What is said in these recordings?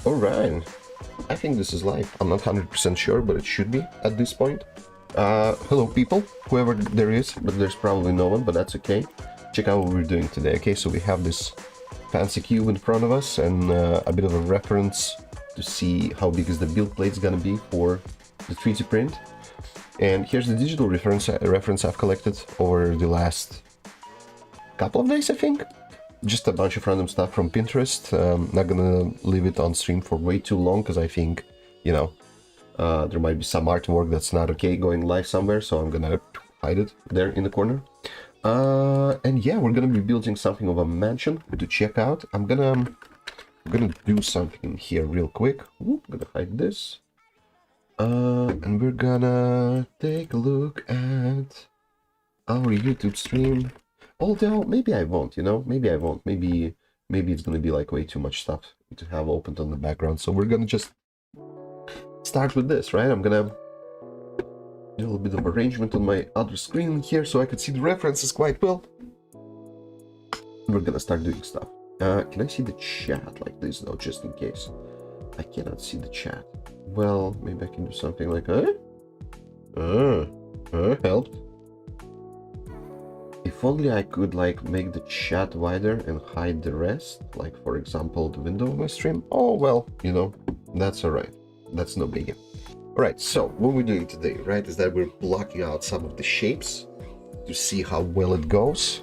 Alright, I think this is live. I'm not 100% sure, but it should be at this point. Hello people, whoever there is, but there's probably no one, but that's okay. Check out what we're doing today, okay? So we have this fancy cube in front of us and a bit of a reference to see how big is the build plate's gonna be for the 3D print. And here's the digital reference I've collected over the last couple of days, I think. Just a bunch of random stuff from Pinterest. Not gonna leave it on stream for way too long because I think, you know, there might be some artwork that's not okay going live somewhere, so I'm gonna hide it there in the corner. And yeah, we're gonna be building something of a mansion to check out. I'm gonna do something here real quick. I'm gonna hide this. And we're gonna take a look at our YouTube stream. Although, maybe I won't, you know? Maybe I won't. Maybe it's gonna be like way too much stuff to have opened on the background. So we're gonna just start with this, right? I'm gonna do a little bit of arrangement on my other screen here so I can see the references quite well. We're gonna start doing stuff. Can I see the chat like this though, just in case? I cannot see the chat. Well, maybe I can do something like, helped. If only I could like make the chat wider and hide the rest, like for example the window of my stream. Oh well, you know, that's alright. That's no biggie. Alright, so what we're doing today, right, is that we're blocking out some of the shapes to see how well it goes.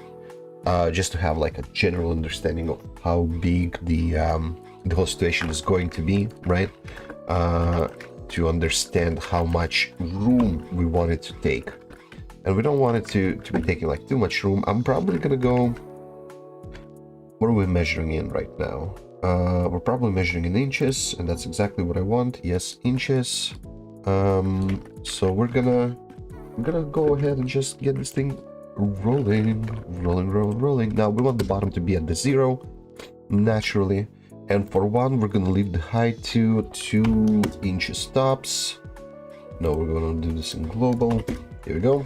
Just to have like a general understanding of how big the whole situation is going to be, right? To understand how much room we want it to take. And we don't want it to be taking like too much room. I'm probably gonna go... What are we measuring in right now? We're probably measuring in inches, and that's exactly what I want. Yes, inches. So we're gonna go ahead and just get this thing rolling. Now we want the bottom to be at the 0, naturally. And for 1, we're gonna leave the height to 2 inches tops. No, we're gonna do this in global. Here we go.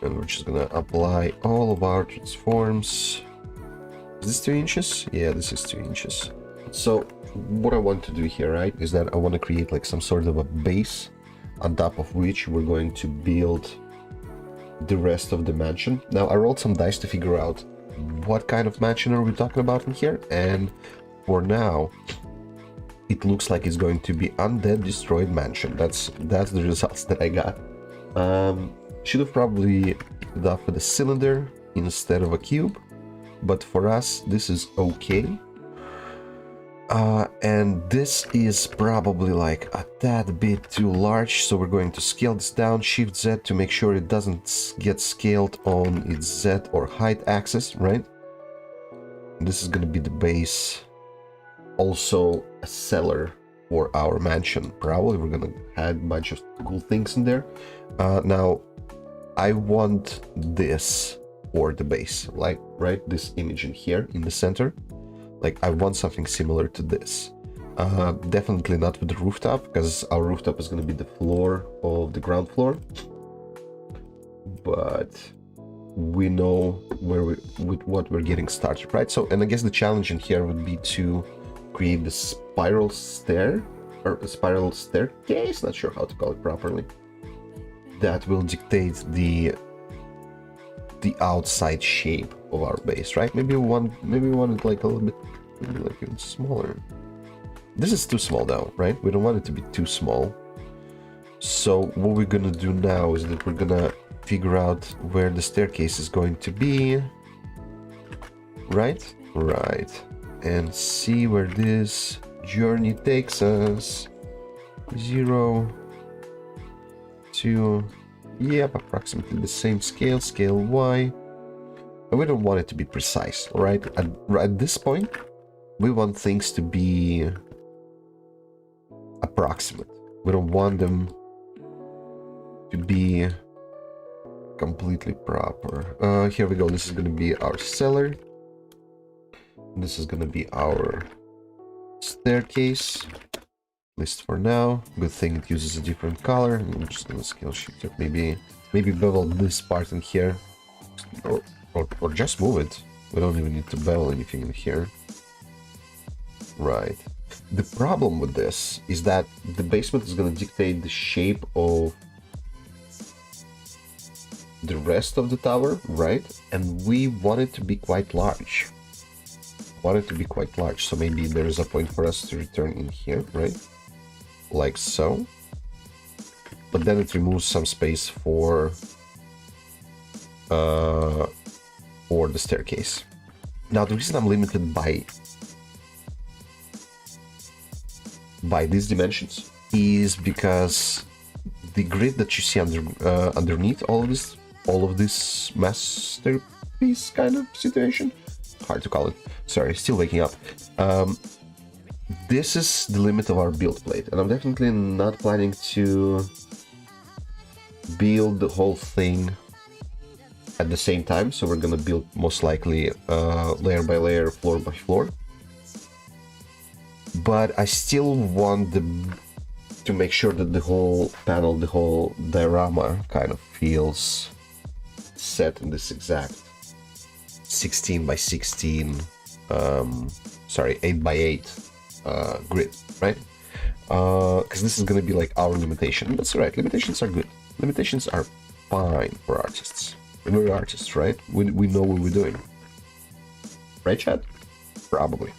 And we're just gonna apply all of our transforms. Is this 2 inches? Yeah, this is 2 inches. So what I want to do here, right, is that I want to create like some sort of a base on top of which we're going to build the rest of the mansion. Now I rolled some dice to figure out what kind of mansion are we talking about in here, and for now it looks like it's going to be Undead Destroyed Mansion. That's the results that I got. Should have probably picked up with a cylinder instead of a cube, but for us this is okay. And this is probably like a tad bit too large, so we're going to scale this down, Shift Z to make sure it doesn't get scaled on its Z or height axis, right? And this is going to be the base. Also a cellar for our mansion. Probably we're going to add a bunch of cool things in there. Now, I want this for the base, like, right? This image in here in the center. Like, I want something similar to this. Definitely not with the rooftop, because our rooftop is going to be the floor of the ground floor. But we know where with what we're getting started, right? So, and I guess the challenge in here would be to create the spiral stair, or a spiral staircase, not sure how to call it properly. That will dictate the outside shape of our base, right? Maybe we want it like a little bit, maybe like even smaller. This is too small now, right? We don't want it to be too small. So what we're gonna do now is that we're gonna figure out where the staircase is going to be, right? And see where this journey takes us. 0 to, yep, approximately the same scale Y. And we don't want it to be precise, right? At this point, we want things to be approximate. We don't want them to be completely proper. Here we go. This is going to be our cellar. This is going to be our staircase. At least for now. Good thing it uses a different color. I'm just gonna scale shift it. Maybe bevel this part in here, or just move it. We don't even need to bevel anything in here. Right. The problem with this is that the basement is going to dictate the shape of the rest of the tower, right? And we want it to be quite large. So maybe there is a point for us to return in here, right? Like so. But then it removes some space for the staircase. Now the reason I'm limited by these dimensions is because the grid that you see underneath all of this masterpiece kind of situation, hard to call it, sorry, still waking up, this is the limit of our build plate, and I'm definitely not planning to build the whole thing at the same time, so we're gonna build most likely layer by layer, floor by floor. But I still want to make sure that the whole panel, the whole diorama kind of feels set in this exact 16 by 16, 8 by 8 grid, right? Because this is going to be like our limitation. That's right, limitations are good. Limitations are fine for artists. We're artists, right? We know what we're doing. Right, Chad? Probably.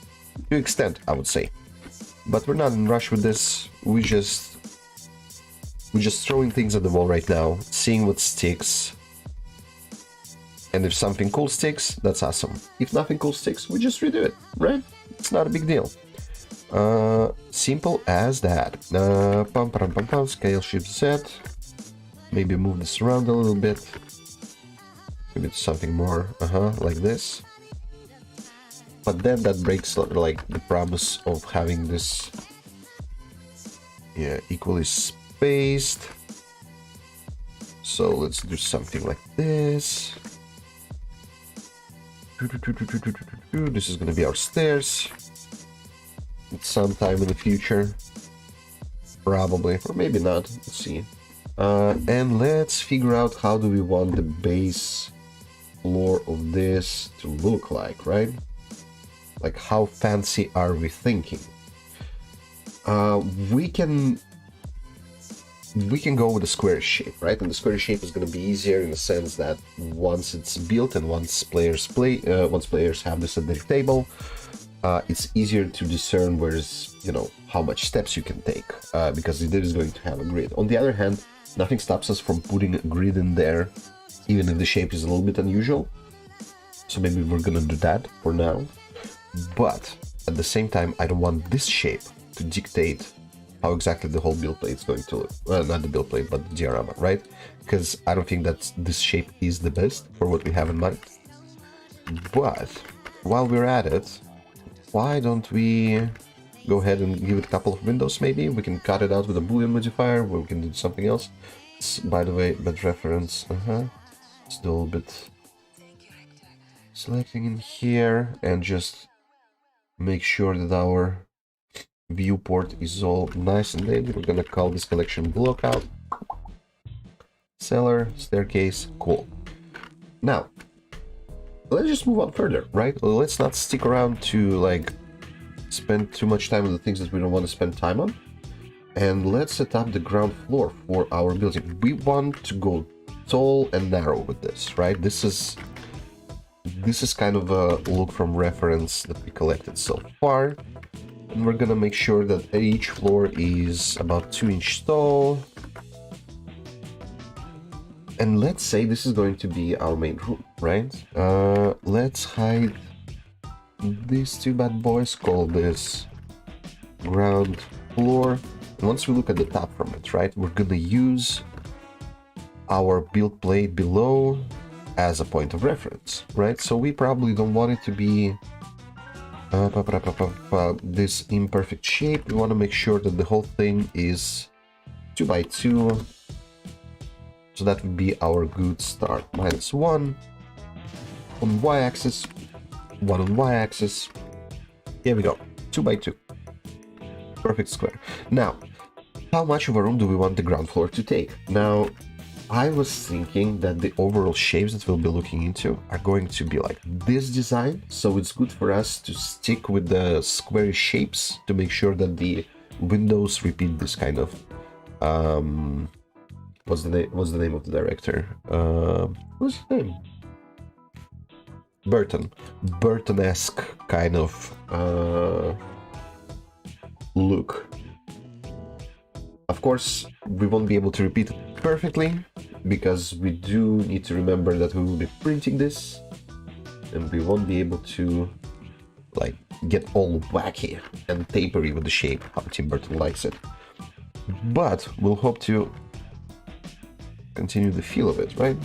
To an extent, I would say. But we're not in a rush with this. We're just throwing things at the wall right now, seeing what sticks. And if something cool sticks, that's awesome. If nothing cool sticks, we just redo it, right? It's not a big deal. Simple as that. Scale shift Z. Maybe move this around a little bit. Maybe it's something more, like this. But then that breaks like the promise of having this, equally spaced. So let's do something like this. This is gonna be our stairs. At some time in the future, probably, or maybe not. Let's see. And let's figure out how do we want the base floor of this to look like, right? Like, how fancy are we thinking? We can go with a square shape, right? And the square shape is going to be easier in the sense that once it's built and once players have this at their table, it's easier to discern where's, how much steps you can take, because it is going to have a grid. On the other hand, nothing stops us from putting a grid in there, even if the shape is a little bit unusual. So maybe we're gonna do that for now. But at the same time, I don't want this shape to dictate how exactly the whole build plate is going to look. Well, not the build plate, but the diorama, right? Because I don't think that this shape is the best for what we have in mind. But while we're at it, why don't we go ahead and give it a couple of windows maybe? We can cut it out with a Boolean modifier, or we can do something else. By the way, bad reference. Let's do a little bit selecting in here and just make sure that our viewport is all nice and neat. We're gonna call this collection blockout. Cellar, staircase, cool. Now, let's just move on further, right? Let's not stick around to like spend too much time on the things that we don't want to spend time on. And let's set up the ground floor for our building. We want to go tall and narrow with this, right? This is kind of a look from reference that we collected so far. And we're gonna make sure that each floor is about 2 inches tall. And let's say this is going to be our main room, right? Let's hide these two bad boys, call this ground floor. And once we look at the top from it, right, we're gonna use our build plate below as a point of reference, right? So we probably don't want it to be this imperfect shape. We want to make sure that the whole thing is 2 by 2. So that would be our good start. -1 on y-axis, 1 on y-axis. Here we go, 2 by 2. Perfect square. Now, how much of a room do we want the ground floor to take? Now, I was thinking that the overall shapes that we'll be looking into are going to be like this design, so it's good for us to stick with the square shapes to make sure that the windows repeat this kind of what's the name of the director? What's his name? Burton-esque kind of look. Of course, we won't be able to repeat it perfectly, because we do need to remember that we will be printing this, and we won't be able to like get all wacky and tapery with the shape, how Tim Burton likes it. But we'll hope to continue the feel of it, right?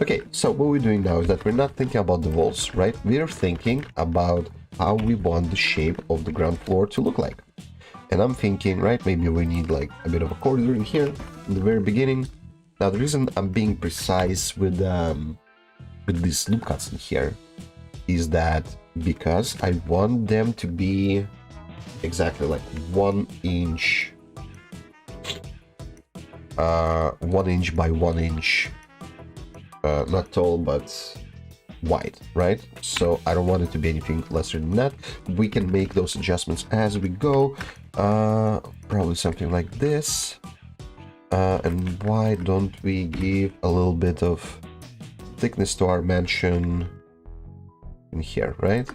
Okay, so what we're doing now is that we're not thinking about the walls, right? We're thinking about how we want the shape of the ground floor to look like. And I'm thinking, right, maybe we need like a bit of a corridor in here in the very beginning. Now the reason I'm being precise with these loop cuts in here is that because I want them to be exactly like 1 inch 1 inch by 1 inch, not tall but wide, right? So I don't want it to be anything lesser than that. We can make those adjustments as we go. Probably something like this. And why don't we give a little bit of thickness to our mansion in here, right?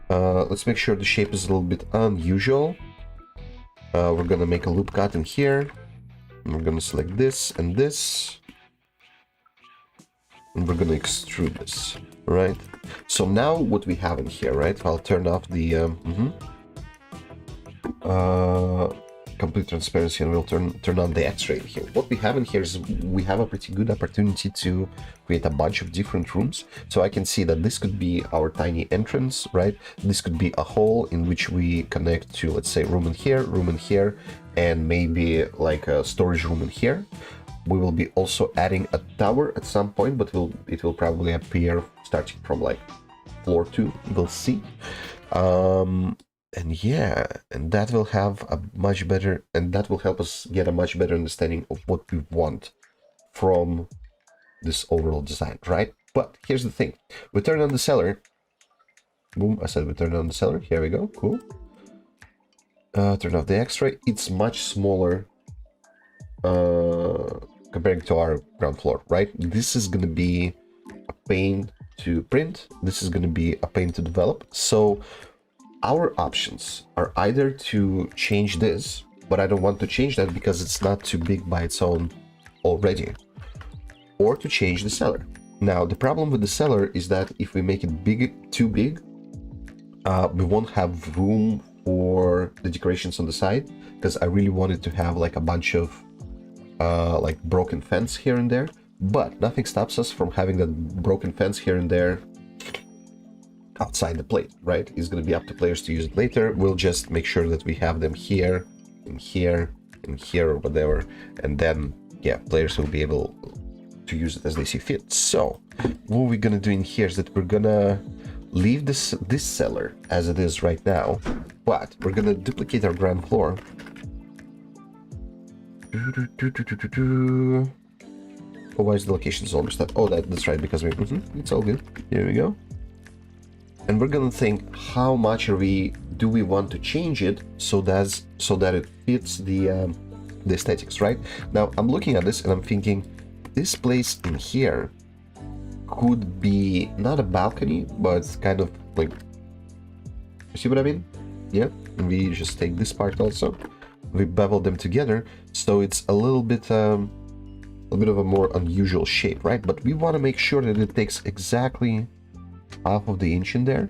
Let's make sure the shape is a little bit unusual. We're gonna make a loop cut in here. And we're gonna select this and this. And we're gonna extrude this, right? So now what we have in here, right? I'll turn off the complete transparency, and we'll turn on the X-ray here. What we have in here is we have a pretty good opportunity to create a bunch of different rooms. So I can see that this could be our tiny entrance, right? This could be a hole in which we connect to, let's say, room in here, and maybe like a storage room in here. We will be also adding a tower at some point, but it will probably appear starting from like floor 2. We'll see. And yeah, and that will have a much better, and that will help us get a much better understanding of what we want from this overall design, right? But here's the thing. We turn on the cellar. Boom, I said we turn on the cellar. Here we go, cool. Turn off the X-ray. It's much smaller comparing to our ground floor, right? This is gonna be a pain to print. This is gonna be a pain to develop. So our options are either to change this, but I don't want to change that because it's not too big by its own already, or to change the cellar. Now, the problem with the cellar is that if we make it too big, we won't have room for the decorations on the side, because I really wanted to have like a bunch of like broken fence here and there, but nothing stops us from having that broken fence here and there outside the plate, right? It's going to be up to players to use it later. We'll just make sure that we have them here and here and here or whatever, and then yeah, players will be able to use it as they see fit. So what we're gonna do in here is that we're gonna leave this cellar as it is right now, but we're gonna duplicate our ground floor. Oh, why is the location almost that? Oh, that's right, because it's all good. Here we go. And we're gonna think, how much do we want to change it so that it fits the aesthetics, right? Now I'm looking at this and I'm thinking, this place in here could be not a balcony, but kind of like, you see what I mean? Yeah, and we just take this part also, we bevel them together, so it's a little bit of a more unusual shape, right? But we want to make sure that it takes exactly half of the inch in there.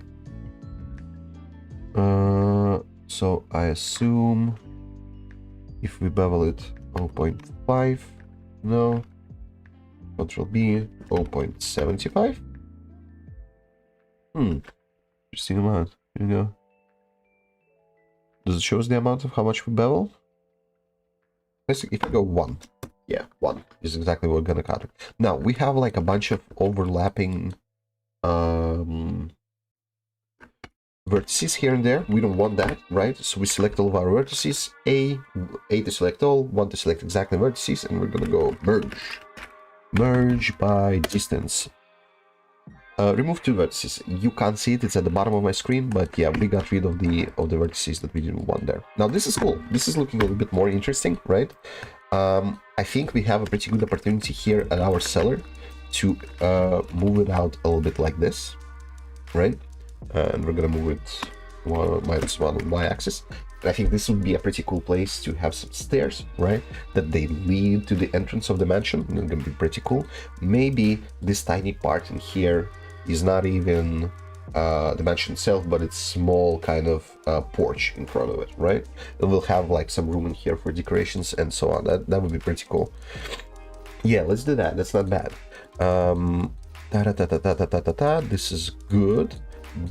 So I assume if we bevel it 0.5, no, Control B, 0.75. Interesting amount. Here we go. Does it show us the amount of how much we bevel? Basically, if we go 1, yeah, 1 is exactly what we're gonna cut it. Now we have like a bunch of overlapping vertices here and there. We don't want that, right? So we select all of our vertices, A to select all, 1 to select exactly vertices, and we're gonna go merge by distance. Remove 2 vertices. You can't see it, it's at the bottom of my screen, but yeah, we got rid of the vertices that we didn't want there. Now this is cool. This is looking a little bit more interesting, right? I think we have a pretty good opportunity here at our seller to move it out a little bit like this, right? And we're gonna move it -1 on y-axis. I think this would be a pretty cool place to have some stairs, right? That they lead to the entrance of the mansion. They're gonna be pretty cool. Maybe this tiny part in here is not even the mansion itself, but it's small kind of porch in front of it, right? And we'll have like some room in here for decorations and so on. That would be pretty cool. Yeah, let's do that. That's not bad. This is good,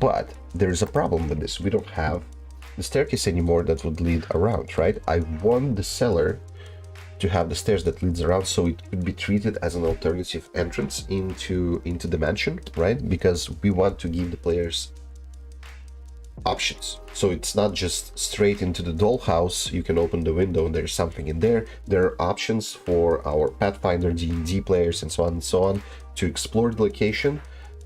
but there is a problem with this. We don't have the staircase anymore that would lead around, right? I want the seller to have the stairs that leads around, so it could be treated as an alternative entrance into the mansion, right? Because we want to give the players options, so it's not just straight into the dollhouse. You can open the window and there's something in there. There are options for our Pathfinder D&D players and so on and so on to explore the location,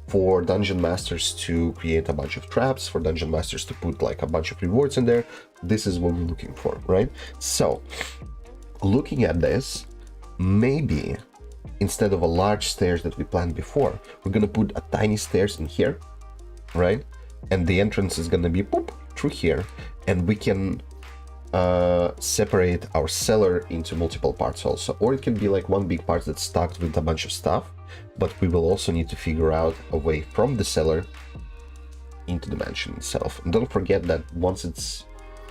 for dungeon masters to create a bunch of traps, for dungeon masters to put like a bunch of rewards in there. This is what we're looking for, right? So looking at this, maybe instead of a large stairs that we planned before, we're gonna put a tiny stairs in here, right? And the entrance is gonna be poop through here, and we can separate our cellar into multiple parts also, or it can be like one big part that's stocked with a bunch of stuff. But we will also need to figure out a way from the cellar into the mansion itself. And don't forget that once it's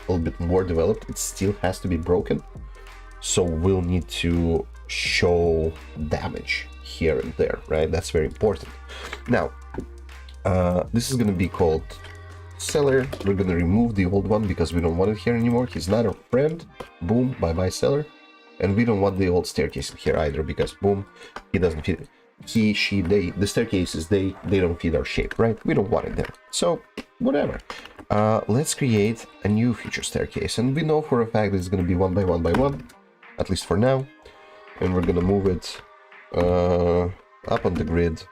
a little bit more developed, it still has to be broken. So we'll need to show damage here and there, right? That's very important. Now, this is going to be called cellar. We're going to remove the old one because we don't want it here anymore. He's not our friend. Boom, bye-bye cellar. And we don't want the old staircase in here either, because boom, he doesn't fit it. He, she, they, the staircases, they don't fit our shape, right? We don't want it there. So, whatever. Let's create a new future staircase. And we know for a fact that it's going to be 1 by 1 by 1, at least for now. And we're going to move it up on the grid.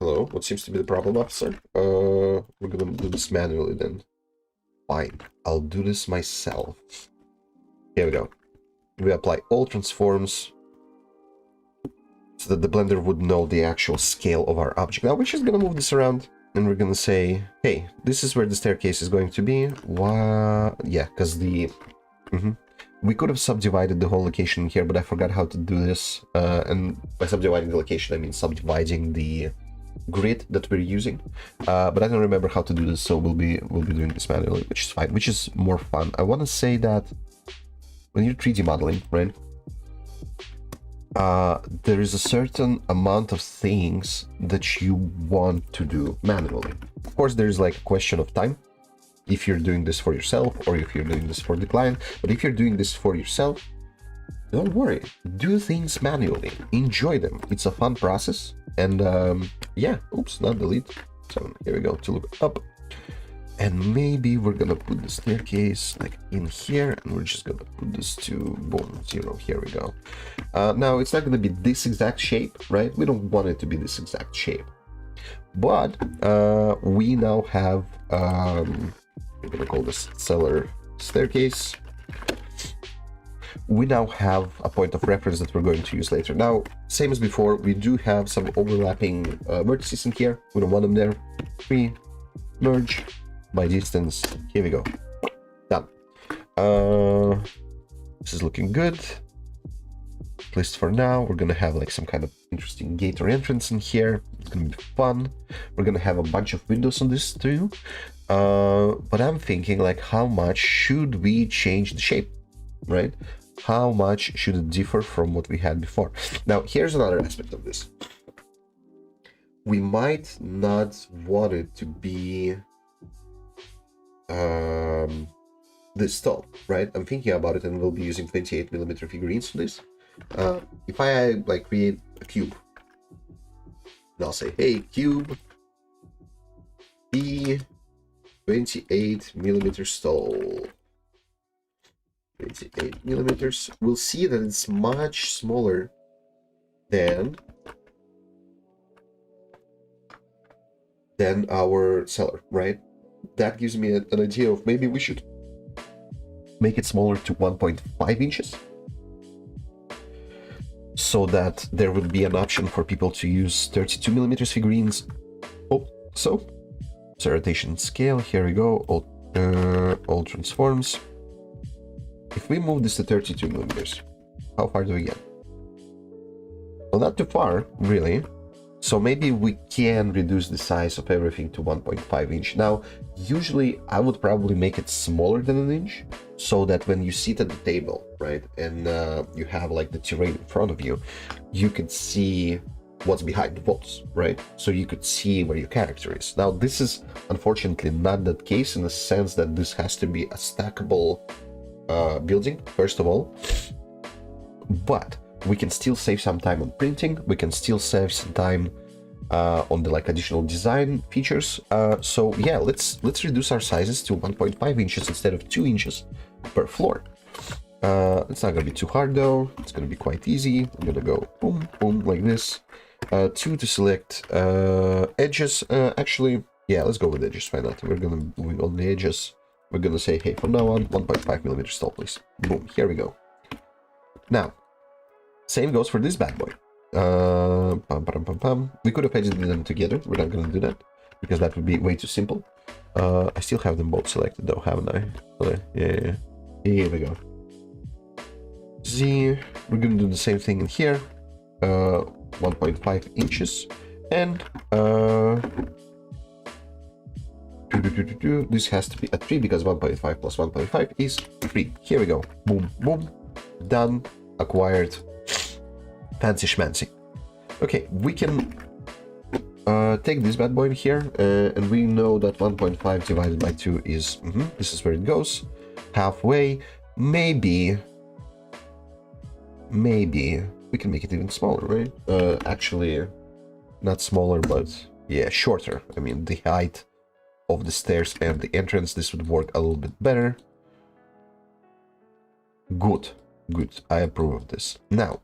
Hello, what seems to be the problem, officer? We're going to do this manually then. Fine, I'll do this myself. Here we go. We apply all transforms, so that the blender would know the actual scale of our object. Now we're just gonna move this around, and we're gonna say, hey, this is where the staircase is going to be. Why? Yeah, because the... We could have subdivided the whole location here, but I forgot how to do this. And by subdividing the location, I mean subdividing the grid that we're using. But I don't remember how to do this, so we'll be doing this manually, which is fine, which is more fun. I want to say that when you're 3D modeling, right? There is a certain amount of things that you want to do manually. Of course, there's like a question of time, if you're doing this for yourself or if you're doing this for the client. But if you're doing this for yourself, don't worry, do things manually, enjoy them. It's a fun process. And yeah, oops, not delete. So here we go, to look up. And maybe we're gonna put the staircase like in here, and we're just gonna put this to boom, 0. Here we go. Now it's not gonna be this exact shape, right? We don't want it to be this exact shape, but we now have we're gonna call this cellar staircase. We now have a point of reference that we're going to use later. Now, same as before, we do have some overlapping vertices in here. We don't want them there. Merge by distance. Here we go. Done. This is looking good. At least for now. We're gonna have like some kind of interesting gate or entrance in here. It's gonna be fun. We're gonna have a bunch of windows on this too. But I'm thinking like, how much should we change the shape, right? How much should it differ from what we had before? Now, here's another aspect of this. We might not want it to be this tall, right? I'm thinking about it, and we'll be using 28mm figurines for this. If I like create a cube, and I'll say, hey, cube, be 28 millimeters tall. 28 millimeters. We'll see that it's much smaller than our cellar, right? That gives me an idea of maybe we should make it smaller to 1.5 inches so that there would be an option for people to use 32 millimeters figurines. Oh, so rotation scale, here we go, all transforms. If we move this to 32 millimeters, how far do we get? Well, not too far, really. So maybe we can reduce the size of everything to 1.5 inch. Now, usually I would probably make it smaller than an inch, so that when you sit at the table, right, and you have like the terrain in front of you, you can see what's behind the walls, right? So you could see where your character is. Now, this is unfortunately not that case, in the sense that this has to be a stackable building, first of all, but we can still save some time on printing. We can still save some time on the like additional design features. So yeah, let's reduce our sizes to 1.5 inches instead of 2 inches per floor. It's not gonna be too hard though. It's gonna be quite easy. I'm gonna go boom, boom, like this. 2 to select edges. Actually, yeah, let's go with edges. Why not? We're gonna move on the edges. We're gonna say, hey, from now on, 1.5 millimeters tall, please. Boom, here we go. Now, same goes for this bad boy. We could have edited them together. We're not gonna do that because that would be way too simple. I still have them both selected though, haven't I? Yeah. Here we go. Z. We're gonna do the same thing in here. 1.5 inches. And this has to be a 3 because 1.5 plus 1.5 is 3. Here we go. Boom, boom. Done. Acquired. Fancy schmancy. Okay, we can take this bad boy in here, and we know that 1.5 divided by 2 is, this is where it goes. Halfway. Maybe we can make it even smaller, right? Actually, not smaller, but yeah, shorter. I mean, the height of the stairs and the entrance, this would work a little bit better. Good. I approve of this. Now,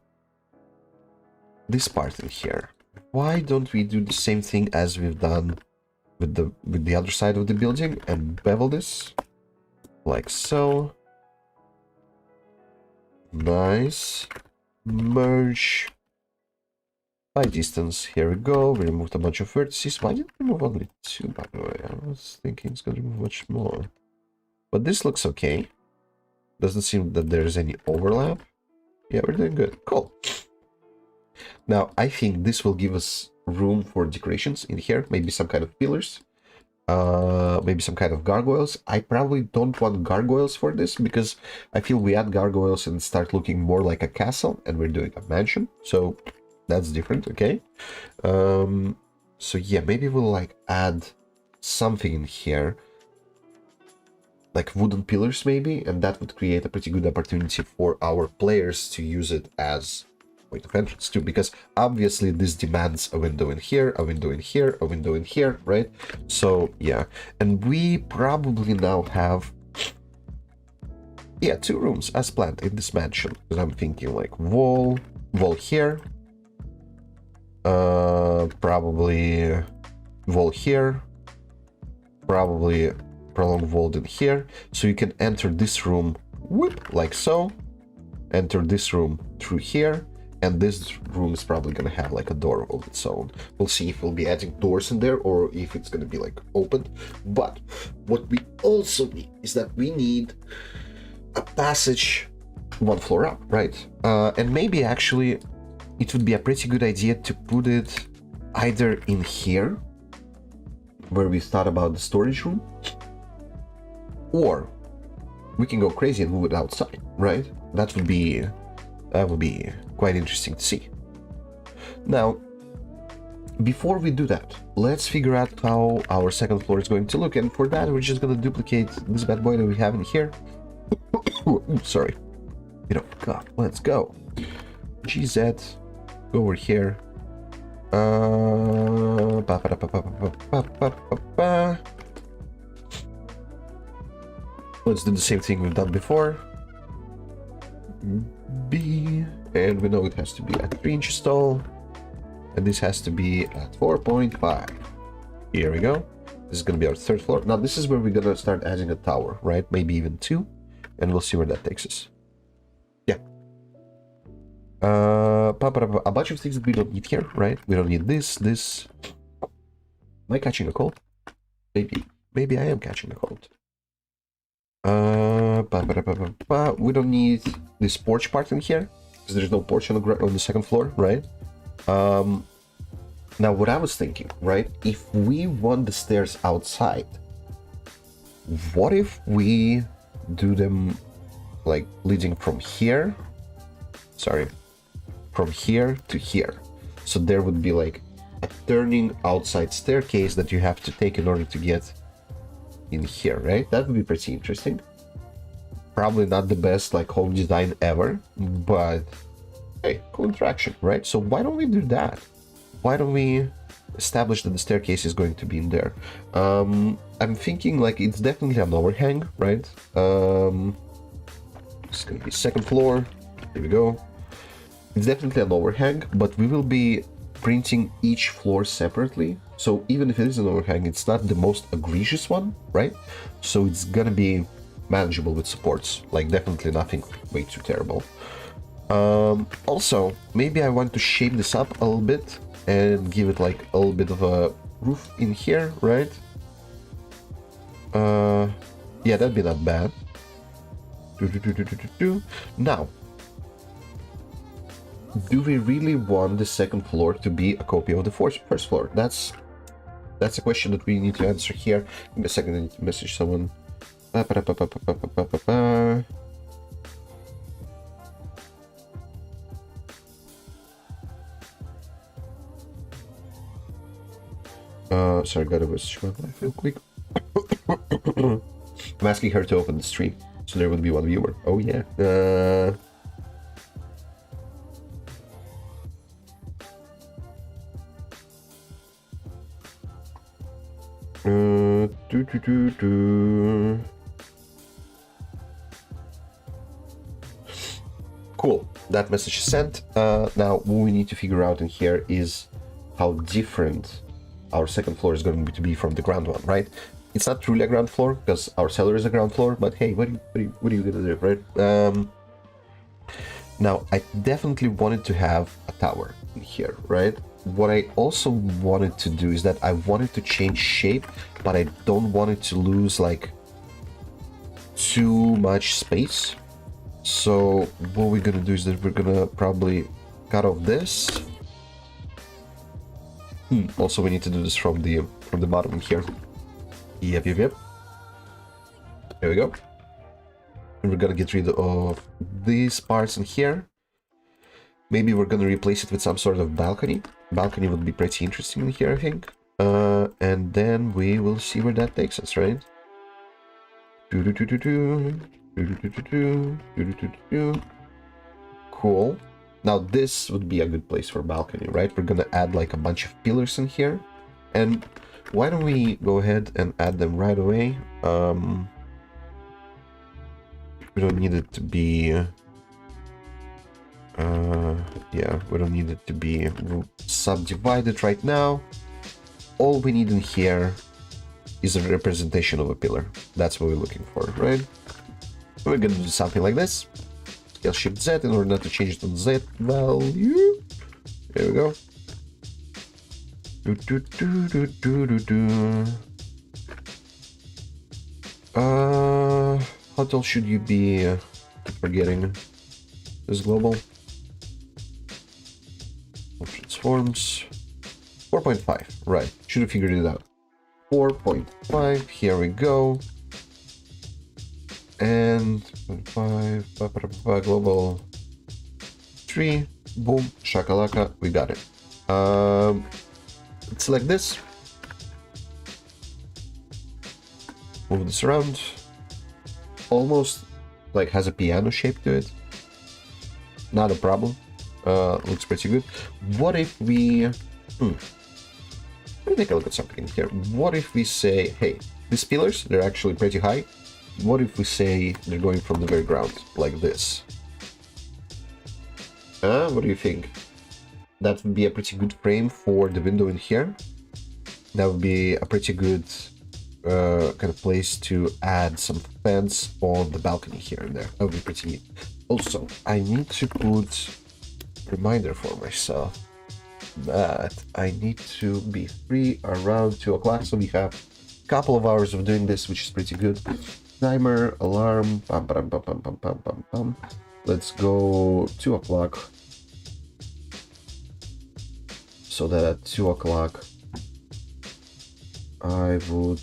this part in here, why don't we do the same thing as we've done with the other side of the building and bevel this like so? Nice. Merge by distance. Here we go. We removed a bunch of vertices. Why did we remove only 2, by the way? I was thinking it's gonna remove much more, but this looks okay. Doesn't seem that there's any overlap. Yeah, we're doing good. Cool. Now, I think this will give us room for decorations in here. Maybe some kind of pillars. Maybe some kind of gargoyles. I probably don't want gargoyles for this because I feel we add gargoyles and start looking more like a castle, and we're doing a mansion. So that's different, okay? So yeah, maybe we'll like add something in here. Like wooden pillars maybe, and that would create a pretty good opportunity for our players to use it as point of entrance too, because obviously this demands a window in here, a window in here, a window in here, right? So yeah, and we probably now have 2 rooms as planned in this mansion, because I'm thinking like wall here, probably wall here, probably prolonged wall in here, so you can enter this room, whoop, like so, enter this room through here, and this room is probably gonna have like a door of its own. We'll see if we'll be adding doors in there or if it's gonna be like opened. But what we also need is that we need a passage 1 floor up, right? And maybe actually it would be a pretty good idea to put it either in here, where we thought about the storage room, or we can go crazy and move it outside, right? That would be quite interesting to see. Now, before we do that, let's figure out how our second floor is going to look, and for that we're just going to duplicate this bad boy that we have in here. Sorry, bit of cough. Let's go. GZ, go over here. Let's do the same thing we've done before. B, and we know it has to be at 3 inches tall, and this has to be at 4.5. Here we go. This is going to be our third floor. Now this is where we're going to start adding a tower, right? Maybe even 2, and we'll see where that takes us. Yeah. A bunch of things that we don't need here, right? We don't need this. Am I catching a cold? Maybe I am catching a cold. We don't need this porch part in here because there's no porch on the second floor, right? Now what I was thinking, right? If we want the stairs outside, what if we do them like leading from here? Sorry, from here to here. So there would be like a turning outside staircase that you have to take in order to get in here, right? That would be pretty interesting. Probably not the best like home design ever, but hey, cool interaction, right? So why don't we do that? Why don't we establish that the staircase is going to be in there? I'm thinking like it's definitely an overhang, right? It's gonna be second floor. Here we go. It's definitely an overhang, but we will be printing each floor separately. So even if it is an overhang, it's not the most egregious one, right? So it's gonna be manageable with supports, like definitely nothing way too terrible. Also, maybe I want to shape this up a little bit and give it like a little bit of a roof in here, right? Yeah, that'd be not bad. Now, do we really want the second floor to be a copy of the first floor? That's a question that we need to answer here. Give me a second, I need to message someone. Sorry, gotta message my wife real quick. I'm asking her to open the stream, so there will be one viewer. Oh yeah. Cool, that message is sent. Now what we need to figure out in here is how different our second floor is going to be from the ground one, right? It's not truly a ground floor because our cellar is a ground floor, but hey, what are you gonna do, right? Now I definitely wanted to have a tower in here, right? What I also wanted to do is that I wanted to change shape, but I don't want it to lose like too much space. So what we're gonna do is that we're gonna probably cut off this. Also, we need to do this from the bottom here. Yep. There we go. And we're gonna get rid of these parts in here. Maybe we're gonna replace it with some sort of balcony. Balcony would be pretty interesting in here, I think. And then we will see where that takes us, right? Cool. Now this would be a good place for balcony, right? We're gonna add like a bunch of pillars in here. And why don't we go ahead and add them right away? We don't need it to be... yeah, we don't need it to be subdivided right now. All we need in here is a representation of a pillar. That's what we're looking for, right? We're gonna do something like this. Scale Shift Z in order not to change the Z value. There we go. How tall should you be? Keep forgetting. This global. Transforms. 4.5. Right. Should have figured it out. 4.5. Here we go. And 5 global 3. Boom. Shakalaka. We got it. Let's select this. Move this around. Almost like has a piano shape to it. Not a problem. Looks pretty good. What if we Let me take a look at something here. What if we say, hey, these pillars, they're actually pretty high. What if we say they're going from the very ground, like this? What do you think? That would be a pretty good frame for the window in here. That would be a pretty good kind of place to add some fence on the balcony here and there. That would be pretty neat. Also, I need to put a reminder for myself that I need to be free around 2 o'clock, so we have a couple of hours of doing this, which is pretty good. Timer, alarm, pam, pam, pam, pam, pam, pam, pam, pam. Let's go 2 o'clock. So that at 2 o'clock, I would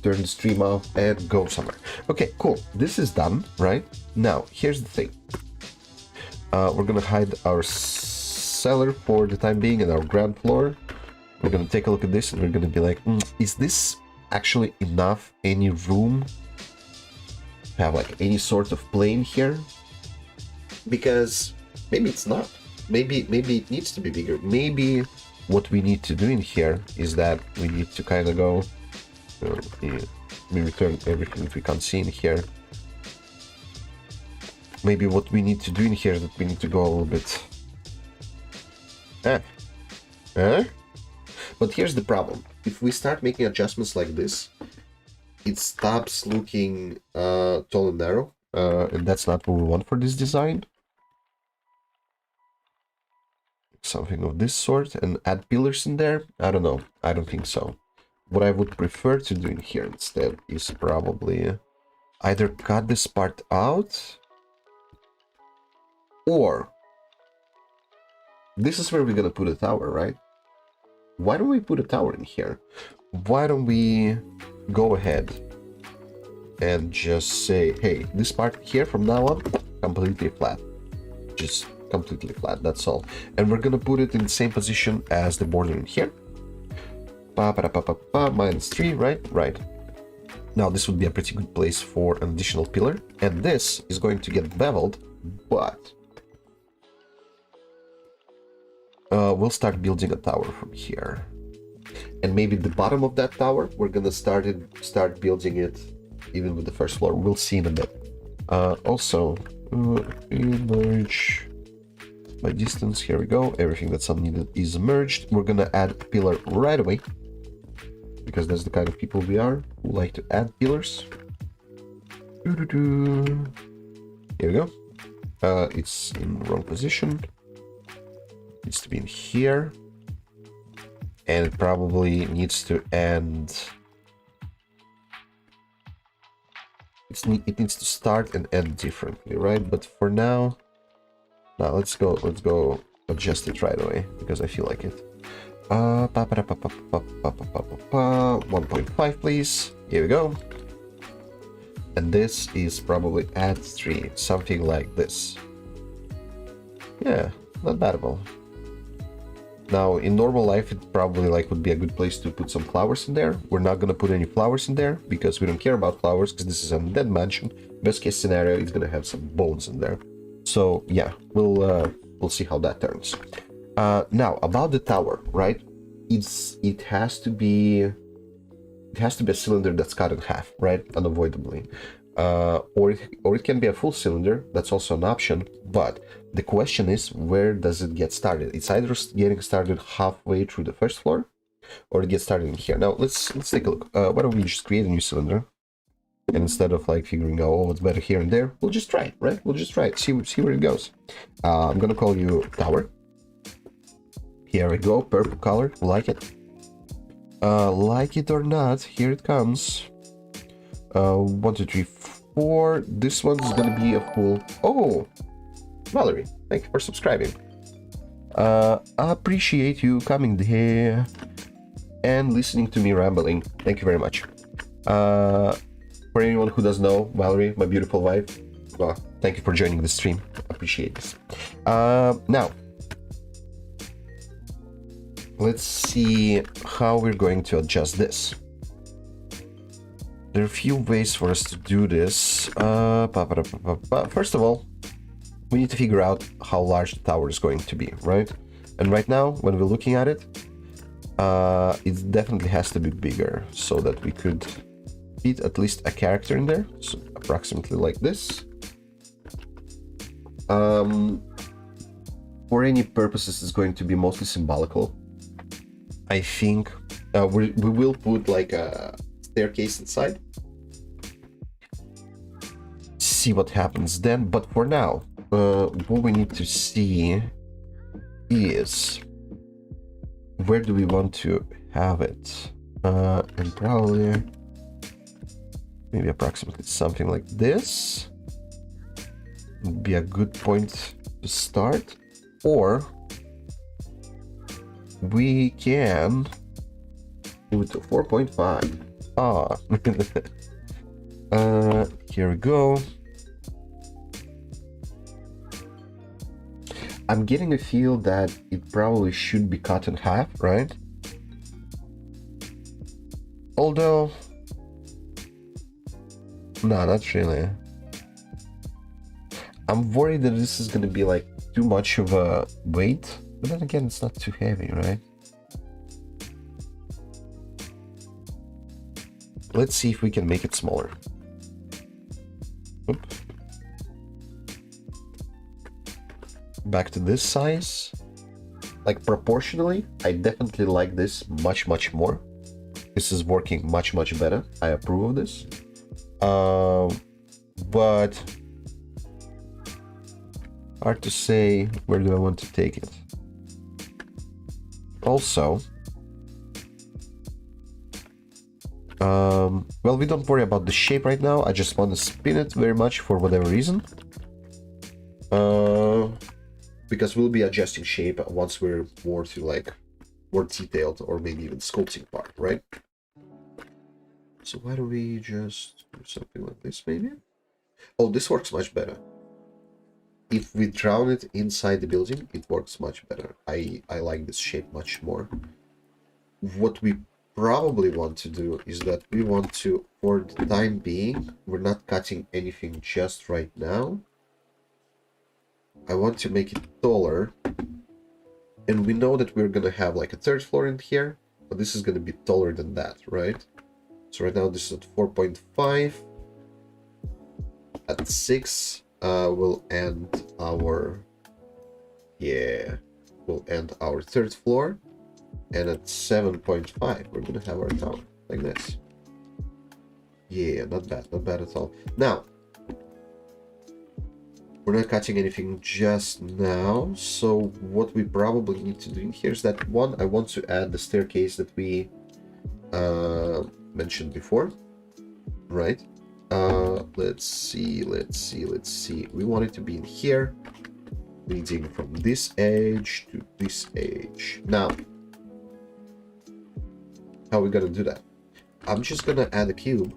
turn the stream off and go somewhere. Okay, cool. This is done, right? Now, here's the thing. We're gonna hide our cellar for the time being and our ground floor. We're gonna take a look at this and we're gonna be like, is this actually enough? Any room to have like any sort of plane here? Because maybe it's not. Maybe it needs to be bigger. Maybe what we need to do in here is that we need to kind of go, we return everything we can't see in here. Maybe what we need to do in here is that we need to go a little bit. But here's the problem. If we start making adjustments like this, it stops looking tall and narrow, and that's not what we want for this design. Something of this sort, and add pillars in there. I don't know. I don't think so. What I would prefer to do in here instead is probably either cut this part out, or this is where we're gonna put a tower, right? Why don't we put a tower in here? Why don't we go ahead and just say, hey, this part here from now on, completely flat. Just completely flat, that's all. And we're gonna put it in the same position as the border in here. -3, right? Right. Now this would be a pretty good place for an additional pillar. And this is going to get beveled, but we'll start building a tower from here. And maybe the bottom of that tower, we're gonna start building it even with the first floor. We'll see in a bit. Also, merge by distance. Here we go. Everything that's unneeded is merged. We're gonna add a pillar right away, because that's the kind of people we are who like to add pillars. Here we go. It's in the wrong position. Needs to be in here, and it probably needs to end. It needs to start and end differently, right? But for now, let's go adjust it right away, because I feel like it. 1.5, please. Here we go. And this is probably at 3, something like this. Yeah, not bad at all. Now, in normal life, it probably would be a good place to put some flowers in there. We're not gonna put any flowers in there because we don't care about flowers, because this is an undead mansion. Best case scenario, it's gonna have some bones in there. So yeah, we'll see how that turns. Now about the tower, right? It has to be a cylinder that's cut in half, right? Unavoidably. Or it can be a full cylinder. That's also an option. But the question is, where does it get started? It's either getting started halfway through the first floor, or it gets started in here. Now let's take a look. Why don't we just create a new cylinder? And instead of figuring out, oh, what's better here and there, we'll just try it, right? We'll just try it, see where it goes. I'm gonna call you tower. Here we go, purple color, like it. Like it or not, here it comes. 1, 2, 3, 4. This one's gonna be a full. Oh, Valerie, thank you for subscribing. Appreciate you coming here and listening to me rambling. Thank you very much. For anyone who doesn't know, Valerie, my beautiful wife, well, thank you for joining the stream. Appreciate this. Now, let's see how we're going to adjust this. There are a few ways for us to do this. First of all, we need to figure out how large the tower is going to be, right? And right now, when we're looking at it, It definitely has to be bigger so that we could fit at least a character in there. So approximately like this. For any purposes, it's going to be mostly symbolical. I think we will put like a staircase inside. See what happens then. But for now, what we need to see is where do we want to have it? And probably maybe approximately something like this would be a good point to start. Or we can move it to 4.5. Here we go. I'm getting a feel that it probably should be cut in half, right? Although, no, not really. I'm worried that this is going to be like too much of a weight, but then again, it's not too heavy, right? Let's see if we can make it smaller. Oop. Back to this size. Like proportionally, I definitely like this much more. This is working much better. I approve of this. But hard to say where do I want to take it. Also, well, we don't worry about the shape right now. I just want to spin it very much for whatever reason. Because we'll be adjusting shape once we're more to like more detailed or maybe even sculpting part, right? So why don't we just do something like this maybe? Oh, this works much better. If we drown it inside the building, it works much better. I like this shape much more. What we probably want to do is that we want to, for the time being, we're not cutting anything just right now. I want to make it taller, and we know that we're gonna have like a third floor in here, but this is gonna be taller than that, right? So right now this is at 4.5. At 6, we'll end our we'll end our third floor, and at 7.5 we're gonna have our tower like this. Yeah, not bad at all. Now, we're not cutting anything just now, so what we probably need to do in here is that one, I want to add the staircase that we mentioned before, right? Let's see. We want it to be in here, leading from this edge to this edge. Now, how are we gonna do that? I'm just gonna add a cube.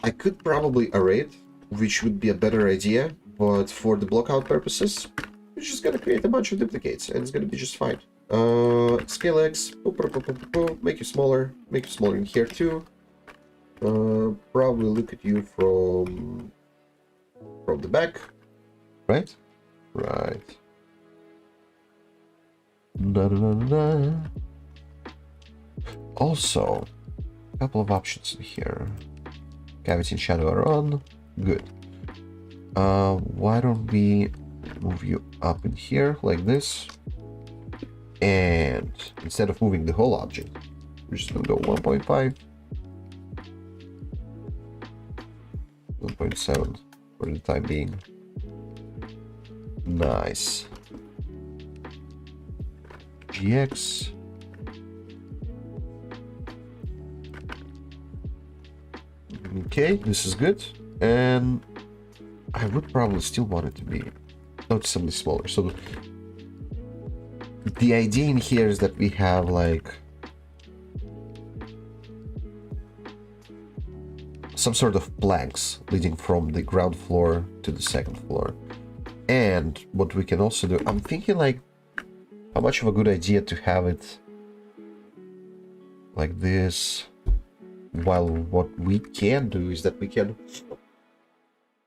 I could probably array it, which would be a better idea, but for the blockout purposes, we're just gonna create a bunch of duplicates, and it's gonna be just fine. Scale X, make you smaller in here too. Probably look at you from the back, right? Right. Also, a couple of options in here. Cavity and shadow are on. Good. Why don't we move you up in here like this? And instead of moving the whole object, we're just gonna go 1.5. 1.7 for the time being. Nice. GX. Okay, this is good. And I would probably still want it to be noticeably smaller. So the idea in here is that we have like some sort of planks leading from the ground floor to the second floor. And what we can also do, I'm thinking like how much of a good idea to have it like this, while what we can do is that we can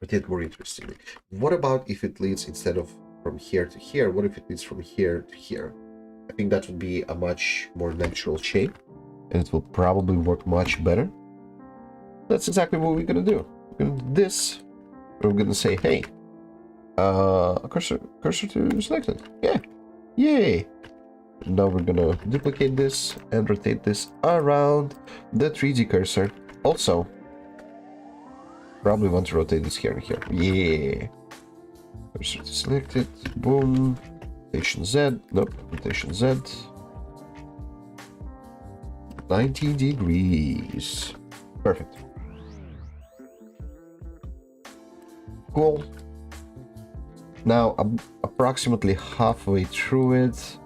rotate more interestingly. What about if it leads, instead of from here to here, what if it leads from here to here? I think that would be a much more natural shape, and it will probably work much better. That's exactly what we're gonna do. We're gonna do this. We're gonna say, hey, cursor to selected. Yeah, yay. Now we're gonna duplicate this and rotate this around the 3D cursor. Also, probably want to rotate this here and here. Yeah. Cursor to selected. Boom. Rotation Z. Nope. Rotation Z. 90 degrees. Perfect. Cool. Now, approximately halfway through it,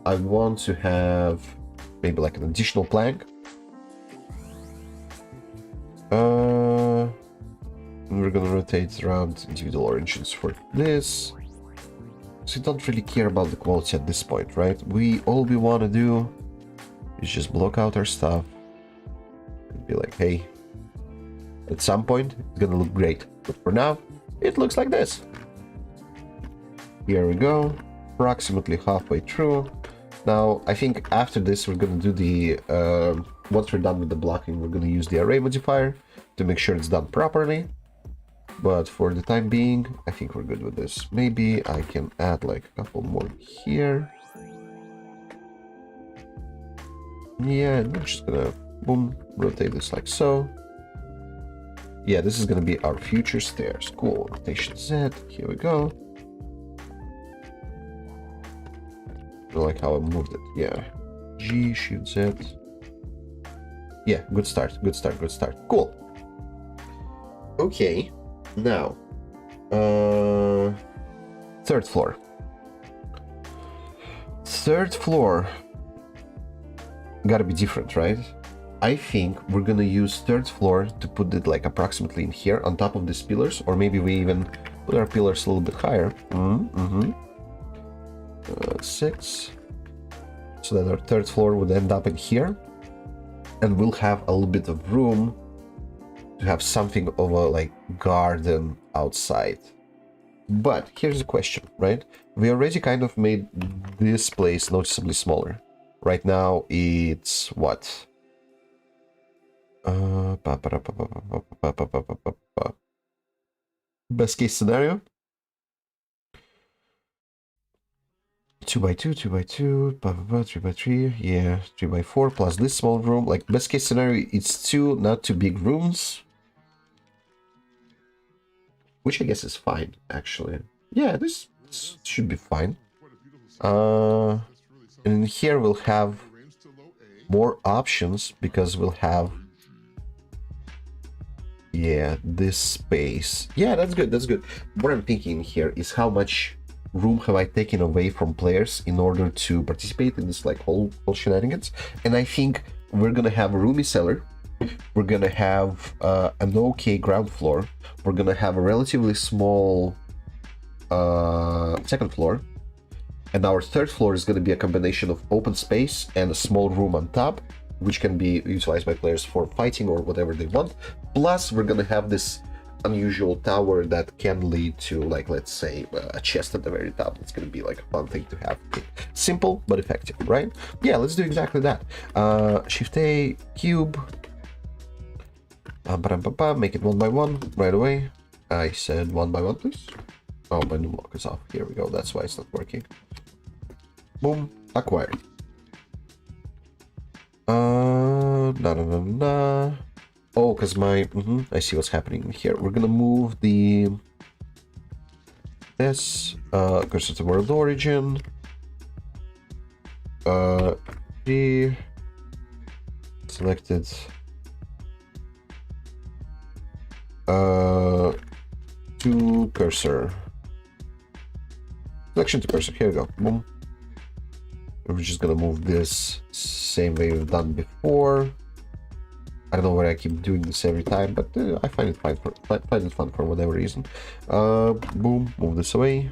I want to have maybe like an additional plank. And we're gonna rotate around individual origins for this. So we don't really care about the quality at this point, right? All we want to do is just block out our stuff and be like, hey, at some point it's gonna look great, but for now it looks like this. Here we go, approximately halfway through. Now I think after this we're gonna do the once we're done with the blocking, we're gonna use the array modifier to make sure it's done properly. But for the time being, I think we're good with this. Maybe I can add like a couple more here. Yeah, and we're just gonna boom, rotate this like so. Yeah, this is gonna be our future stairs. Cool. Rotation Z. Here we go. I like how I moved it. Yeah. G, Shift Z. Yeah, good start. Good start. Good start. Cool. Okay. Now, third floor. Third floor. Gotta be different, right? I think we're gonna use third floor to put it like approximately in here on top of these pillars, or maybe we even put our pillars a little bit higher. 6, so that our third floor would end up in here, and we'll have a little bit of room to have something of a like garden outside. But here's the question, right? We already kind of made this place noticeably smaller. Right now it's what? Best case scenario, 2x2, 2x2, 3x3, yeah, 3x4 plus this small room. Like best case scenario, it's 2 not too big rooms, which I guess is fine actually. Yeah, this should be fine. And in here we'll have more options because we'll have, yeah, this space. Yeah, that's good, that's good. What I'm thinking here is how much room have I taken away from players in order to participate in this like whole shenanigans. And I think we're gonna have a roomy cellar, we're gonna have an okay ground floor, we're gonna have a relatively small second floor, and our third floor is gonna be a combination of open space and a small room on top, which can be utilized by players for fighting or whatever they want. Plus we're gonna have this unusual tower that can lead to, like, let's say a chest at the very top. It's gonna be like a fun thing to have. Simple but effective, right? Yeah, let's do exactly that. Shift A, cube, make it 1 by 1 right away. I said 1 by 1, please. Oh, my new lock is off. Here we go, that's why it's not working. Boom, acquired. Oh, because my I see what's happening here. We're gonna move the cursor to world origin. The selected to cursor. Selection to cursor. Here we go. Boom. We're just gonna move this same way we've done before. I don't know why I keep doing this every time, but I find it fun for whatever reason. Boom, move this away,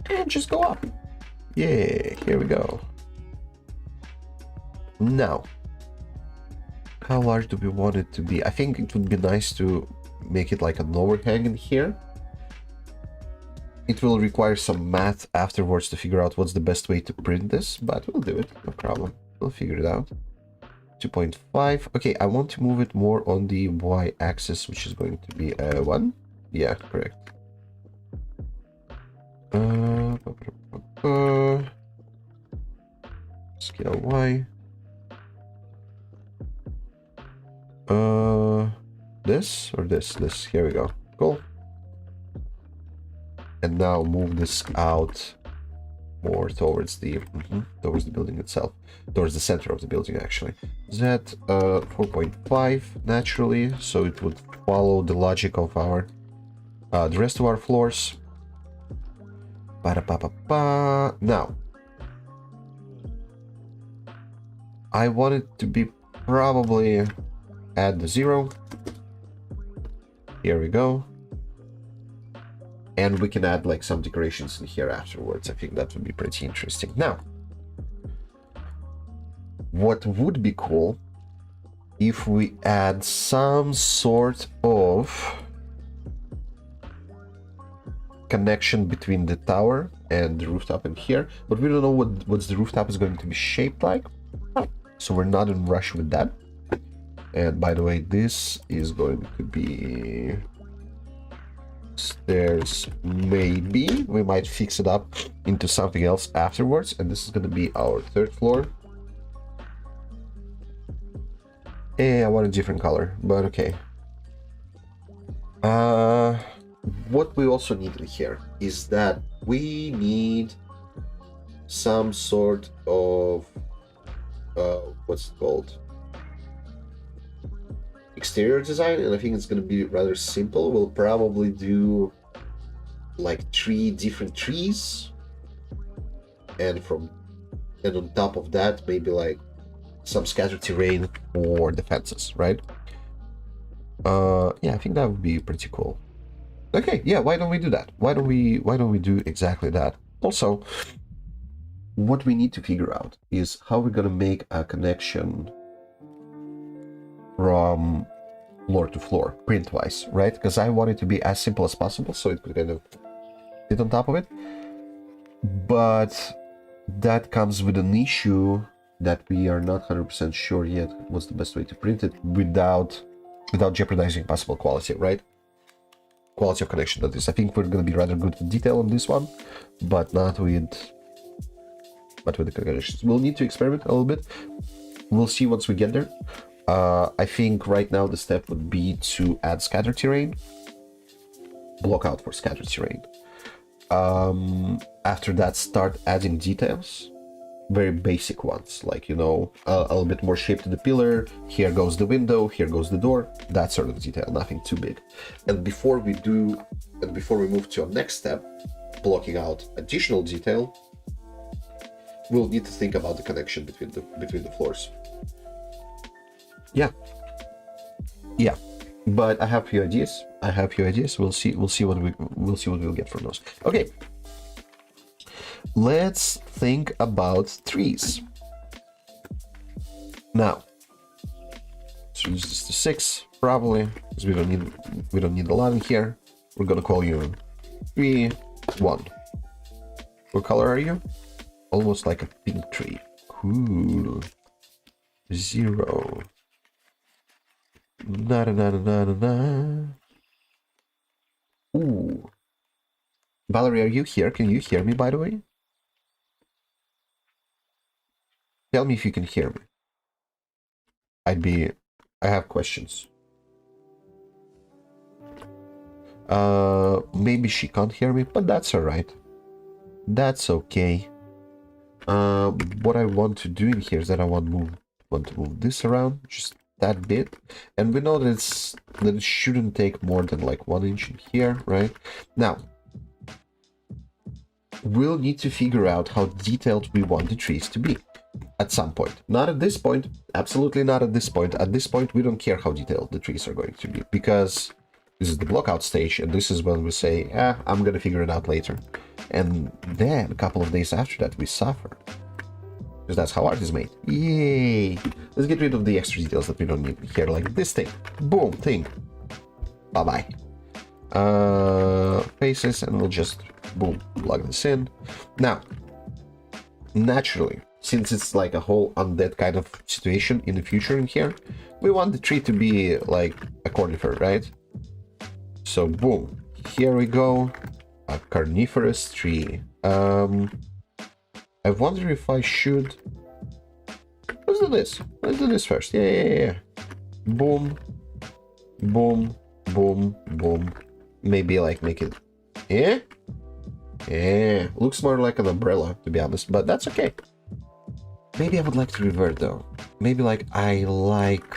and just go up. Yeah, here we go. Now, how large do we want it to be? I think it would be nice to make it like an overhang in here. It will require some math afterwards to figure out what's the best way to print this, but we'll do it, no problem. We'll figure it out. 2.5. Okay, I want to move it more on the y-axis, which is going to be 1. Yeah, correct. Scale y. This or this? This. Here we go. Cool. And now move this out more towards the building itself, towards the center of the building actually. Z 4.5 naturally, so it would follow the logic of our the rest of our floors. Now I want it to be probably at the 0. Here we go. And we can add like some decorations in here afterwards. I think that would be pretty interesting. Now, what would be cool if we add some sort of connection between the tower and the rooftop in here, but we don't know what the rooftop is going to be shaped like, so we're not in a rush with that. And by the way, this is going to be stairs. Maybe we might fix it up into something else afterwards, and this is going to be our 3rd floor. I want a different color, but okay. What we also need in here is that we need some sort of what's it called, exterior design, and I think it's going to be rather simple. We'll probably do like 3 different trees, and on top of that maybe like some scattered terrain for the fences, right? Yeah, I think that would be pretty cool. Okay, yeah, why don't we do that? Why don't we do exactly that? Also, what we need to figure out is how we're gonna make a connection from floor to floor, print-wise, right? Because I want it to be as simple as possible, so it could kind of sit on top of it. But that comes with an issue that we are not 100% sure yet what's the best way to print it without jeopardizing possible quality, right? Quality of connection, that is. I think we're going to be rather good with detail on this one, but not with the connections. We'll need to experiment a little bit. We'll see once we get there. I think right now the step would be to add scattered terrain, block out for scattered terrain. After that, start adding details, very basic ones, like, you know, a little bit more shape to the pillar. Here goes the window, here goes the door, that sort of detail, nothing too big. And before we move to our next step, blocking out additional detail, we'll need to think about the connection between the floors. Yeah, but I have a few ideas. We'll see what we'll get from those. Okay, let's think about trees now. Let's reduce this to 6 probably, because we don't need a lot in here. We're gonna call you 3, 1. What color are you? Almost like a pink tree. Cool. 0. Na na na na na na. Ooh. Valerie, are you here? Can you hear me, by the way? Tell me if you can hear me. I have questions. Maybe she can't hear me, but that's alright. That's okay. What I want to do in here is that I want to move this around just that bit, and we know that it shouldn't take more than like 1 inch in here, right? Now we'll need to figure out how detailed we want the trees to be at some point. Not at this point, absolutely not at this point. At this point we don't care how detailed the trees are going to be, because this is the blockout stage, and this is when we say, I'm gonna figure it out later. And then a couple of days after that we suffer, because that's how art is made. Yay! Let's get rid of the extra details that we don't need here, like this thing. Boom, thing. Bye-bye. Faces, and we'll just boom, plug this in. Now, naturally, since it's like a whole undead kind of situation in the future in here, we want the tree to be like a conifer, right? So boom, here we go, a carnivorous tree. I wonder if I should... Let's do this. Let's do this first. Yeah. Boom, boom, boom, boom. Maybe like make it... Yeah? Yeah. Looks more like an umbrella, to be honest, but that's okay. Maybe I would like to revert though. Maybe like I like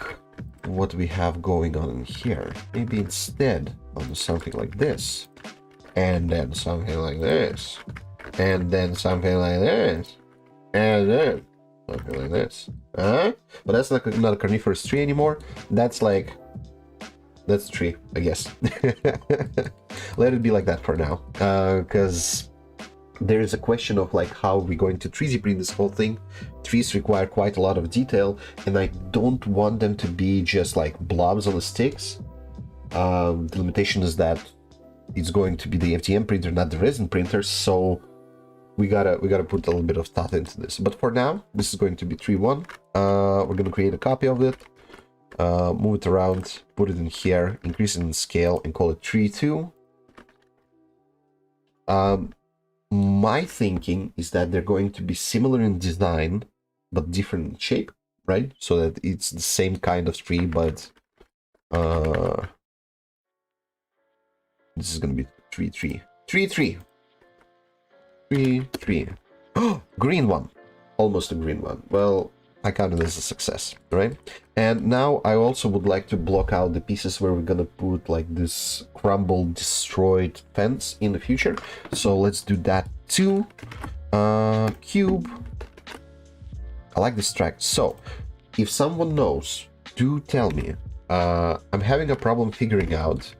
what we have going on in here. Maybe instead I'll do something like this. And then something like this. And then something like this. And then something like this. But that's like not a carnivorous tree anymore. That's like... That's a tree, I guess. Let it be like that for now. Because there is a question of like how we're going to 3D print this whole thing. Trees require quite a lot of detail, and I don't want them to be just like blobs on the sticks. The limitation is that it's going to be the FDM printer, not the resin printer, so we gotta put a little bit of thought into this. But for now, this is going to be 3.1. We're gonna create a copy of it, move it around, put it in here, increase it in scale, and call it 3.2. My thinking is that they're going to be similar in design, but different in shape, right? So that it's the same kind of tree, but this is gonna be 3.3. 3.3. 3.3. Oh, green one. Almost a green one. Well, I count it as a success, right? And now I also would like to block out the pieces where we're gonna put like this crumbled, destroyed fence in the future. So let's do that too. Cube. I like this track. So if someone knows, do tell me. I'm having a problem figuring out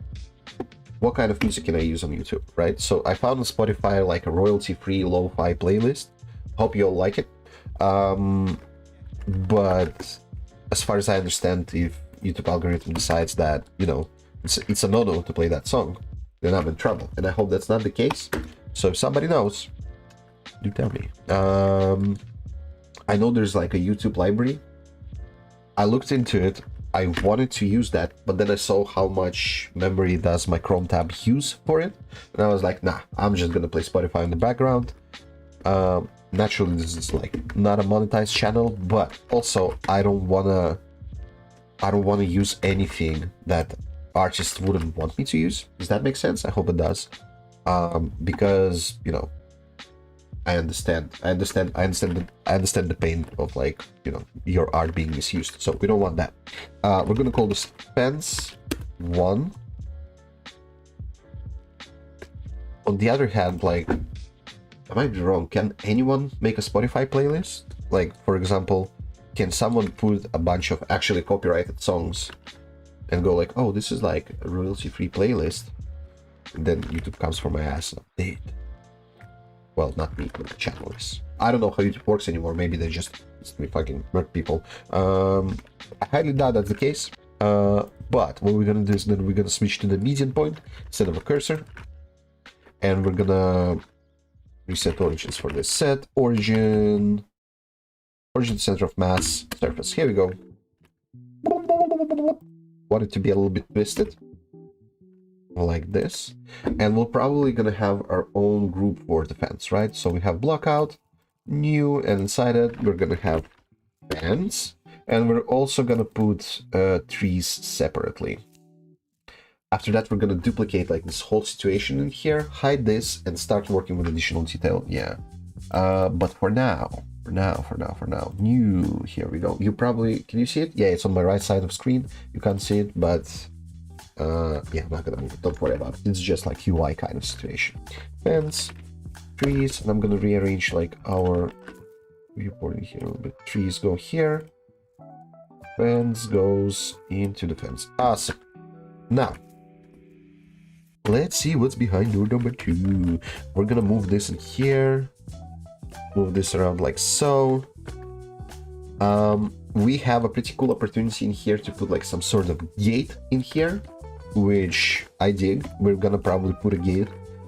what kind of music can I use on YouTube, right? So I found on Spotify like a royalty-free lo-fi playlist. Hope you all like it. But as far as I understand, if YouTube algorithm decides that, you know, it's a no-no to play that song, then I'm in trouble. And I hope that's not the case. So if somebody knows, do tell me. I know there's like a YouTube library. I looked into it. I wanted to use that, but then I saw how much memory does my Chrome tab use for it. And I was like, nah, I'm just gonna play Spotify in the background. Naturally, this is like not a monetized channel, but also I don't wanna use anything that artists wouldn't want me to use. Does that make sense? I hope it does. Because, you know, I understand the pain of like, you know, your art being misused. So we don't want that. We're gonna call this fence 1. On the other hand, like, I might be wrong. Can anyone make a Spotify playlist? Like, for example, can someone put a bunch of actually copyrighted songs and go like, oh, this is like a royalty-free playlist, and then YouTube comes for my ass and update? Well, not me, but the channel is. I don't know how YouTube works anymore. Maybe they just fucking murk people. I highly doubt that's the case. But what we're gonna do is then we're gonna switch to the median point instead of a cursor, and we're gonna reset origins for this. Set origin center of mass surface. Here we go. Want it to be a little bit twisted, like this, and we're probably gonna have our own group for the fence, right? So we have block out, new, and inside it we're gonna have fence, and we're also gonna put trees separately. After that, we're gonna duplicate like this whole situation in here, hide this, and start working with additional detail. Yeah, but for now, new. Here we go. You probably, can you see it? Yeah, it's on my right side of screen. You can't see it, but yeah, I'm not gonna move it. Don't worry about it. It's just like UI kind of situation. Fence, trees, and I'm gonna rearrange like our viewport in here a little bit. Trees go here. Fence goes into the fence. Awesome. Now, let's see what's behind door number 2. We're gonna move this in here. Move this around like so. We have a pretty cool opportunity in here to put like some sort of gate in here, which I dig. We're gonna probably put a gate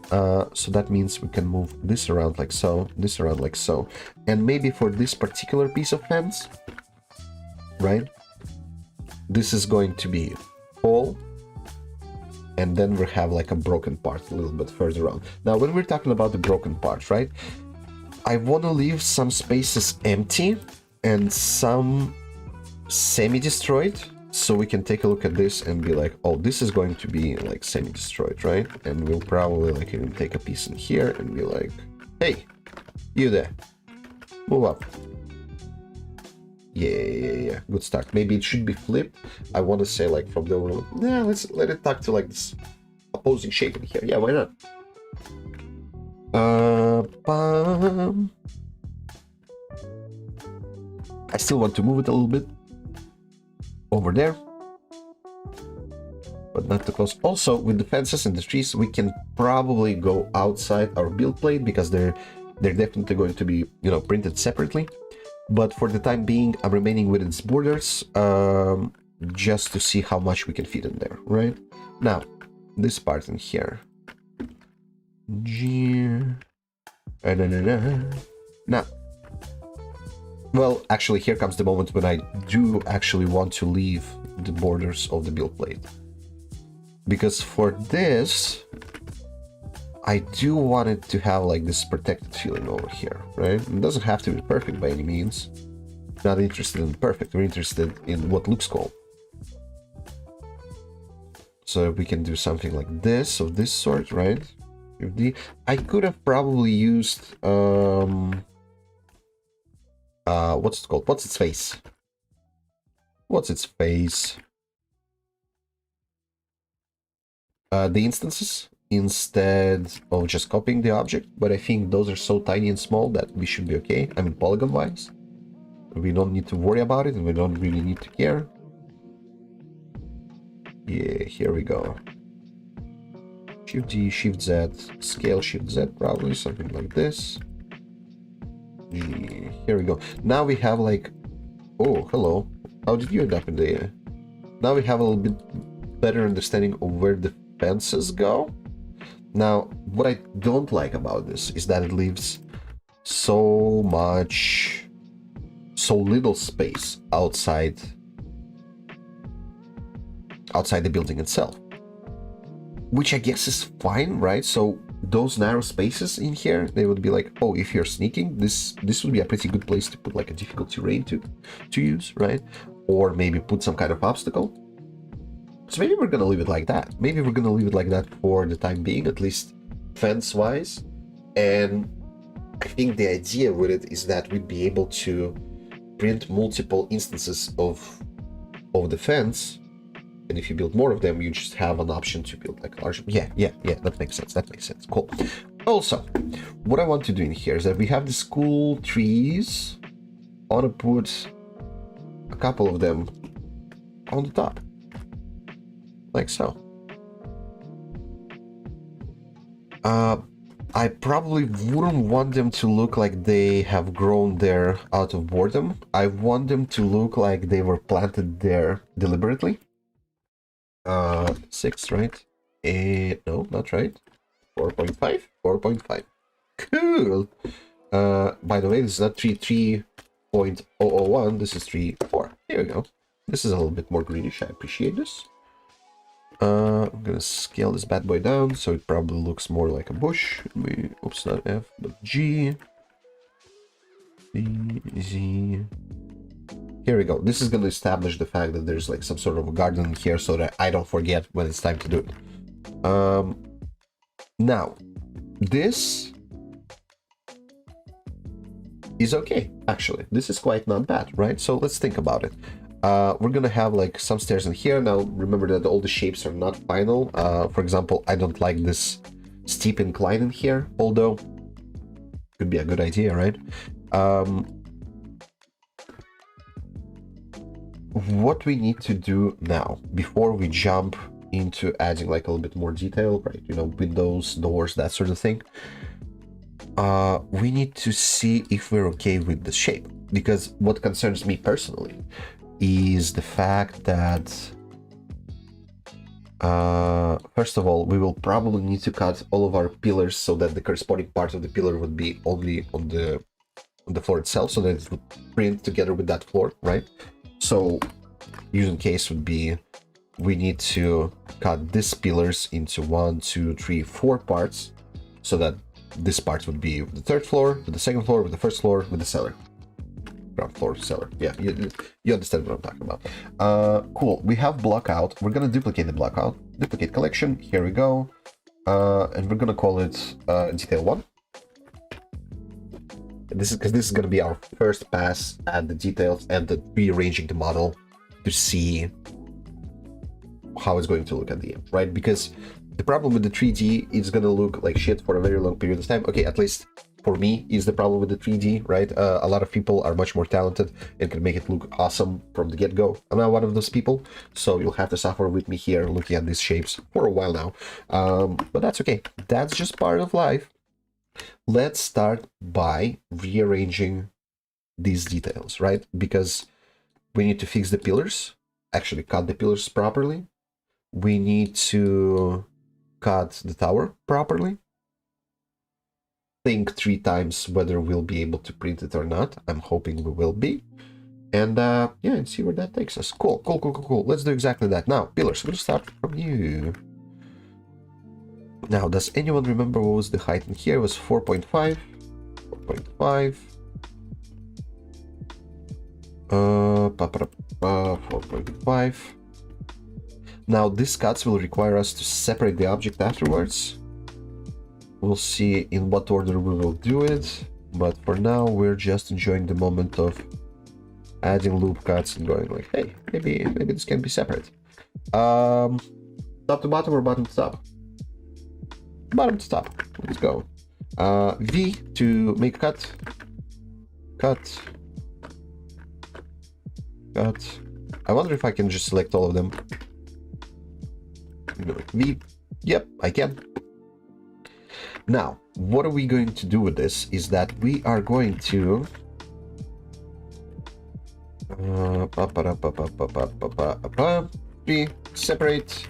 So that means we can move this around like so, this around like so. And maybe for this particular piece of fence, right? This is going to be full. And then we have like a broken part a little bit further on. Now, when we're talking about the broken part, right? I want to leave some spaces empty and some semi-destroyed, so we can take a look at this and be like, oh, this is going to be like semi-destroyed, right? And we'll probably like even take a piece in here and be like, hey, you there, move up. Yeah, good start. Maybe it should be flipped. I want to say like from the room. Yeah, let's let it talk to like this opposing shape in here. Yeah, why not? I still want to move it a little bit over there, but not too close. Also, with the fences and the trees, we can probably go outside our build plate because they're definitely going to be, you know, printed separately. But for the time being, I'm remaining within its borders, just to see how much we can fit in there, right? Now, this part in here. Now, well, actually, here comes the moment when I do actually want to leave the borders of the build plate. Because for this, I do want it to have like this protected feeling over here, right? It doesn't have to be perfect by any means. Not interested in perfect, we're interested in what looks cool. So we can do something like this, of this sort, right? I could have probably used, what's it called? What's its face? What's its face? The instances, instead of just copying the object, but I think those are so tiny and small that we should be okay. I mean, polygon-wise. We don't need to worry about it, and we don't really need to care. Yeah, here we go. Shift D, Shift Z, scale Shift Z, probably something like this. G, here we go. Now we have like, oh, hello. How did you end up in the? Now we have a little bit better understanding of where the fences go. Now, what I don't like about this is that it leaves so little space outside the building itself, which I guess is fine, right? So those narrow spaces in here, they would be like, oh, if you're sneaking, this would be a pretty good place to put like a difficult terrain to use, right? Or maybe put some kind of obstacle. So maybe we're gonna leave it like that. Maybe we're gonna leave it like that for the time being, at least fence-wise. And I think the idea with it is that we'd be able to print multiple instances of the fence. And if you build more of them, you just have an option to build like a larger. Yeah, that makes sense. That makes sense. Cool. Also, what I want to do in here is that we have these cool trees. I want to put a couple of them on the top. Like so. I probably wouldn't want them to look like they have grown there out of boredom. I want them to look like they were planted there deliberately. 6, right? No, not right. 4.5? 4.5. Cool! By the way, this is not 3.001, this is 3.4. Here we go. This is a little bit more greenish, I appreciate this. I'm gonna scale this bad boy down so it probably looks more like a bush. Oops, not F, but G. B, Z. Here we go. This is gonna establish the fact that there's like some sort of a garden here so that I don't forget when it's time to do it. Now, this is okay, actually. This is quite not bad, right? So let's think about it. We're gonna have like some stairs in here. Now remember that all the shapes are not final. For example, I don't like this steep incline in here, although could be a good idea, right? What we need to do now before we jump into adding like a little bit more detail, right? You know, windows, doors, that sort of thing. We need to see if we're okay with the shape, because what concerns me personally is the fact that First of all, we will probably need to cut all of our pillars so that the corresponding part of the pillar would be only on the floor itself, so that it would print together with that floor, right? So using case would be we need to cut these pillars into 1, 2, 3, 4 parts, so that this part would be with the third floor, with the second floor, with the first floor, with the cellar. Ground floor, cellar. Yeah, you understand what I'm talking about. Cool. We have block out. We're gonna duplicate the block out. Duplicate collection. Here we go. And we're gonna call it detail 1. This is because this is gonna be our first pass at the details and the rearranging the model to see how it's going to look at the end, right? Because the problem with the 3D is gonna look like shit for a very long period of time. Okay, at least for me is the problem with the 3D, right? A lot of people are much more talented and can make it look awesome from the get-go. I'm not one of those people, so you'll have to suffer with me here looking at these shapes for a while now. But that's okay. That's just part of life. Let's start by rearranging these details, right? Because we need to fix the pillars, actually cut the pillars properly. We need to cut the tower properly. Think 3 times whether we'll be able to print it or not. I'm hoping we will be. And yeah, and see where that takes us. Cool, cool, cool, cool, cool. Let's do exactly that. Now, pillars, we'll start from you. Now, does anyone remember what was the height in here? It was 4.5. 4.5. 4.5. Now, these cuts will require us to separate the object afterwards. We'll see in what order we will do it, but for now, we're just enjoying the moment of adding loop cuts and going like, hey, maybe this can be separate. Top to bottom or bottom to top? Bottom to top. Let's go. V to make a cut. Cut. Cut. I wonder if I can just select all of them. V. Yep, I can. Now, what are we going to do with this is that we are going to separate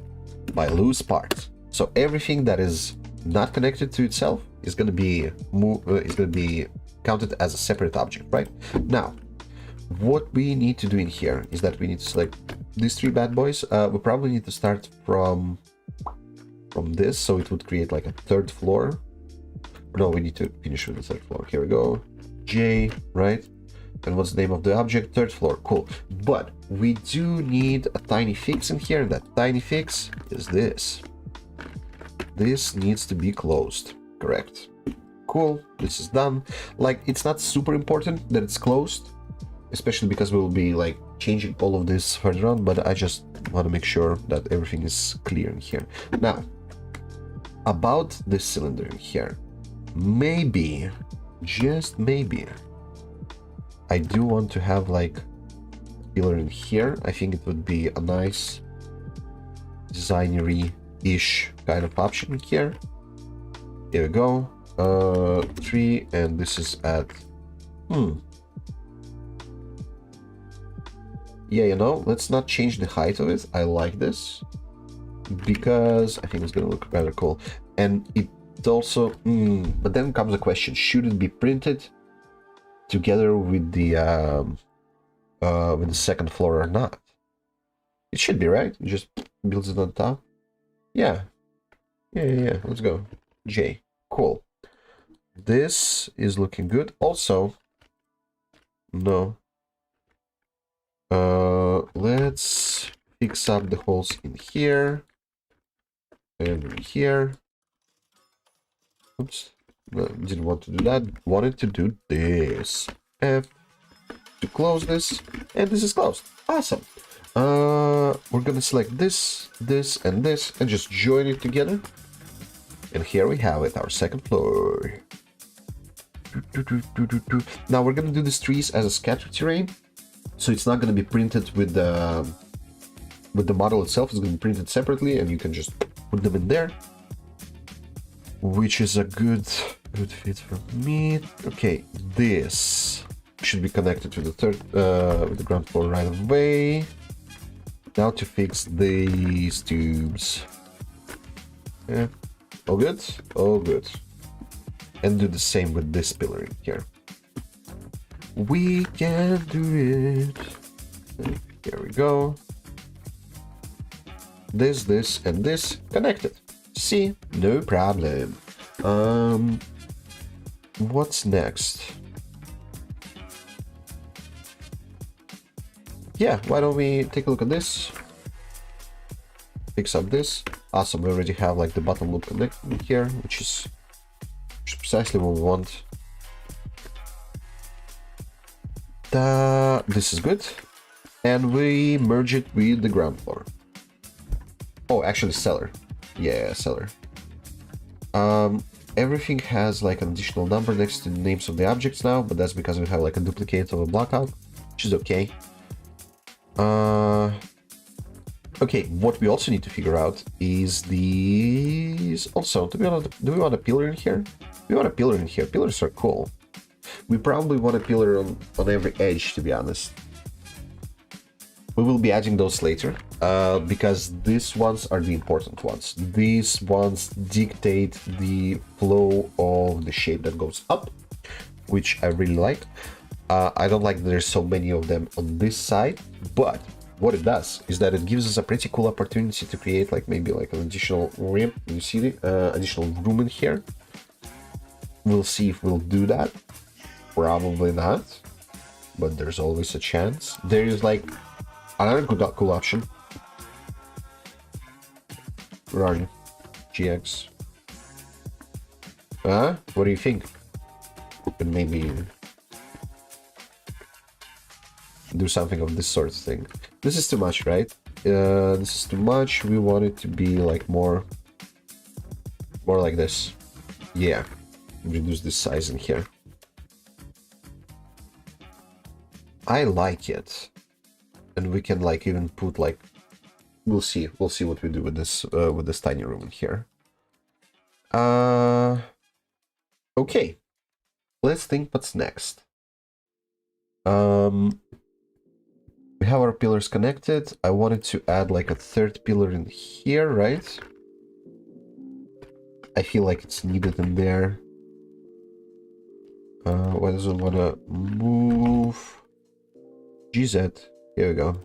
by loose parts. So everything that is not connected to itself is going to be counted as a separate object, right? Now, what we need to do in here is that we need to select these 3 bad boys. We probably need to start from this, so it would create like a 3rd floor. No, we need to finish with the 3rd floor. Here we go. J, right? And what's the name of the object? 3rd floor. Cool. But we do need a tiny fix in here. That tiny fix is this. This needs to be closed. Correct. Cool. This is done. Like, it's not super important that it's closed, especially because we'll be like changing all of this further on, but I just want to make sure that everything is clear in here. Now, about this cylinder in here, maybe, just maybe, I do want to have like a pillar in here. I think it would be a nice designery-ish kind of option here. Here we go. 3, and this is at yeah, you know, let's not change the height of it. I like this because I think it's gonna look rather cool. And it also but then comes the question, should it be printed together with the 2nd floor or not? It should be, right? It just builds it on top. Yeah, let's go. J. Cool. This is looking good. Also, no, let's fix up the holes in here and in here. Oops, no, didn't want to do that. Wanted to do this. F to close this, and this is closed. Awesome. We're gonna select this, this, and this, and just join it together. And here we have it, our 2nd floor. Now we're gonna do these trees as a scatter terrain, so it's not gonna be printed with the model itself. It's gonna be printed separately, and you can just put them in there, which is a good fit for me. Okay, this should be connected to the 3rd with the ground floor right away. Now to fix these tubes. Yeah. All good? All good. And do the same with this pillar in here. We can do it. Here we go. This, and this connected. See? No problem. What's next? Yeah, why don't we take a look at this? Fix up this. Awesome, we already have like the bottom loop connected here, which is precisely what we want. This is good. And we merge it with the ground floor. Oh, actually cellar. Yeah, cellar. Everything has like an additional number next to the names of the objects now, but that's because we have like a duplicate of a blockout, which is okay. Okay, what we also need to figure out is these. Also, do we want a pillar in here? We want a pillar in here. Pillars are cool. We probably want a pillar on every edge, to be honest. We will be adding those later, because these ones are the important ones. These ones dictate the flow of the shape that goes up, which I really like. I don't like that there's so many of them on this side, but what it does is that it gives us a pretty cool opportunity to create like maybe like an additional rim. You see the additional room in here. We'll see if we'll do that. Probably not, but there's always a chance. There is like another cool option. Where are you? GX. What do you think? Could maybe do something of this sort of thing. This is too much, right? This is too much. We want it to be like more like this. Yeah. Reduce the size in here. I like it. And we can like even put like, we'll see what we do with this tiny room in here. Okay, let's think what's next. We have our pillars connected. I wanted to add like a third pillar in here, right? I feel like it's needed in there. Why does it want to move? GZ. Here we go.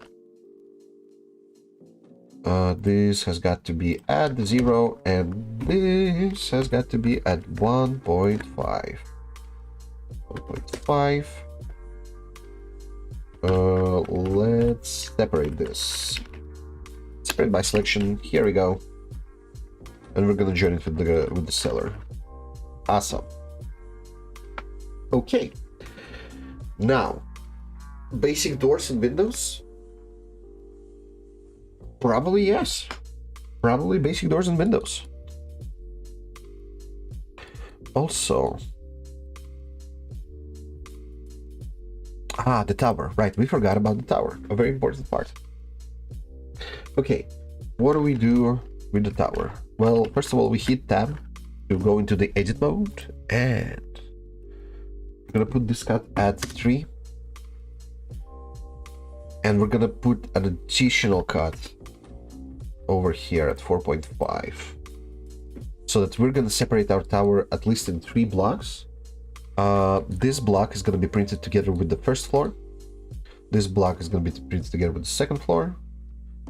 This has got to be at 0, and this has got to be at 1.5. 1.5. Let's separate this. Separate by selection. Here we go. And we're gonna join it with the cellar. Awesome. Okay. Now, basic doors and windows. Probably yes. Probably basic doors and windows. Also, the tower. Right, we forgot about the tower. A very important part. Okay, what do we do with the tower? Well, first of all, we hit tab to go into the edit mode, and we're gonna put this cut at 3. And we're gonna put an additional cut over here at 4.5, so that we're gonna separate our tower at least in 3 blocks. This block is gonna be printed together with the first floor. This block is gonna be printed together with the second floor,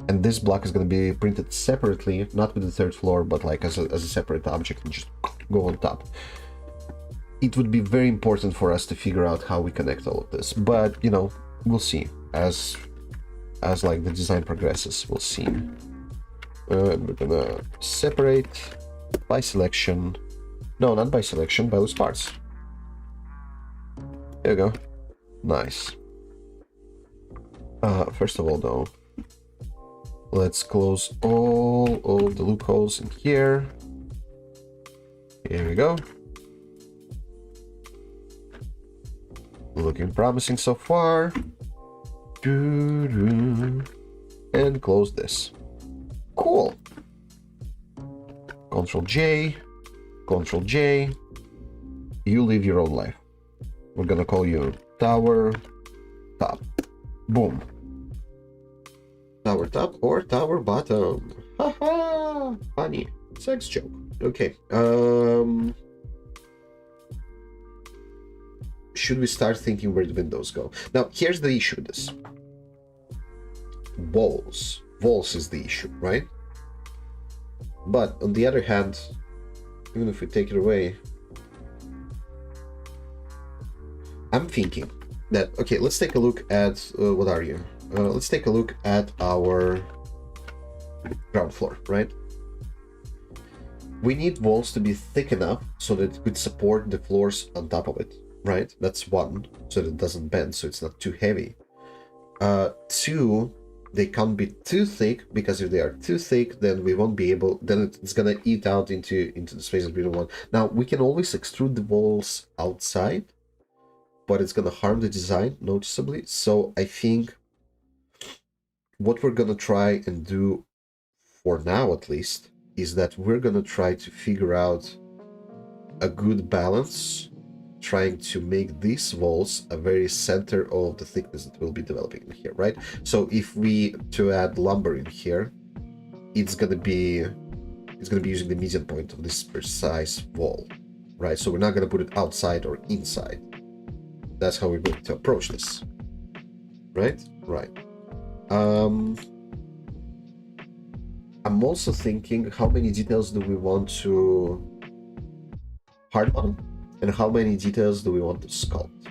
and this block is gonna be printed separately, not with the third floor, but like as a separate object, and just go on top. It would be very important for us to figure out how we connect all of this, but you know, we'll see as like the design progresses. We'll see. And we're gonna separate by selection. No, not by selection, by loose parts. There you go. Nice. First of all, though, let's close all of the loopholes in here. Here we go. Looking promising so far. And close this. Cool. Control J, Control J. You live your own life. We're gonna call you tower top. Boom. tower top or tower bottom. Haha, funny sex joke. Okay. Should we start thinking where the windows go? Now, here's the issue with this. Walls. Walls is the issue, right? But on the other hand, even if we take it away, I'm thinking that, okay, let's take a look at, what are you? Let's take a look at our ground floor, right? We need walls to be thick enough so that it could support the floors on top of it, right? That's one, so that it doesn't bend, so it's not too heavy. Two, they can't be too thick, because if they are too thick, then we won't be able, then it's gonna eat out into the space that we don't want. Now, we can always extrude the walls outside, but it's gonna harm the design noticeably. So I think what we're gonna try and do, for now at least, is that we're gonna try to figure out a good balance, trying to make these walls a very center of the thickness that we'll be developing in here, right? So if we to add lumber in here, it's gonna be using the median point of this precise wall, right? So we're not gonna put it outside or inside. That's how we're going to approach this, right? Right. I'm also thinking, how many details do we want to hard on, and how many details do we want to sculpt?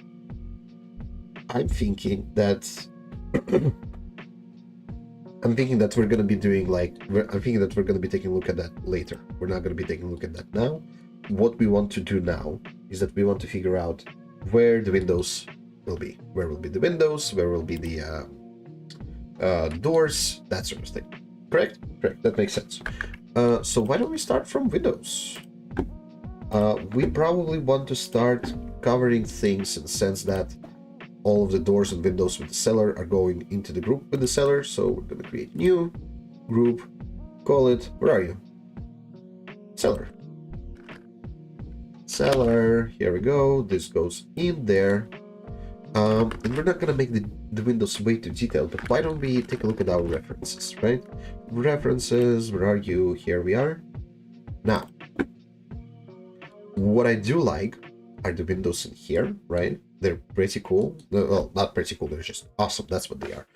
I'm thinking that we're going to be doing I'm thinking that we're going to be taking a look at that later. We're not going to be taking a look at that now. What we want to do now is that we want to figure out where the windows will be. Where will be the windows? Where will be the doors? That sort of thing. Correct? Correct. That makes sense. So why don't we start from windows? We probably want to start covering things in the sense that all of the doors and windows with the cellar are going into the group with the cellar. So we're going to create new group, call it, where are you? Cellar. Cellar, here we go. This goes in there. And we're not going to make the windows way too detailed, but why don't we take a look at our references, right? References, where are you? Here we are. Now, what I do like are the windows in here, right? They're pretty cool. Well, not pretty cool, they're just awesome. That's what they are.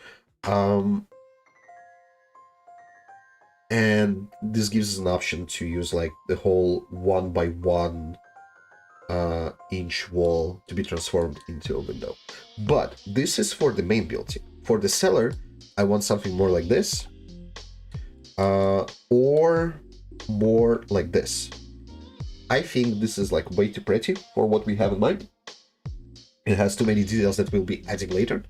And this gives us an option to use like the whole 1x1 inch wall to be transformed into a window. But this is for the main building. For the cellar, I want something more like this, or more like this. I think this is like way too pretty for what we have in mind. It has too many details that we'll be adding later.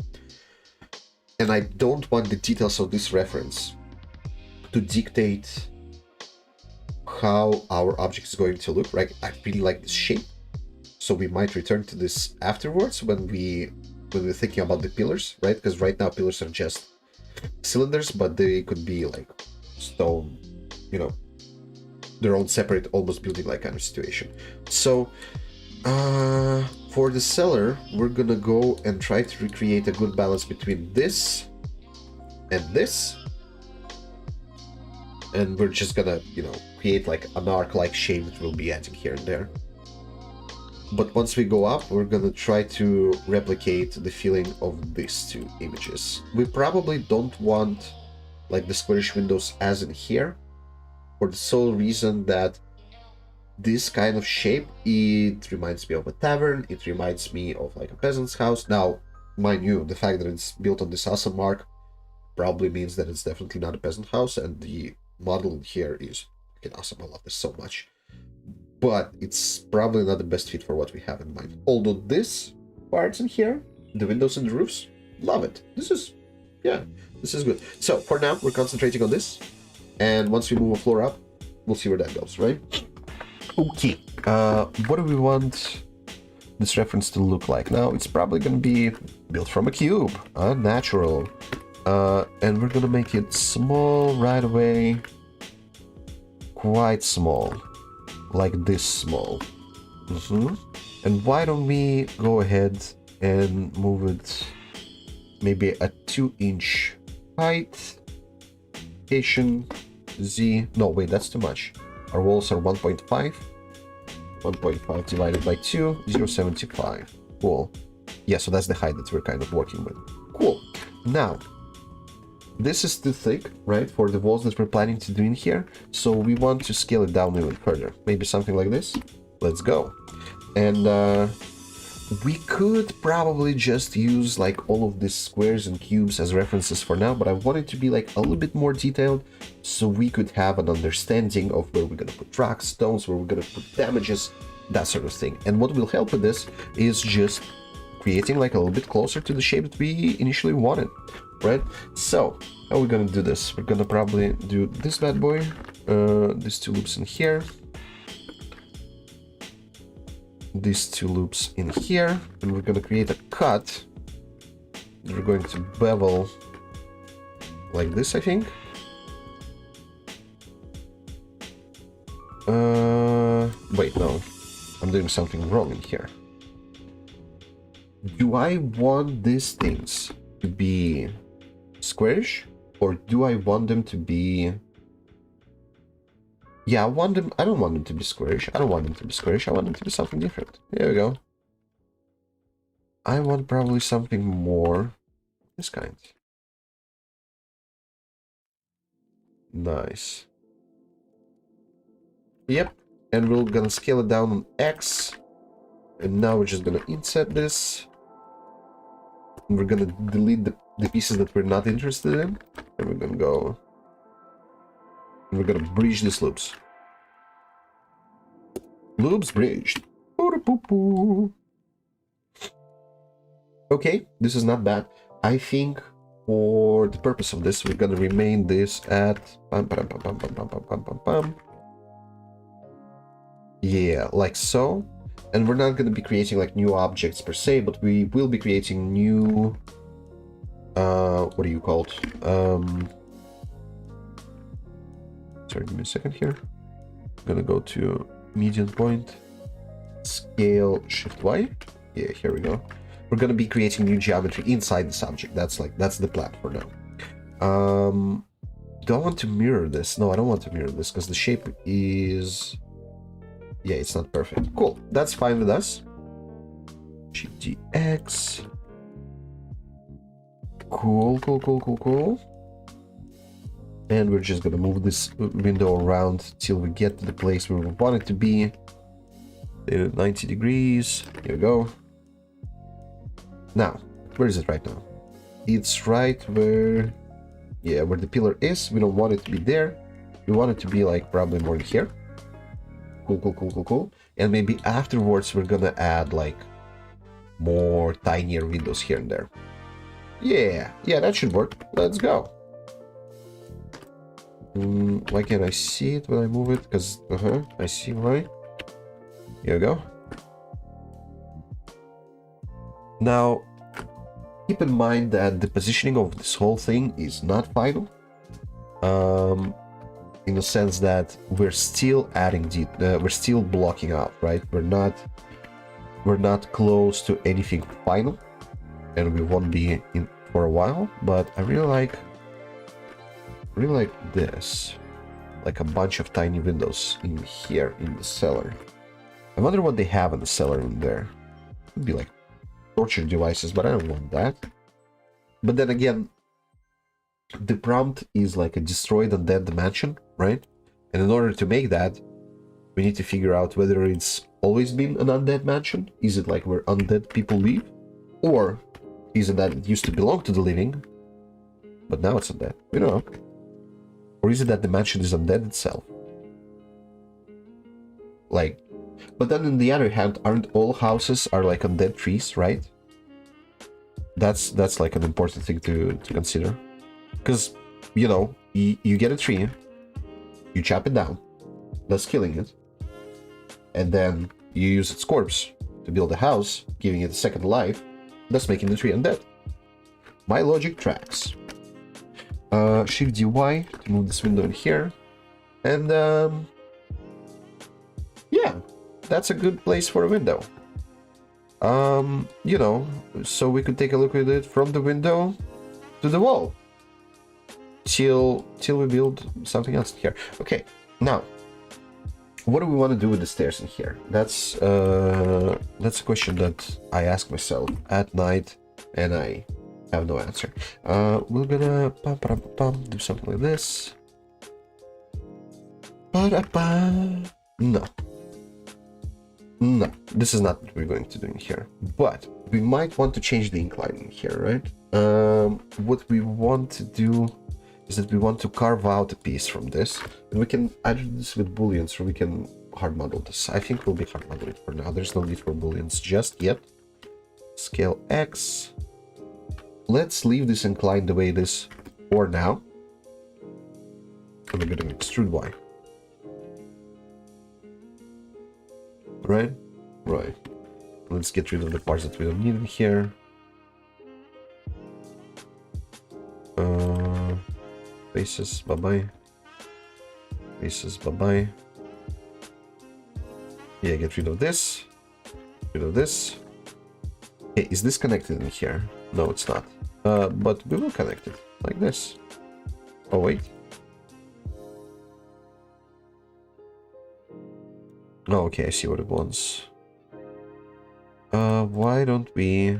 And I don't want the details of this reference to dictate how our object is going to look. Right? I really like this shape. So we might return to this afterwards when we're thinking about the pillars, right? Because right now pillars are just cylinders, but they could be like stone, you know, their own separate, almost building-like kind of situation. So for the cellar, we're gonna go and try to recreate a good balance between this and this. And we're just gonna, you know, create like an arc-like shape that we'll be adding here and there. But once we go up, we're gonna try to replicate the feeling of these two images. We probably don't want like the squarish windows as in here, for the sole reason that this kind of shape, it reminds me of a tavern, it reminds me of like a peasant's house. Now, mind you, the fact that it's built on this awesome mark probably means that it's definitely not a peasant house, and the model in here is fucking awesome. I love this so much. But it's probably not the best fit for what we have in mind. Although this parts in here, the windows and the roofs, love it. This is good. So for now, we're concentrating on this. And once we move a floor up, we'll see where that goes, right? Okay. What do we want this reference to look like? Now, it's probably going to be built from a cube, natural. And we're going to make it small right away. Quite small. Like this small. And why don't we go ahead and move it maybe a 2-inch height multiplication, Z, no, wait, that's too much. Our walls are 1.5. 1.5 divided by 2, 0.75. Cool. Yeah, so that's the height that we're kind of working with. Cool. Now, this is too thick, right, for the walls that we're planning to do in here. So we want to scale it down even further. Maybe something like this. Let's go. And we could probably just use like all of these squares and cubes as references for now, but I want it to be like a little bit more detailed so we could have an understanding of where we're gonna put rocks, stones, where we're gonna put damages, that sort of thing. And what will help with this is just creating like a little bit closer to the shape that we initially wanted, right? So how are we gonna do this? We're gonna probably do this bad boy, these two loops in here, these two loops in here, and we're gonna create a cut. We're going to bevel like this, I think. Wait, no, I'm doing something wrong in here. Do I want these things to be squarish, or do I want them to be... Yeah, I don't want them to be squarish. I don't want them to be squarish. I want them to be something different. There we go. I want probably something more this kind. Nice. Yep. And we're gonna scale it down on X. And now we're just gonna inset this. And we're gonna delete the pieces that we're not interested in. And we're gonna go... And we're gonna bridge these loops. Loops bridged. Okay, this is not bad. I think for the purpose of this, we're gonna remain this at... Yeah, like so. And we're not gonna be creating like new objects per se, but we will be creating new... what do you call it? Sorry, give me a second here. I'm gonna go to median point, scale, shift Y. Yeah, here we go. We're gonna be creating new geometry inside this object. That's the plan for now. Do I want to mirror this? No, I don't want to mirror this because the shape is... Yeah, it's not perfect. Cool, that's fine with us. Shift GX. Cool. And we're just gonna move this window around till we get to the place where we want it to be. 90 degrees. Here we go. Now, where is it right now? It's right where... Yeah, where the pillar is. We don't want it to be there. We want it to be like probably more in here. Cool. And maybe afterwards we're gonna add like more tinier windows here and there. Yeah, that should work. Let's go. Why can't I see it when I move it? Because, I see why. Here we go. Now, keep in mind that the positioning of this whole thing is not final. In the sense that we're still adding we're still blocking out, right? We're not close to anything final, and we won't be in for a while. But I really like this, like a bunch of tiny windows in here in the cellar. I wonder what they have in the cellar in there. Could be like torture devices, but I don't want that. But then again, the prompt is like a destroyed undead mansion, right? And in order to make that, we need to figure out whether it's always been an undead mansion. Is it like where undead people live? Or is it that it used to belong to the living, but now it's undead? We don't know. Or is it that the mansion is undead itself? Like, but then on the other hand, aren't all houses are like undead trees, right? That's like an important thing to consider. Because, you know, you get a tree, you chop it down, thus killing it, and then you use its corpse to build a house, giving it a second life, thus making the tree undead. My logic tracks. Shift DY to move this window in here, and yeah, that's a good place for a window. You know, so we could take a look at it from the window to the wall. till we build something else here. Okay, now what do we want to do with the stairs in here? That's a question that I ask myself at night, and I have no answer. We're gonna do something like this. No. No, this is not what we're going to do in here. But we might want to change the incline in here, right? What we want to do is that we want to carve out a piece from this, and we can either do this with booleans or we can hard model this. I think we'll be hard modeling for now. There's no need for booleans just yet. Scale X. Let's leave this incline the way it is for now. And we're gonna extrude Y. Right? Right. Let's get rid of the parts that we don't need in here. Faces, bye-bye. Faces, bye-bye. Yeah, get rid of this. Rid of this. Hey, is this connected in here? No, it's not. But we will connect it like this. Oh, wait. Oh, okay, I see what it wants. Why don't we...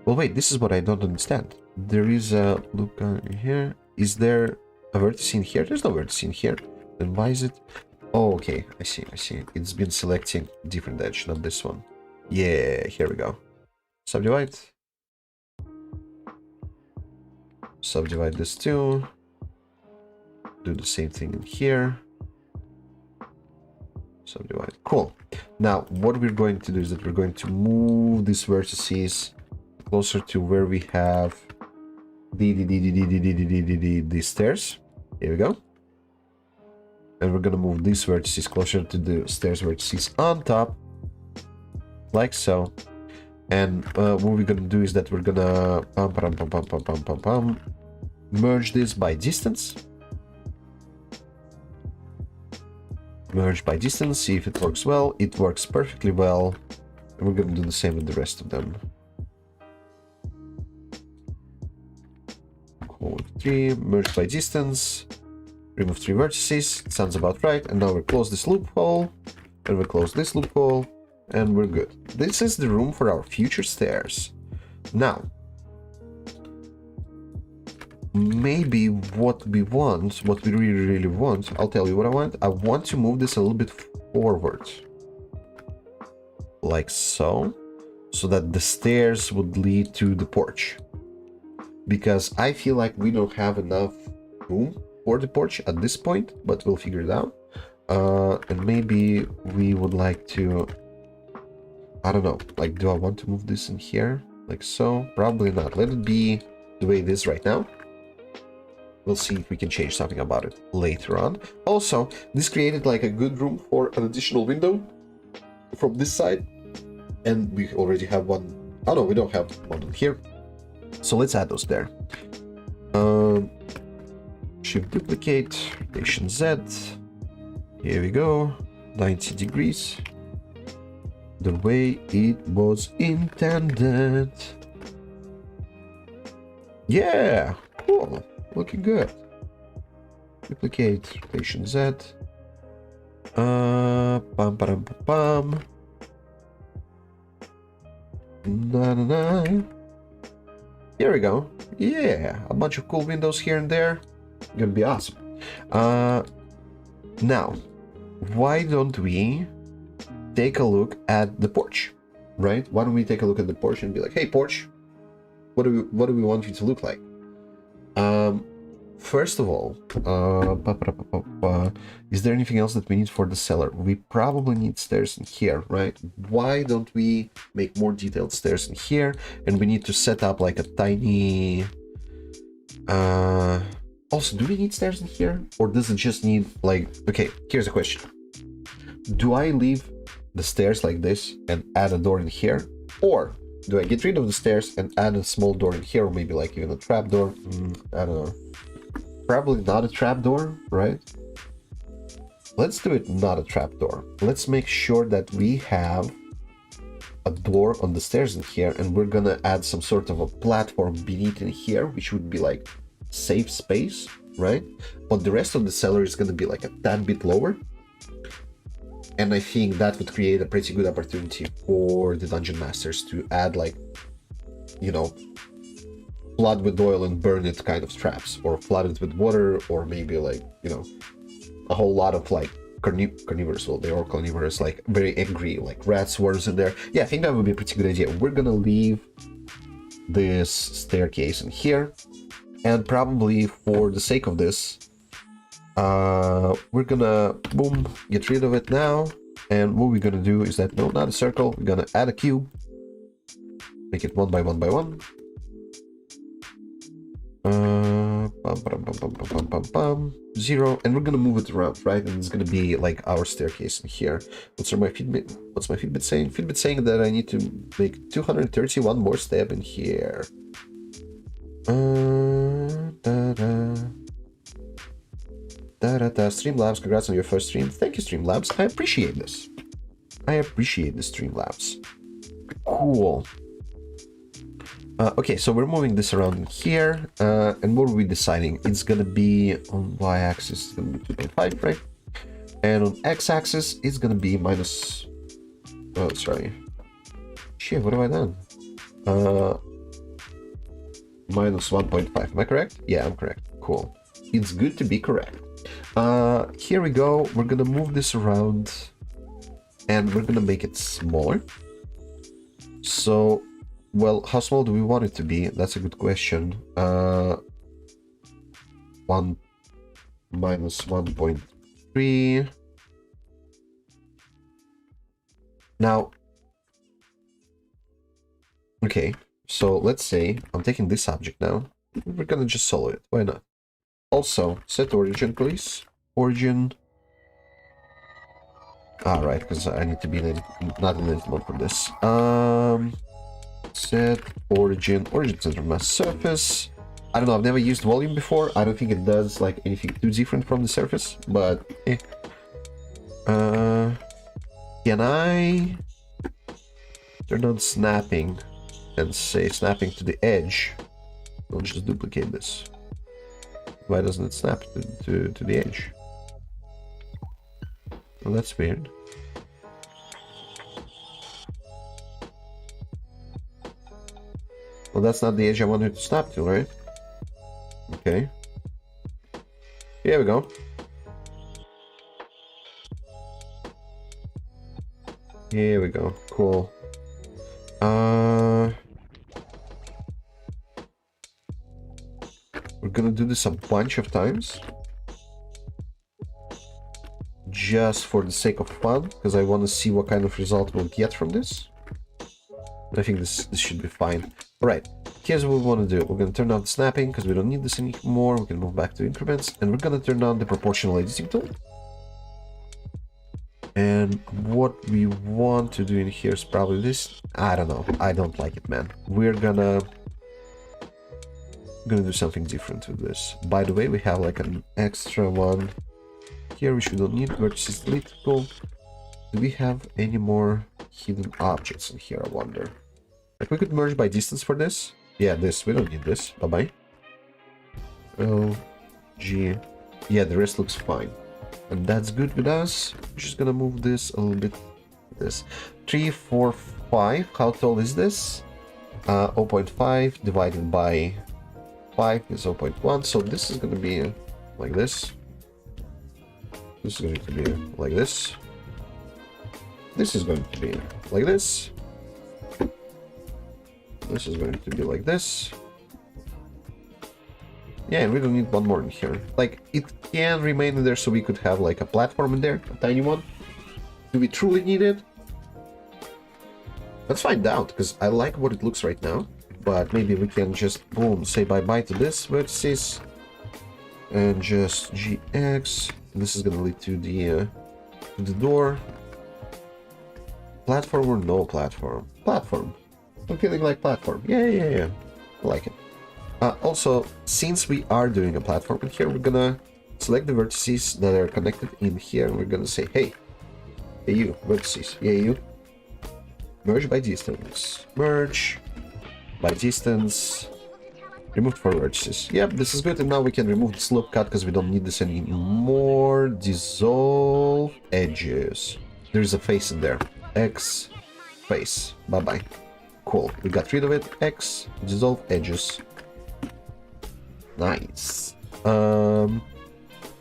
Well, wait, this is what I don't understand. There is a loop here. Is there a vertex in here? There's no vertex in here. Then why is it... Oh, okay, I see, I see. It's been selecting different edge, not this one. Yeah, here we go. Subdivide. Subdivide this too. Do the same thing in here. Subdivide. Cool. Now, what we're going to do is that we're going to move these vertices closer to where we have the stairs. Here we go. And we're gonna move these vertices closer to the stairs vertices on top, like so. And what we're gonna do is that we're gonna merge this by distance. Merge by distance, see if it works well. It works perfectly well. And we're gonna do the same with the rest of them. Hold 3, merge by distance, remove 3 vertices. It sounds about right. And now we close this loophole, and we close this loophole, and we're good. This is the room for our future stairs. Now, maybe what we want, what we really want, I'll tell you what I want. I want to move this a little bit forward. Like so. So that the stairs would lead to the porch. Because I feel like we don't have enough room for the porch at this point, but we'll figure it out. And maybe we would like to... I don't know. Like, do I want to move this in here? Like so? Probably not. Let it be the way it is right now. We'll see if we can change something about it later on. Also, this created like a good room for an additional window from this side. And we already have one. Oh no, we don't have one here. So let's add those there. Shift duplicate, rotation Z. Here we go. 90 degrees. The way it was intended. Yeah, cool. Looking good. Duplicate, rotation Z. Pam, pam, pam, pam. Na, na, na. Here we go. Yeah, a bunch of cool windows here and there. Gonna be awesome. Now, why don't we take a look at the porch, right? Why don't we take a look at the porch and be like, hey, porch, what do we want you to look like? First of all, is there anything else that we need for the cellar? We probably need stairs in here, right? Why don't we make more detailed stairs in here? And we need to set up like a tiny... Also, do we need stairs in here? Or does it just need like... Okay, here's a question. Do I leave the stairs like this and add a door in here? Or do I get rid of the stairs and add a small door in here? Or maybe like even a trap door? I don't know. Probably not a trapdoor, right? Let's do it not a trapdoor. Let's make sure that we have a door on the stairs in here, and we're gonna add some sort of a platform beneath in here, which would be like safe space right? But the rest of the cellar is gonna be like a tad bit lower. And I think that would create a pretty good opportunity for the dungeon masters to add like, you know, flood with oil and burn it kind of traps, or flood it with water, or maybe like, you know, a whole lot of like carnivorous, well, they are carnivorous, like very angry, like rat swarms in there. Yeah, I think that would be a pretty good idea. We're gonna leave this staircase in here, and probably for the sake of this, we're gonna, boom, get rid of it now. And what we're gonna do is that, no, not a circle, we're gonna add a cube, make it 1 by 1 by 1. Bum, bum, bum, 0, and we're gonna move it around, right? And it's gonna be like our staircase in here. What's my Fitbit saying? Fitbit saying that I need to make 231 more step in here. Streamlabs, congrats on your first stream. Thank you, Streamlabs. I appreciate this. I appreciate the Streamlabs. Cool. Okay, so we're moving this around in here, and what are we deciding? It's gonna be on y-axis, it's gonna be 2.5, right? And on x-axis, it's gonna be minus... Oh, sorry. Shit, what have I done? Minus 1.5, am I correct? Yeah, I'm correct. Cool. It's good to be correct. Here we go. We're gonna move this around, and we're gonna make it smaller. So... well, how small do we want it to be? That's a good question. 1 minus 1.3. Now, okay, so let's say I'm taking this object now. We're gonna just solve it. Why not? Also, set origin, please. Origin. Alright, because I need to be in not in edit mode for this. Set origin center mass surface. I don't know, I've never used volume before. I don't think it does like anything too different from the surface, but can I turn on snapping and say snapping to the edge? I'll just duplicate this. Why doesn't it snap to the edge? Well, that's weird. Well, that's not the edge I wanted to snap to, right? Okay. Here we go. Here we go. Cool. We're gonna do this a bunch of times. Just for the sake of fun, because I want to see what kind of result we'll get from this. I think this should be fine. Alright, here's what we want to do. We're going to turn on the snapping because we don't need this anymore. We can move back to increments, and we're going to turn on the proportional editing tool. And what we want to do in here is probably this. I don't know. I don't like it, man. We're gonna do something different with this. By the way, we have like an extra one here, which we don't need. Vertices delete tool. Do we have any more hidden objects in here, I wonder? Like, we could merge by distance for this. Yeah, this. We don't need this. Bye-bye. L, G. Yeah, the rest looks fine. And that's good with us. I'm just gonna move this a little bit. This 3, 4, 5. How tall is this? 0.5 divided by 5 is 0.1. So this is gonna be like this. This is going to be like this. This is going to be like this. This is going to be like this. Yeah, and we don't need one more in here. Like, it can remain in there so we could have like a platform in there, a tiny one. Do we truly need it? Let's find out, because I like what it looks right now. But maybe we can just, boom, say bye-bye to this vertices. And just GX. This is gonna lead to the door. Platform or no platform? Platform. I'm feeling like platform. Yeah. I like it. Also, since we are doing a platform in here, we're gonna select the vertices that are connected in here, and we're gonna say, hey you, vertices, yeah, you. Merge by distance. Merge by distance. Removed 4 vertices. Yep, this is good, and now we can remove the slope cut because we don't need this anymore. Dissolve edges. There's a face in there. X face. Bye-bye. Cool. We got rid of it. X dissolve edges. Nice. Well,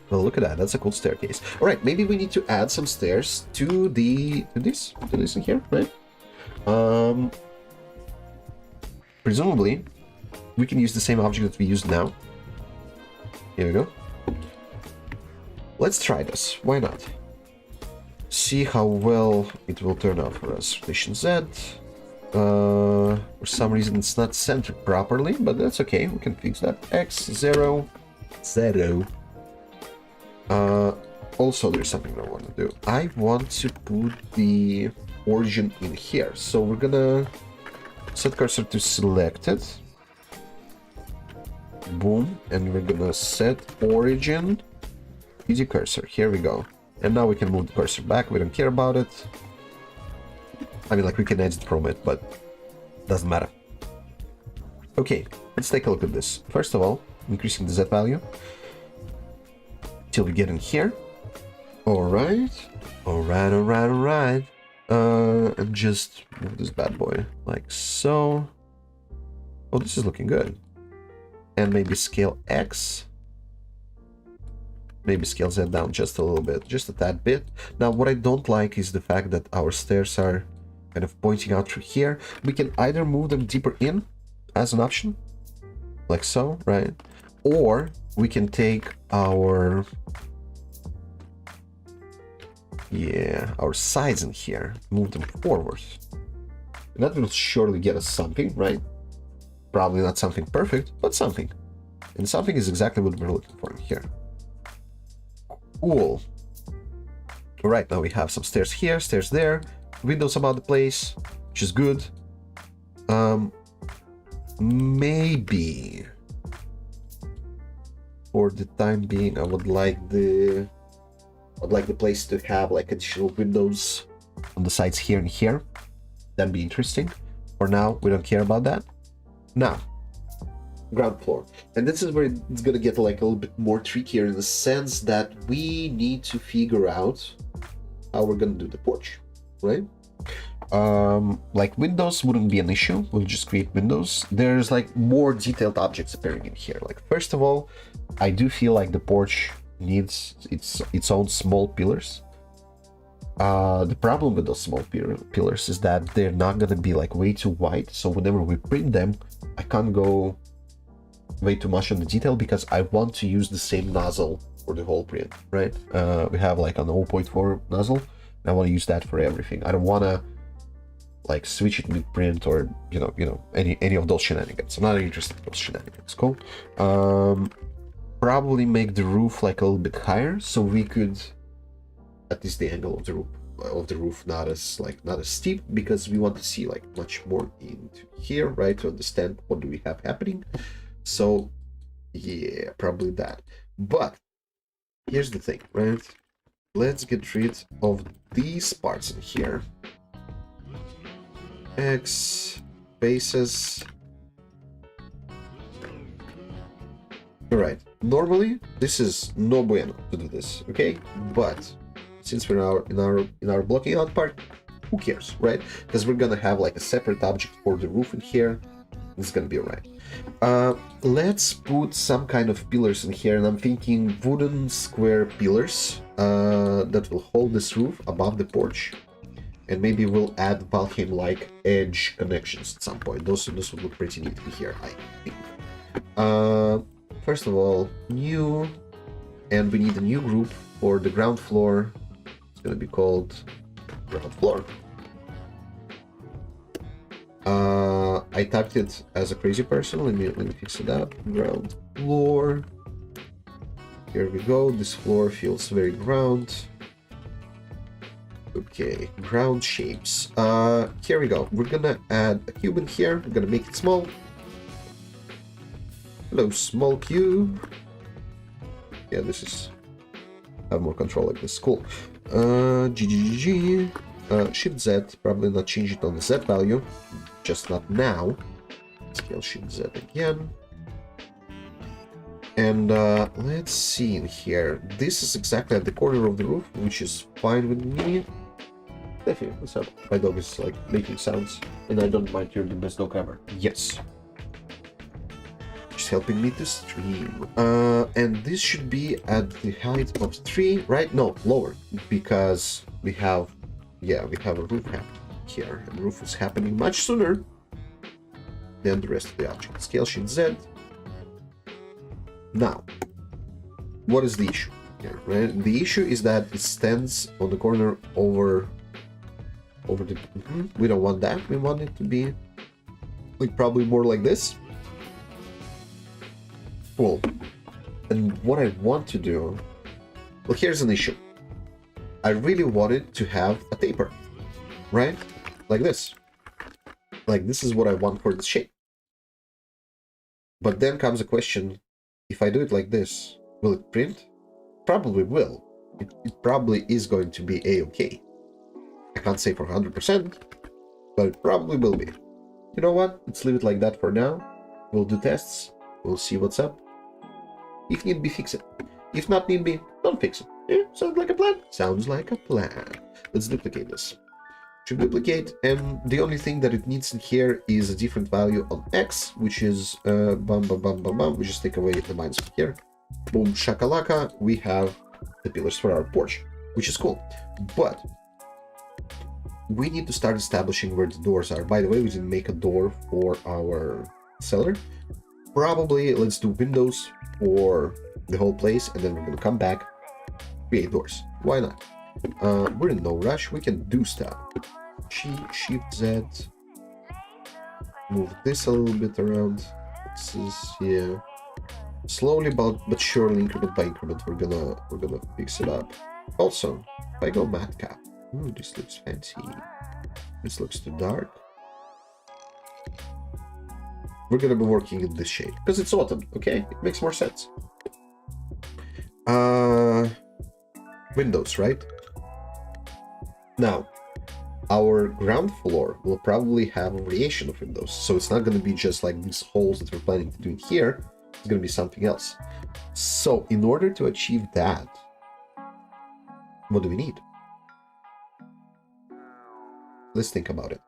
look at that. That's a cool staircase. All right, maybe we need to add some stairs to this in here, right? Presumably, we can use the same object that we use now. Here we go. Let's try this. Why not? See how well it will turn out for us. Rotation Z. For some reason, it's not centered properly, but that's okay. We can fix that. X 0 0. Also, there's something I want to do. I want to put the origin in here. So we're gonna set cursor to selected. Boom. And we're gonna set origin. Easy cursor. Here we go. And now we can move the cursor back. We don't care about it. I mean, like, we can exit from it, but doesn't matter. Okay, let's take a look at this. First of all, increasing the Z value till we get in here. Alright. Alright. And just move this bad boy like so. Oh, this is looking good. And maybe scale X. Maybe scale Z down just a little bit, just a tad bit. Now, what I don't like is the fact that our stairs are kind of pointing out through here. We can either move them deeper in as an option, like so, right? Or we can take our sides in here, move them forward. And that will surely get us something, right? Probably not something perfect, but something. And something is exactly what we're looking for in here. Cool. Alright, now we have some stairs here, stairs there, windows about the place, which is good. Maybe for the time being, I would like the place to have like additional windows on the sides here and here. That'd be interesting. For now, we don't care about that. Now, ground floor, and this is where it's gonna get like a little bit more trickier in the sense that we need to figure out how we're gonna do the porch, right? Like windows wouldn't be an issue. We'll just create windows. There's like more detailed objects appearing in here. Like, first of all, I do feel like the porch needs its own small pillars. The problem with those small pillars is that they're not gonna be like way too wide. So whenever we print them, I can't go way too much on the detail because I want to use the same nozzle for the whole print, right? We have like an 0.4 nozzle, and I want to use that for everything. I don't want to like switch it mid print or you know any of those shenanigans. I'm not interested in those shenanigans. Cool. Probably make the roof like a little bit higher so we could, at least the angle of the roof not as steep, because we want to see like much more into here, right, to understand what do we have happening. So yeah, probably that. But here's the thing, right? Let's get rid of these parts in here. X bases. Alright, normally this is no bueno to do this, okay? But since we're in our blocking out part, who cares, right? Because we're gonna have like a separate object for the roof in here. It's gonna be alright. Let's put some kind of pillars in here, and I'm thinking wooden square pillars that will hold this roof above the porch, and maybe we'll add Valheim-like edge connections at some point. Those would look pretty neat here, I think. First of all, new, and we need a new group for the ground floor. It's gonna be called ground floor. I typed it as a crazy person. Let me fix it up. Ground floor. Here we go. This floor feels very ground. Okay, ground shapes. Here we go. We're gonna add a cube in here. We're gonna make it small. Hello, small cube. Yeah, this is have more control like this. Cool. Shift Z. Probably not change it on the Z value. Just not now. Scale Shift Z again. And let's see in here. This is exactly at the corner of the roof, which is fine with me. Definitely, what's up? My dog is like making sounds, and I don't mind. You're the best dog ever. Yes. Just helping me to stream. And this should be at the height of 3, right? No, lower, because we have, yeah, we have a roof happening here. And the roof is happening much sooner than the rest of the object. Scale sheet Z. Now, what is the issue here, right? The issue is that it stands on the corner over the... We don't want that. We want it to be like probably more like this. Cool. And what I want to do... Well, here's an issue. I really wanted to have a taper, right? Like this. Like this is what I want for the shape. But then comes a question... If I do it like this, will it print? Probably will. It probably is going to be a-okay. I can't say for 100%, but it probably will be. You know what? Let's leave it like that for now. We'll do tests. We'll see what's up. If need be, fix it. If not need be, don't fix it. Yeah, sounds like a plan? Sounds like a plan. Let's duplicate this. Should duplicate, and the only thing that it needs in here is a different value on X, which is we just take away the minus from here. Boom shakalaka, we have the pillars for our porch, which is cool. But we need to start establishing where the doors are. By the way, we didn't make a door for our cellar. Probably let's do windows for the whole place, and then we're gonna come back, create doors. Why not? We're in no rush. We can do stuff. Shift Z. Move this a little bit around. This is here. Slowly but surely, increment by increment, we're gonna fix it up. Also, if I go madcap, ooh, this looks fancy. This looks too dark. We're gonna be working in this shade because it's autumn. Okay, it makes more sense. Windows, right? Now, our ground floor will probably have a variation of windows, so it's not going to be just like these holes that we're planning to do in here. It's going to be something else. So, in order to achieve that, what do we need? Let's think about it.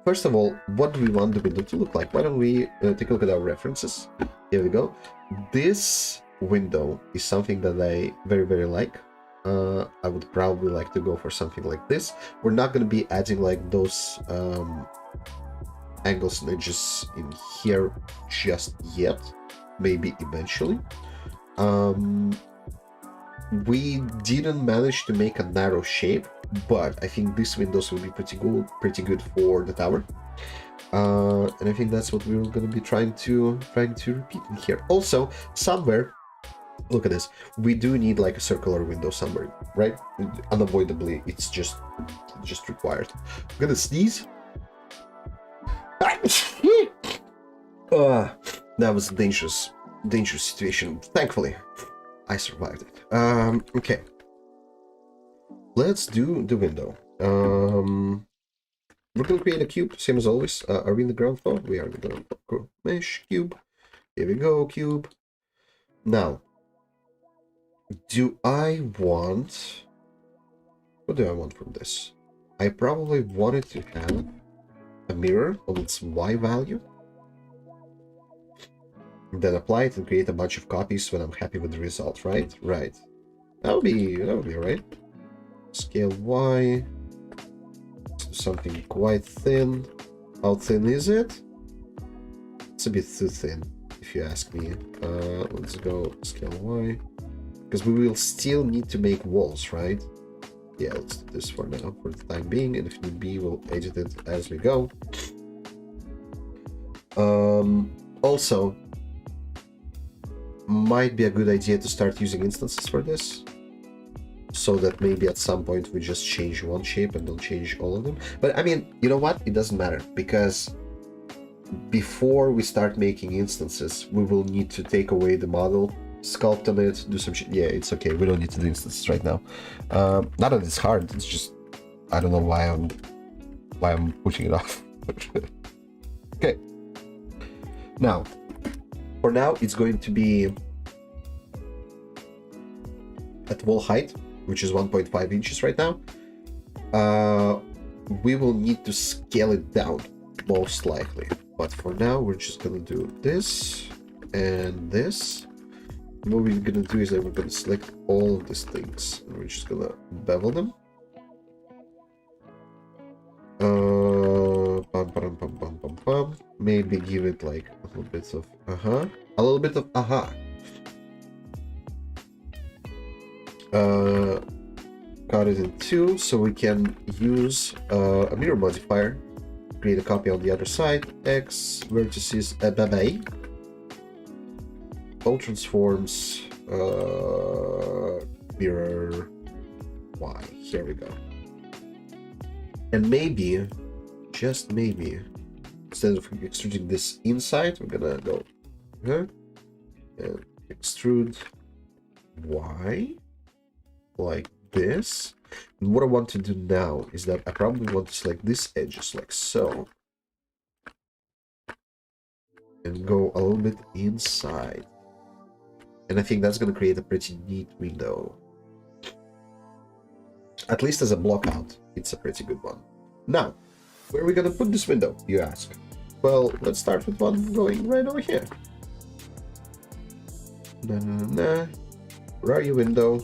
First of all, what do we want the window to look like? Why don't we take a look at our references? Here we go. This window is something that I very, very like. I would probably like to go for something like this. We're not going to be adding like those angles and edges in here just yet. Maybe eventually. We didn't manage to make a narrow shape, but I think these windows will be pretty good for the tower. And I think that's what we're going to be trying to repeat in here. Also, somewhere, look at this. We do need like a circular window somewhere, right? Unavoidably, it's just required. I'm gonna sneeze. That was a dangerous situation. Thankfully, I survived it. Okay. Let's do the window. We're gonna create a cube, same as always. Are we in the ground floor? We are in the ground floor. Mesh cube. Here we go, cube. Now, do I want... What do I want from this? I probably wanted to have a mirror on its Y value. And then apply it and create a bunch of copies when I'm happy with the result, right? Right. That would be alright. Scale Y. Let's do something quite thin. How thin is it? It's a bit too thin, if you ask me. Let's go scale Y. Because we will still need to make walls, right? Yeah, let's do this for now, for the time being, and if need be, we'll edit it as we go. Also, might be a good idea to start using instances for this, so that maybe at some point we just change one shape and don't change all of them. But I mean, you know what? It doesn't matter, because before we start making instances, we will need to take away the model, sculpt on it, do some shit. Yeah, it's okay. We don't need to do instances right now. Not that it's hard. It's just I don't know why I'm pushing it off. Okay. Now, For now, it's going to be at wall height, which is 1.5 inches right now. We will need to scale it down, most likely. But for now, we're just gonna do this and this. And what we're gonna do is that we're gonna select all of these things, and we're just gonna bevel them. Maybe give it like a little bit of a little bit of cut it in two so we can use a mirror modifier, create a copy on the other side, X vertices bye, all transforms mirror Y. Here we go. And maybe, just maybe, instead of extruding this inside, we're gonna go here and extrude Y like this. And what I want to do now is that I probably want to select these edges like so and go a little bit inside. And I think that's gonna create a pretty neat window. At least as a block out, it's a pretty good one. Now, where are we gonna put this window, you ask? Well, let's start with one going right over here. Where are you, window?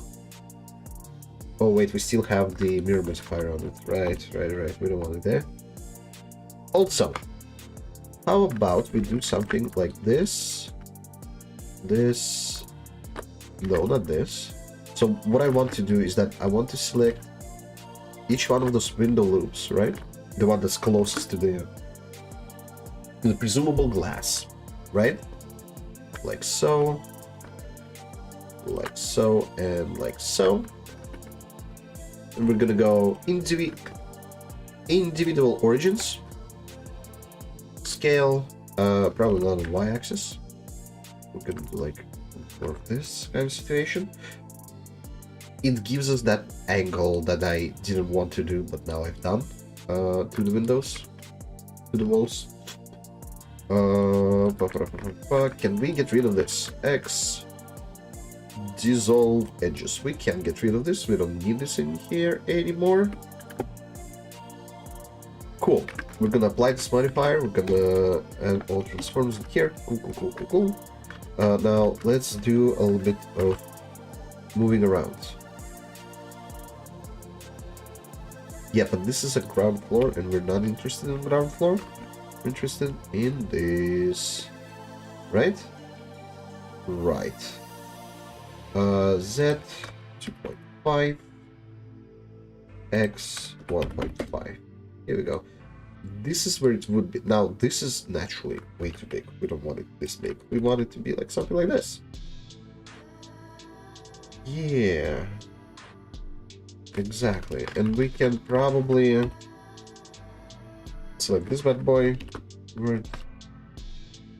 Oh wait, we still have the mirror modifier on it. Right. We don't want it there. Also, how about we do something like this? No, not this. So what I want to do is that I want to select each one of those window loops, right? The one that's closest to the presumable glass, right? Like so, and like so. And we're gonna go individual origins, scale, probably not on y-axis. We're gonna do like more of this kind of situation. It gives us that angle that I didn't want to do, but now I've done to the windows, to the walls. Can we get rid of this? X dissolve edges. We can get rid of this. We don't need this in here anymore. Cool. We're gonna apply this modifier. We're gonna add all transforms in here. Cool. Now let's do a little bit of moving around. Yeah, but this is a ground floor and we're not interested in ground floor. We're interested in this. Right? Right. Z 2.5, X 1.5. Here we go. This is where it would be. Now, this is naturally way too big. We don't want it this big. We want it to be like something like this. Yeah. Exactly. And we can probably select this bad boy.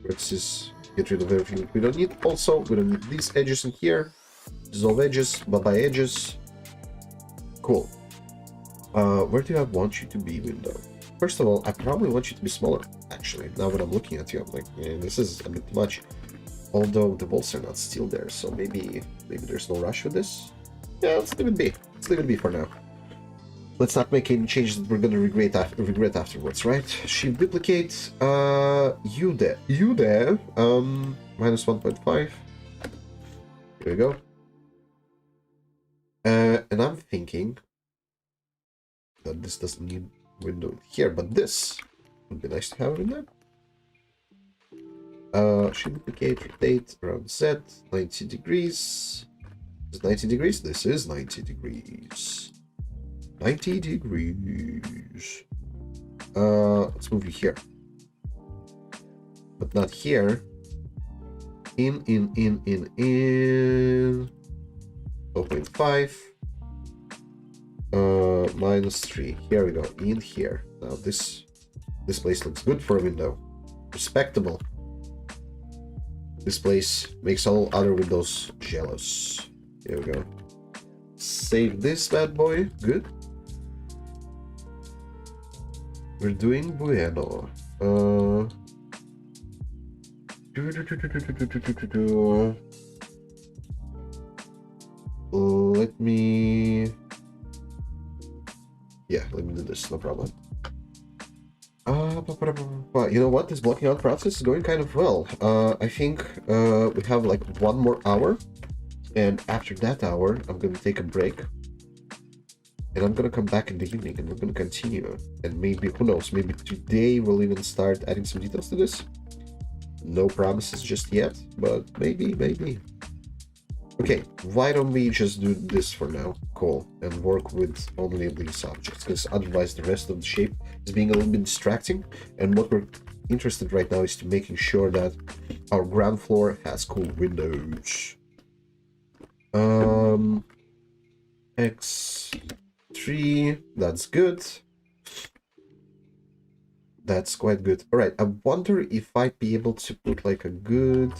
Let's just get rid of everything that we don't need. Also, we don't need these edges in here. Dissolve edges, bye-bye edges. Cool. Where do I want you to be, window? First of all, I probably want you to be smaller, actually. Now when I'm looking at you, I'm like, this is a bit much. Although the walls are not still there, so maybe there's no rush with this. Yeah, let's leave it be. Let's leave it be for now. Let's not make any changes that we're gonna regret afterwards, right? Shift duplicate. You there, minus 1.5. Here we go. And I'm thinking that this doesn't need window here, but this would be nice to have in there. Shift duplicate, rotate around Z, 90 degrees. Is 90 degrees? This is 90 degrees. 90 degrees. Let's move you here. But not here. In. 0.5. Minus 3. Here we go. In here. Now this place looks good for a window. Respectable. This place makes all other windows jealous. Here we go. Save this bad boy. Good. We're doing bueno. Let me... Yeah, let me do this, no problem. You know what? This blocking out process is going kind of well. I think we have like 1 more hour. And after that hour, I'm gonna take a break. And I'm gonna come back in the evening and we're gonna continue. And maybe, who knows, maybe today we'll even start adding some details to this. No promises just yet, but maybe. Okay, why don't we just do this for now, cool, and work with only these objects, because otherwise the rest of the shape is being a little bit distracting, and what we're interested right now is to making sure that our ground floor has cool windows. X3, that's good. That's quite good. All right, I wonder if I'd be able to put like a good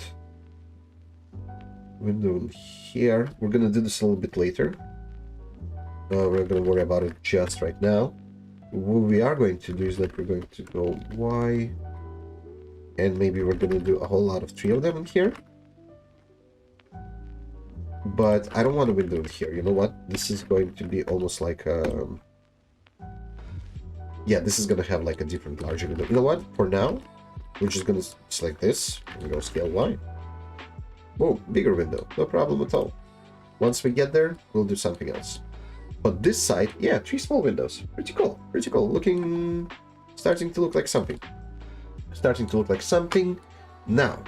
window in here. We're gonna do this a little bit later. We're not gonna worry about it just right now. What we are going to do is that we're going to go Y, and maybe we're gonna do a whole lot of 3 of them in here. But I don't want a window in here. You know what? This is going to be almost like yeah, this is gonna have like a different larger window. You know what? For now, we're just gonna select this. We're gonna scale Y. Whoa, bigger window. No problem at all. Once we get there, we'll do something else. But this side, yeah, 3 small windows. Pretty cool. Pretty cool. Looking... starting to look like something. Starting to look like something. Now,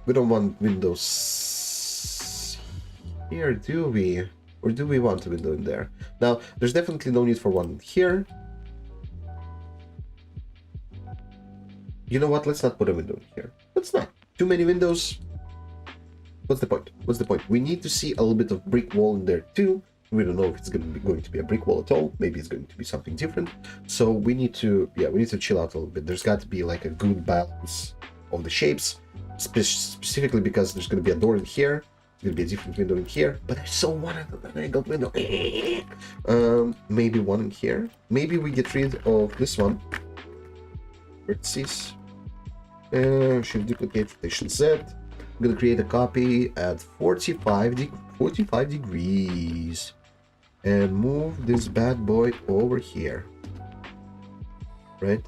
we don't want windows here, do we? Or do we want a window in there? Now, there's definitely no need for one here. You know what? Let's not put a window in here. Let's not. Too many windows. What's the point? What's the point? We need to see a little bit of brick wall in there too. We don't know if it's going to be a brick wall at all. Maybe it's going to be something different. So we need to, yeah, we need to chill out a little bit. There's got to be like a good balance of the shapes, specifically because there's going to be a door in here. There's going to be a different window in here, but I so wanted an angled window. Maybe one in here. Maybe we get rid of this one. Vertices. Should duplicate rotation Z. I'm gonna create a copy at 45 degrees and move this bad boy over here, right?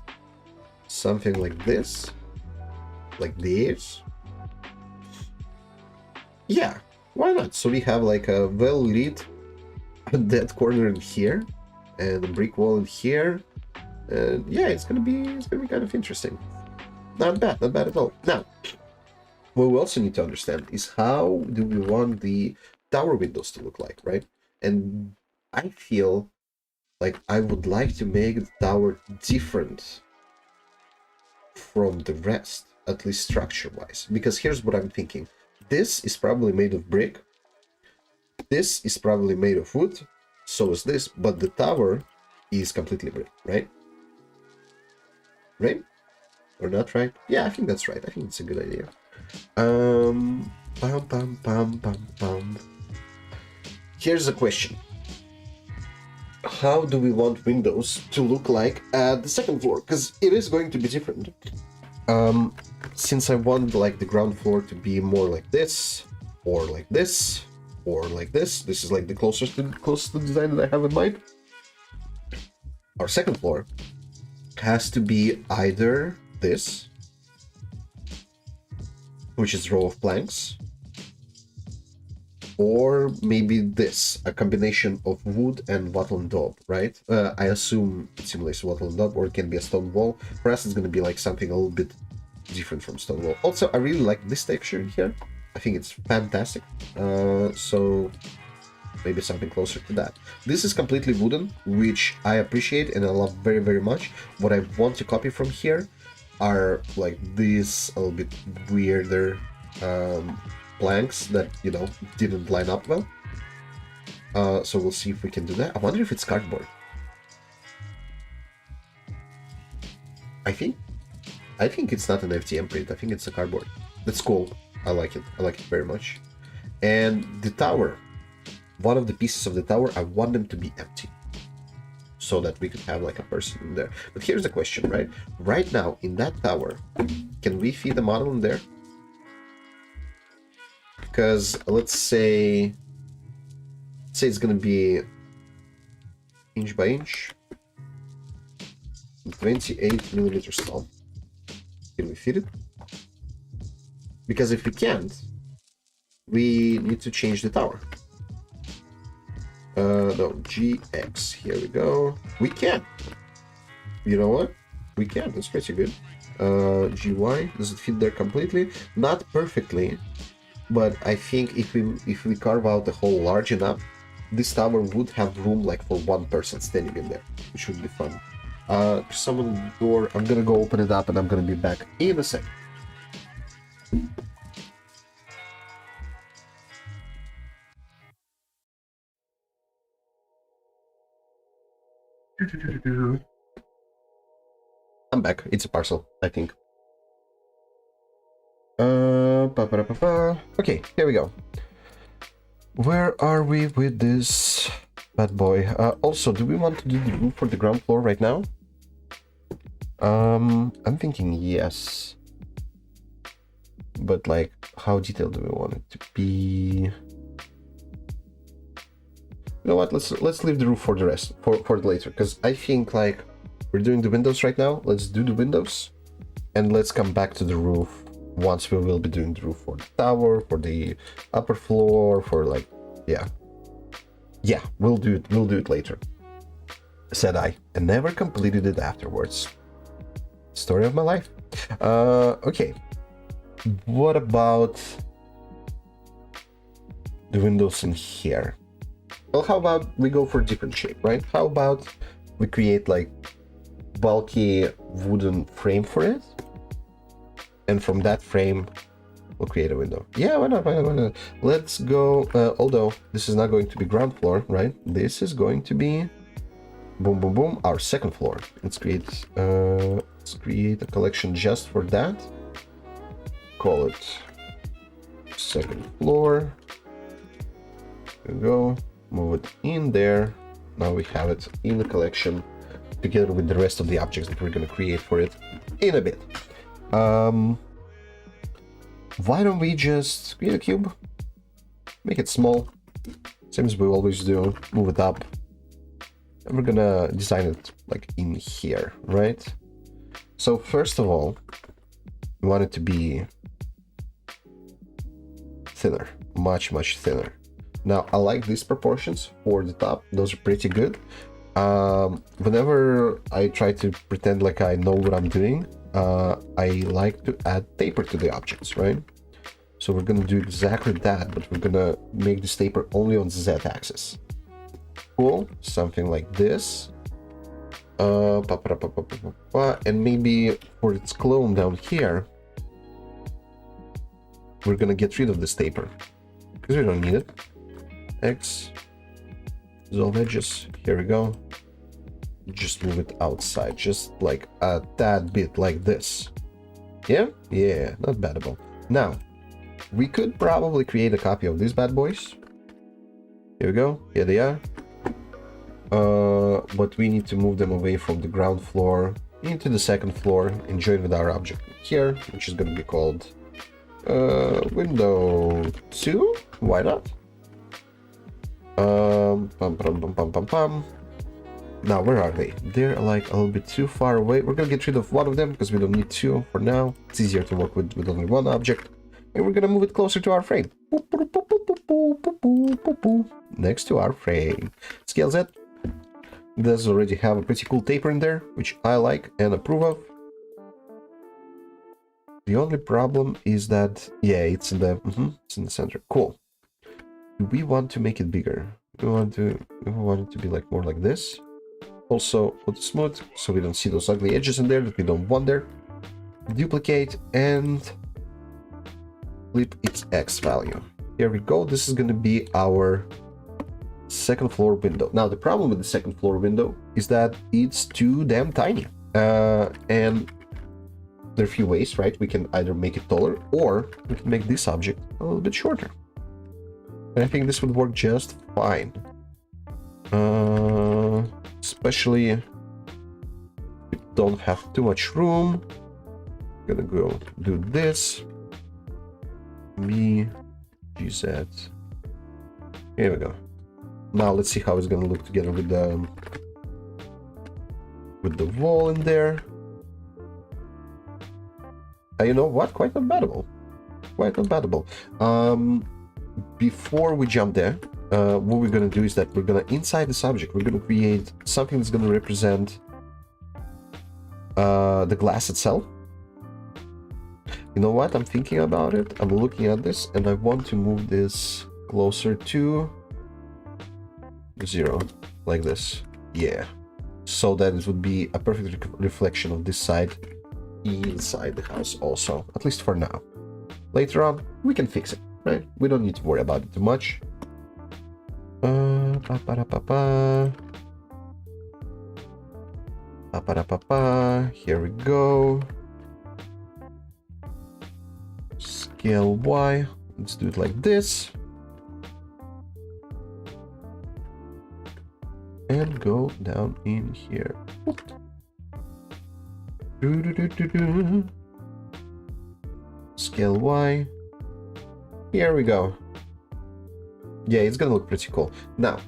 Something like this, like this. Yeah, why not? So we have like a well-lit Undead corner in here and a brick wall in here, and yeah, it's gonna be kind of interesting. Not bad at all. Now, what we also need to understand is how do we want the tower windows to look like, right? And I feel like I would like to make the tower different from the rest, at least structure-wise. Because here's what I'm thinking. This is probably made of brick. This is probably made of wood. So is this. But the tower is completely brick, right? Right? Or not, right? Yeah, I think that's right. I think it's a good idea. Here's a question. How do we want windows to look like at the second floor? Because it is going to be different. Since I want like the ground floor to be more like this, or like this, or like this. This is like the closest to the design that I have in mind. Our second floor has to be either this, which is row of planks, or maybe this, a combination of wood and wattle and daub, right? I assume it simulates wattle and daub, or it can be a stone wall. For us, it's going to be like something a little bit different from stone wall. Also, I really like this texture here. I think it's fantastic. So maybe something closer to that. This is completely wooden, which I appreciate and I love very, very much. What I want to copy from here are like these a little bit weirder planks that, you know, didn't line up well. So we'll see if we can do that. I wonder if it's cardboard. I think it's not an FTM print. I think it's a cardboard. That's cool. I like it. I like it very much. And the tower, one of the pieces of the tower, I want them to be empty, so that we could have like a person in there. But here's the question, right? Right now, in that tower, can we feed a model in there? because let's say it's gonna be inch by inch, 28 millimeters tall. Can we fit it? Because if we can't, we need to change the tower. No, GX, here we go. We can. You know what? We can, that's pretty good. GY, does it fit there completely? Not perfectly, but I think if we carve out the hole large enough, this tower would have room like for one person standing in there, which would be fun. There's someone at the door. I'm gonna go open it up and I'm gonna be back in a sec. I'm back. It's a parcel, I think. Okay, here we go. Where are we with this bad boy? Also, do we want to do the roof for the ground floor right now? I'm thinking yes. But like, how detailed do we want it to be? You know what? Let's leave the roof for the rest, for later, because I think like we're doing the windows right now. Let's do the windows, and let's come back to the roof once we will be doing the roof for the tower, for the upper floor, for like, yeah, we'll do it later, said I, and never completed it afterwards. Story of my life. Okay, what about the windows in here? Well, how about we go for a different shape, right? How about we create like bulky wooden frame for it, and from that frame we'll create a window. Yeah, why not? Let's go, although this is not going to be ground floor, right? This is going to be boom boom boom, our second floor. Let's create a collection just for that. Call it second floor. There we go. Move it in there. Now we have it in the collection together with the rest of the objects that we're going to create for it in a bit. Why don't we just create a cube, make it small, same as we always do, move it up, and we're gonna design it like in here, right? So first of all, we want it to be thinner, much thinner. Now I like these proportions for the top, those are pretty good. Whenever I try to pretend like I know what I'm doing, I like to add taper to the objects, right? So we're gonna do exactly that, but we're gonna make this taper only on the Z-axis. Cool, something like this. And maybe for its clone down here, we're gonna get rid of this taper because we don't need it. X, dissolve edges, here we go. Just move it outside, just like a tad bit like this. Yeah, not bad at all. Now, we could probably create a copy of these bad boys. Here we go, here they are. But we need to move them away from the ground floor into the second floor and join with our object here, which is going to be called window 2. Why not? Now, where are they? They're like a little bit too far away. We're gonna get rid of one of them because we don't need two for now. It's easier to work with only one object. And we're gonna move it closer to our frame. Next to our frame. Scale Z. It does already have a pretty cool taper in there, which I like and approve of. The only problem is that, yeah, it's in the center. Cool. Do we want to make it bigger? We want it to be like more like this. Also put it smooth so we don't see those ugly edges in there that we don't want there. Duplicate and flip its X value. Here we go. This is going to be our second floor window. Now the problem with the second floor window is that it's too damn tiny. And there are a few ways, right? We can either make it taller or we can make this object a little bit shorter. And I think this would work just fine. Especially if we don't have too much room. I'm gonna go do this. Me GZ. Here we go. Now let's see how it's gonna look together with the wall in there. You know what? Quite not badable. Quite not badable. Before we jump there, what we're gonna do is that we're gonna, inside this object, we're gonna create something that's gonna represent the glass itself. You know what? I'm thinking about it. I'm looking at this, and I want to move this closer to 0, like this. Yeah. So that it would be a perfect reflection of this side inside the house also, at least for now. Later on, we can fix it, right? We don't need to worry about it too much. Here we go. Scale Y. Let's do it like this. And go down in here. Scale Y. Here we go. Yeah, it's gonna look pretty cool. Now,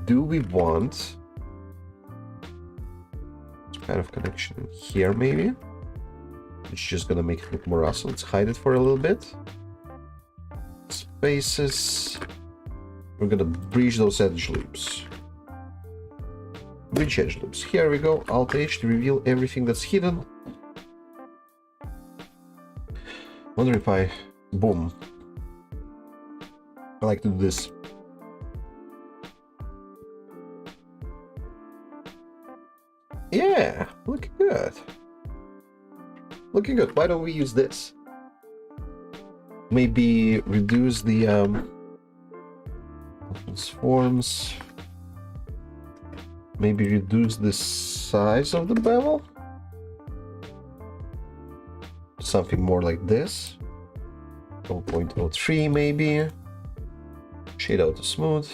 do we want some kind of connection here maybe? It's just gonna make it look more awesome. Let's hide it for a little bit. Spaces. We're gonna bridge those edge loops. Bridge edge loops. Here we go. Alt H to reveal everything that's hidden. Wonder if I... Boom. I like to do this. Yeah, looking good. Looking good. Why don't we use this? Maybe reduce the transforms. Maybe reduce the size of the bevel. Something more like this. 0.03 maybe. Shade out to smooth.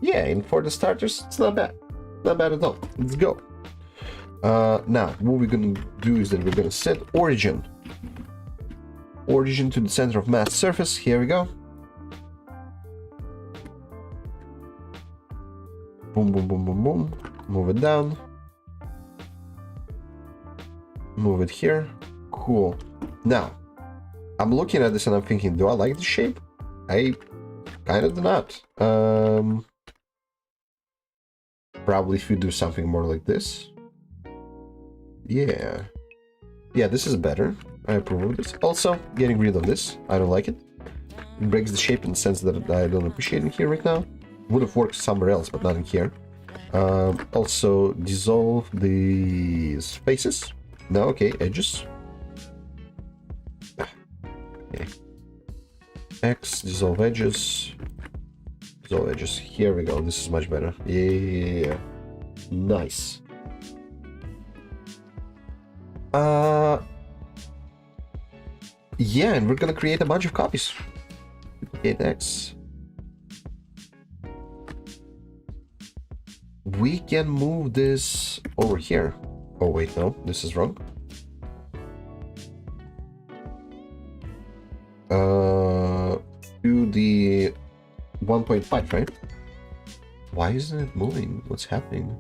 Yeah, and for the starters, it's not bad. Not bad at all. Let's go. Now, what we're gonna do is that we're gonna set origin. Origin to the center of mass surface. Here we go. Boom, boom, boom, boom, boom. Move it down. Move it here. Cool. Now, I'm looking at this and I'm thinking, do I like the shape? I kind of do not. Probably if you do something more like this. Yeah. Yeah, this is better. I approve of this. Also, getting rid of this. I don't like it. It breaks the shape in the sense that I don't appreciate it here right now. Would have worked somewhere else, but not in here. Also, dissolve these faces. No, okay, edges. Okay. X, dissolve edges. Dissolve edges. Here we go. This is much better. Yeah. Nice. Yeah, and we're gonna create a bunch of copies. Duplicate X. We can move this over here. Oh wait, no, this is wrong. To the 1.5, right? Why isn't it moving? What's happening?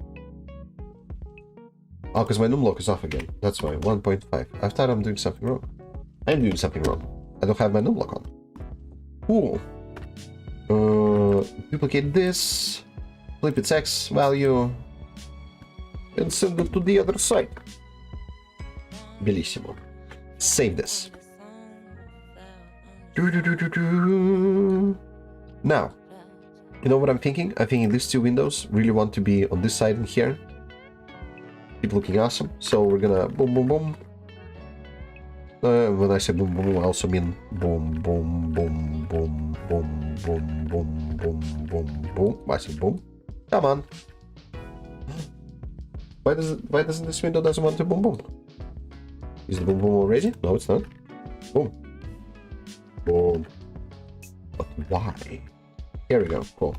Oh, because my numlock is off again. That's why, 1.5. I thought I'm doing something wrong. I'm doing something wrong. I don't have my numlock on. Cool. Duplicate this. Flip its X value. And send it to the other side. Bellissimo. Save this. Now, you know what I'm thinking? I'm thinking these two windows really want to be on this side and here. Keep looking awesome. So we're gonna boom, boom, boom. When I say boom, boom, I also mean boom, boom, boom, boom, boom, boom, boom, boom, boom, boom. I said boom. Come on. Why doesn't this window doesn't want to boom, boom? Is the boom, boom already? No, it's not. Boom. Boom. But why? Here we go. Cool.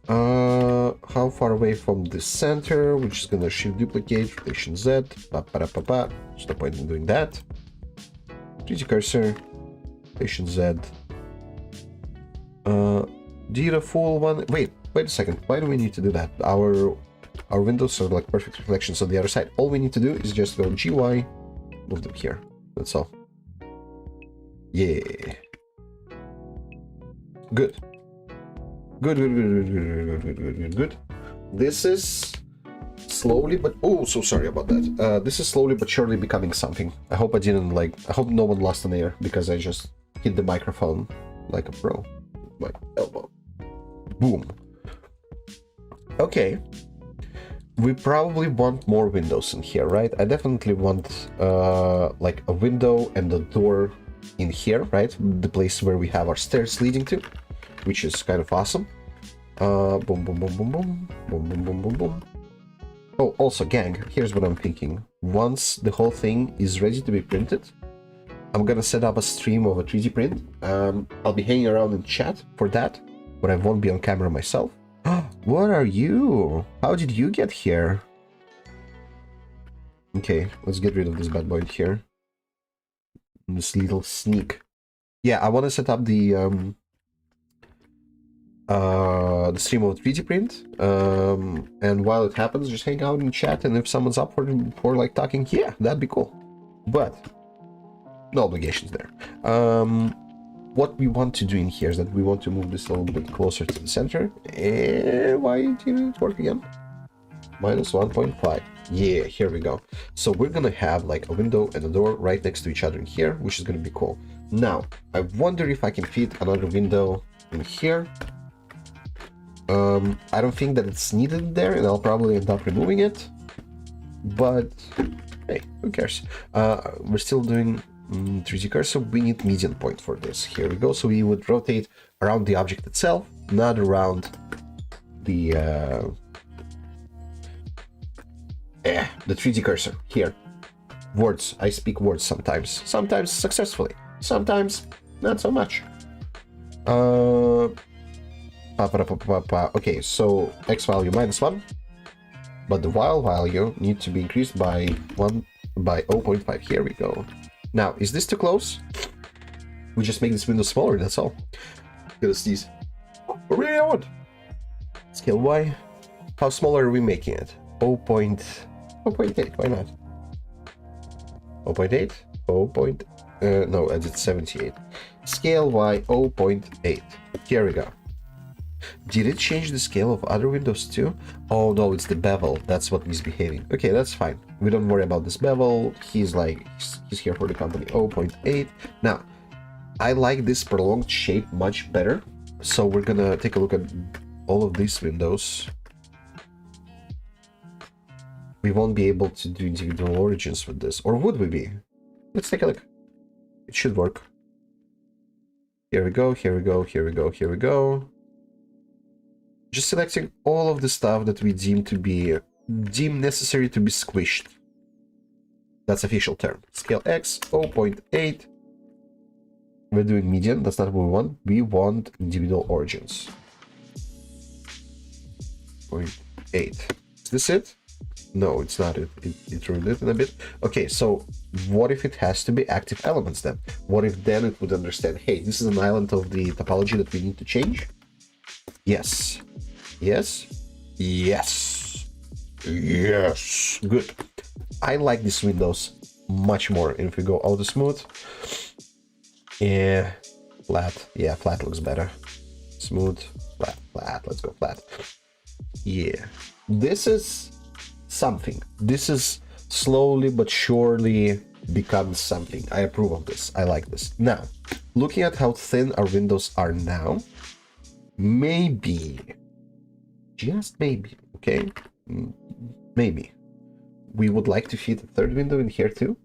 How far away from the center? We're just gonna shift duplicate, rotation Z. There's no point in doing that. 3D cursor. Station Z. Did a full one. Wait a second. Why do we need to do that? Our windows are like perfect reflections on the other side. All we need to do is just go GY, move them here. That's all. Yeah. Good. Good. This is slowly, but oh, so sorry about that. This is slowly but surely becoming something. I hope I didn't I hope no one lost an ear because I just hit the microphone like a pro with my elbow. Boom. Okay. We probably want more windows in here, right? I definitely want like a window and a door in here, right? The place where we have our stairs leading to, which is kind of awesome. Boom, boom, boom, boom, boom, boom, boom, boom, boom, boom. Oh, also, gang, here's what I'm thinking. Once the whole thing is ready to be printed, I'm gonna set up a stream of a 3D print. I'll be hanging around in chat for that, but I won't be on camera myself. What are you? How did you get here? Okay, let's get rid of this bad boy here. This little sneak. Yeah, I want to set up the stream of 3D print. And while it happens, just hang out in chat, and if someone's up for like talking, yeah, that'd be cool. But no obligations there. What we want to do in here is that we want to move this a little bit closer to the center. Why didn't it work again? Minus 1.5. Yeah, here we go. So we're gonna have like a window and a door right next to each other in here, which is gonna be cool. Now, I wonder if I can fit another window in here. I don't think that it's needed there, and I'll probably end up removing it. But hey, who cares? We're still doing 3D cursor. We need median point for this. Here we go. So we would rotate around the object itself, not around the 3D cursor. Here, words. I speak words sometimes. Sometimes successfully. Sometimes not so much. Okay, so x value -1, but the while value needs to be increased by 0.5. Here we go. Now, is this too close? We just make this window smaller, that's all. Because these really I want. Scale Y. How small are we making it? 0.8, why not? 0.8? No, I did 78. Scale Y 0.8. Here we go. Did it change the scale of other windows too? Oh no, it's the bevel. That's what misbehaving. Okay, that's fine. We don't worry about this bevel. He's here for the company. 0.8. Now, I like this prolonged shape much better. So we're gonna take a look at all of these windows. We won't be able to do individual origins with this. Or would we be? Let's take a look. It should work. Here we go, here we go, here we go, here we go. Just selecting all of the stuff that we deem necessary to be squished. That's official term. Scale X 0.8. We're doing median. That's not what we want. We want individual origins. 0.8. Is this it? No, it's not it. It ruined it in a bit. Okay, so what if it has to be active elements then? What if then it would understand, hey, this is an island of the topology that we need to change? Yes. Yes. Yes. Yes. Good. I like these windows much more. And if we go auto smooth, yeah, flat. Yeah, flat looks better. Smooth, flat, flat. Let's go flat. Yeah. This is something. This is slowly but surely becomes something. I approve of this. I like this. Now, looking at how thin our windows are now, maybe, just maybe, okay, maybe we would like to fit a third window in here too,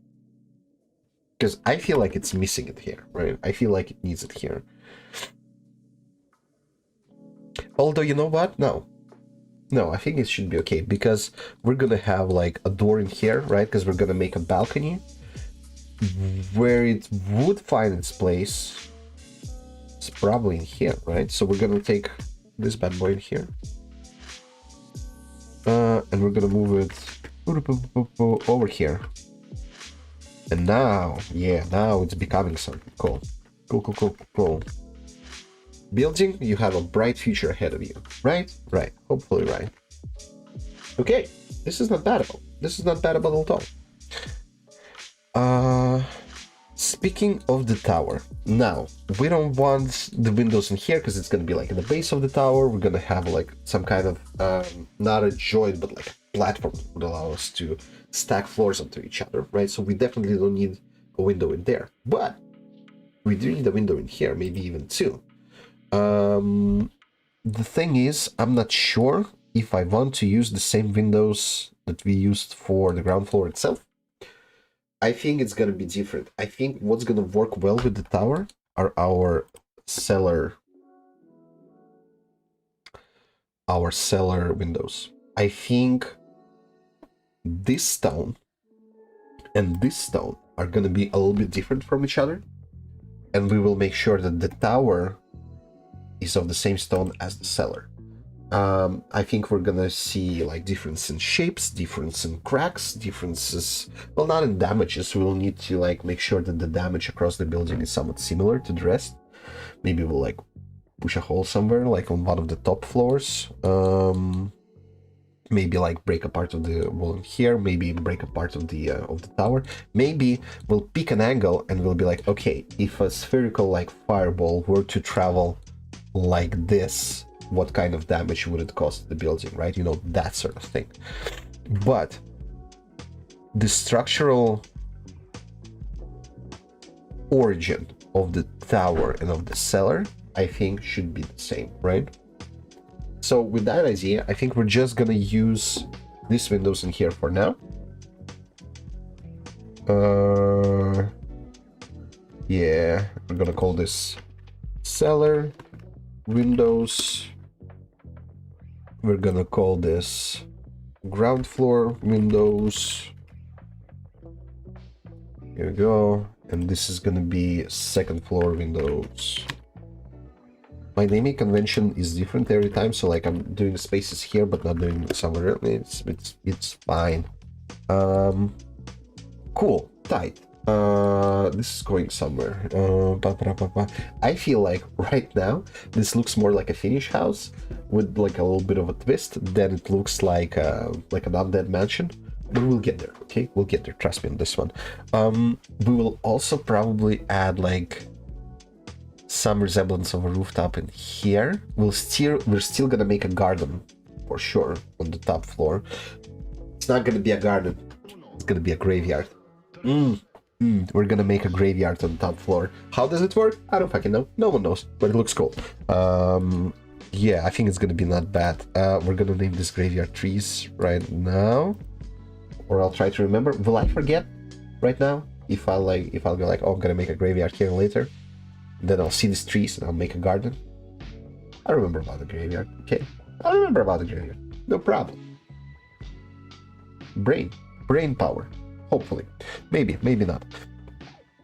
because I feel like it's missing it here, right? I feel like it needs it here. Although, you know what? No, I think it should be okay, because we're gonna have like a door in here, right? Because we're gonna make a balcony where it would find its place. It's probably in here, right? So we're gonna take this bad boy in here, and we're gonna move it over here. And now, yeah, now it's becoming something cool. Cool, cool, cool, cool. Building, you have a bright future ahead of you. Right? Right. Hopefully right. Okay. This is not bad at all. This is not bad at all. Speaking of the tower, now we don't want the windows in here because it's gonna be like in the base of the tower. We're gonna have like some kind of not a joint but like a platform that would allow us to stack floors onto each other, right? So we definitely don't need a window in there, but we do need a window in here, maybe even two. The thing is, I'm not sure if I want to use the same windows that we used for the ground floor itself. I think it's gonna be different. I think what's gonna work well with the tower are our cellar windows. I think this stone and this stone are gonna be a little bit different from each other, and we will make sure that the tower is of the same stone as the cellar. I think we're gonna see like difference in shapes, difference in cracks, differences, well, not in damages. We'll need to like make sure that the damage across the building is somewhat similar to the rest. Maybe we'll like push a hole somewhere, like on one of the top floors. Maybe like break a part of the wall here, maybe break a part of the tower. Maybe we'll pick an angle and we'll be like, okay, if a spherical like fireball were to travel like this, what kind of damage would it cause the building, right? You know, that sort of thing. But the structural origin of the tower and of the cellar, I think, should be the same, right? So with that idea, I think we're just gonna use these windows in here for now. Yeah, we're gonna call this cellar windows. We're gonna call this ground floor windows. Here we go. And this is gonna be second floor windows. My naming convention is different every time, so like I'm doing spaces here but not doing it somewhere else. It's fine. Cool, tight. This is going somewhere. I feel like right now this looks more like a Finnish house with like a little bit of a twist than it looks like an Undead mansion. But we'll get there, okay? We'll get there, trust me on this one. We will also probably add like some resemblance of a rooftop in here. We're still gonna make a garden for sure on the top floor. It's not gonna be a garden, it's gonna be a graveyard. We're gonna make a graveyard on the top floor. How does it work? I don't fucking know. No one knows, but it looks cool. Yeah, I think it's gonna be not bad. We're gonna name this graveyard trees right now, or I'll try to remember. Will I forget right now? If I'll go like, oh, I'm gonna make a graveyard here later, then I'll see these trees and I'll make a garden. I remember about the graveyard. Okay, I remember about the graveyard. No problem. Brain power. Hopefully. Maybe not.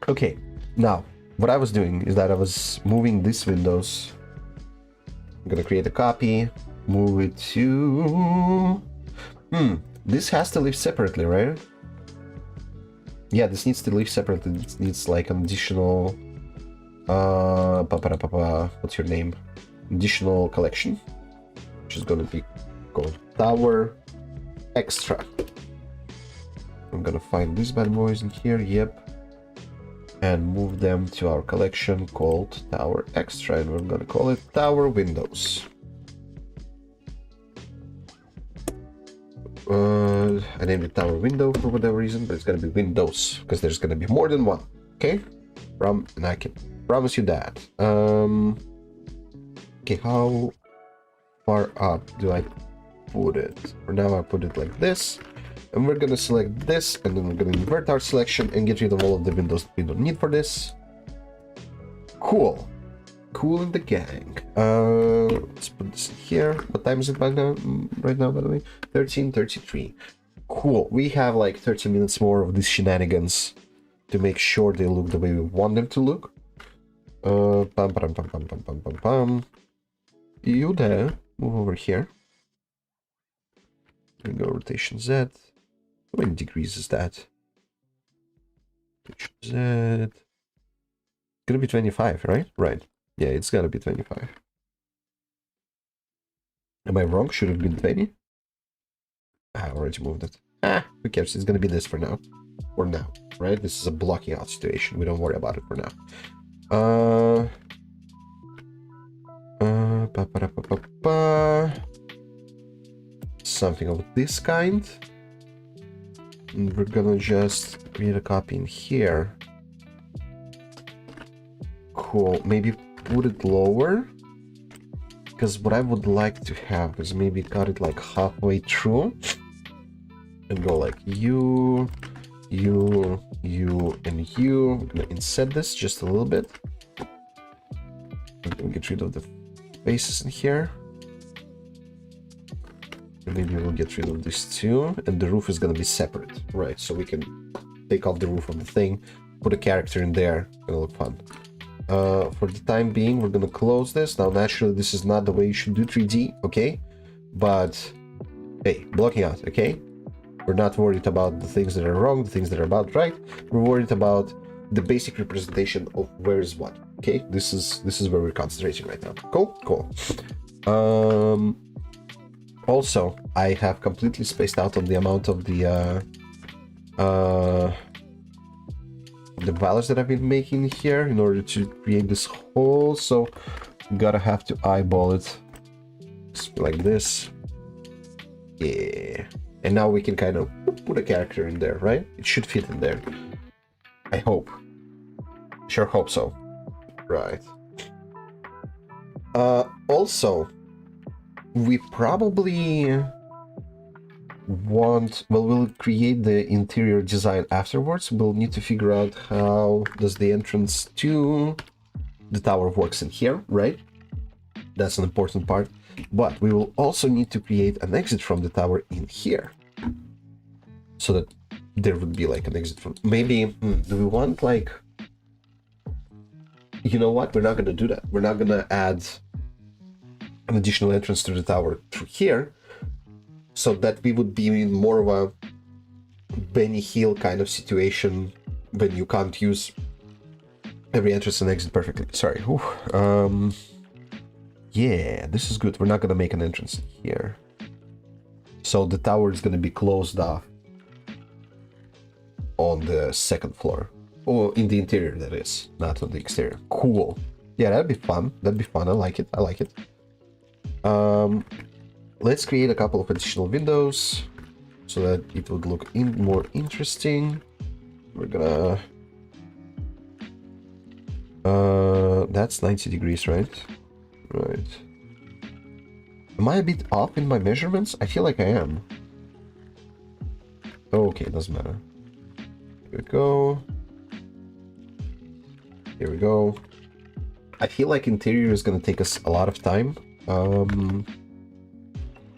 Okay, now, what I was doing is that I was moving these windows. I'm gonna create a copy, move it to... This has to live separately, right? Yeah, this needs to live separately. This needs like an additional... what's your name? Additional collection, which is gonna be called Tower Extra. I'm gonna find these bad boys in here, yep, and move them to our collection called Tower Extra, and we're gonna call it Tower Windows. I named it Tower Window for whatever reason, but it's gonna be Windows because there's gonna be more than one. Okay, and I can promise you that. Okay, how far up do I put it? For now, I put it like this. And we're gonna select this, and then we're gonna invert our selection and get rid of all of the windows we don't need for this. Cool. Cool in the gang. Let's put this in here. What time is it right now, by the way? 13:33. Cool. We have like 30 minutes more of these shenanigans to make sure they look the way we want them to look. You there. Move over here. There we go, rotation Z. How many degrees is that? Z. gonna be 25, right? Right. Yeah, it's gotta be 25. Am I wrong? Should have been 20? I already moved it. Who cares? It's gonna be this for now. For now, right? This is a blocking out situation. We don't worry about it for now. Something of this kind. And we're gonna just create a copy in here. Cool. Maybe put it lower. Because what I would like to have is maybe cut it like halfway through. And go like you, and you. I'm gonna inset this just a little bit. I'm gonna get rid of the faces in here. And maybe we'll get rid of this too. And the roof is gonna be separate. Right, so we can take off the roof of the thing, put a character in there, it'll look fun. For the time being, we're gonna close this. Now, naturally, this is not the way you should do 3D, okay? But, hey, blocking out, okay? We're not worried about the things that are wrong, the things that are about right. We're worried about the basic representation of where is what, okay? This is where we're concentrating right now. Cool. Also, I have completely spaced out on the amount of the values that I've been making here in order to create this hole, so gotta have to eyeball it just like this. Yeah, and now we can kind of put a character in there, right? It should fit in there, I hope. Sure hope so. Right. Also, we probably we'll create the interior design afterwards. We'll need to figure out how does the entrance to the tower works in here, right? That's an important part. But we will also need to create an exit from the tower in here, so that there would be like an exit from, maybe do we want like, you know what, we're not going to do that. We're not going to add an additional entrance to the tower through here, so that we would be in more of a Benny Hill kind of situation when you can't use every entrance and exit perfectly. Sorry. Yeah, this is good. We're not gonna make an entrance here, so the tower is gonna be closed off on the second floor, or in the interior, that is, not on the exterior. Cool. Yeah, that'd be fun. I like it. Let's create a couple of additional windows so that it would look more interesting. We're gonna... that's 90 degrees, right? Right. Am I a bit off in my measurements? I feel like I am. Okay, doesn't matter. Here we go. Here we go. I feel like interior is gonna take us a lot of time.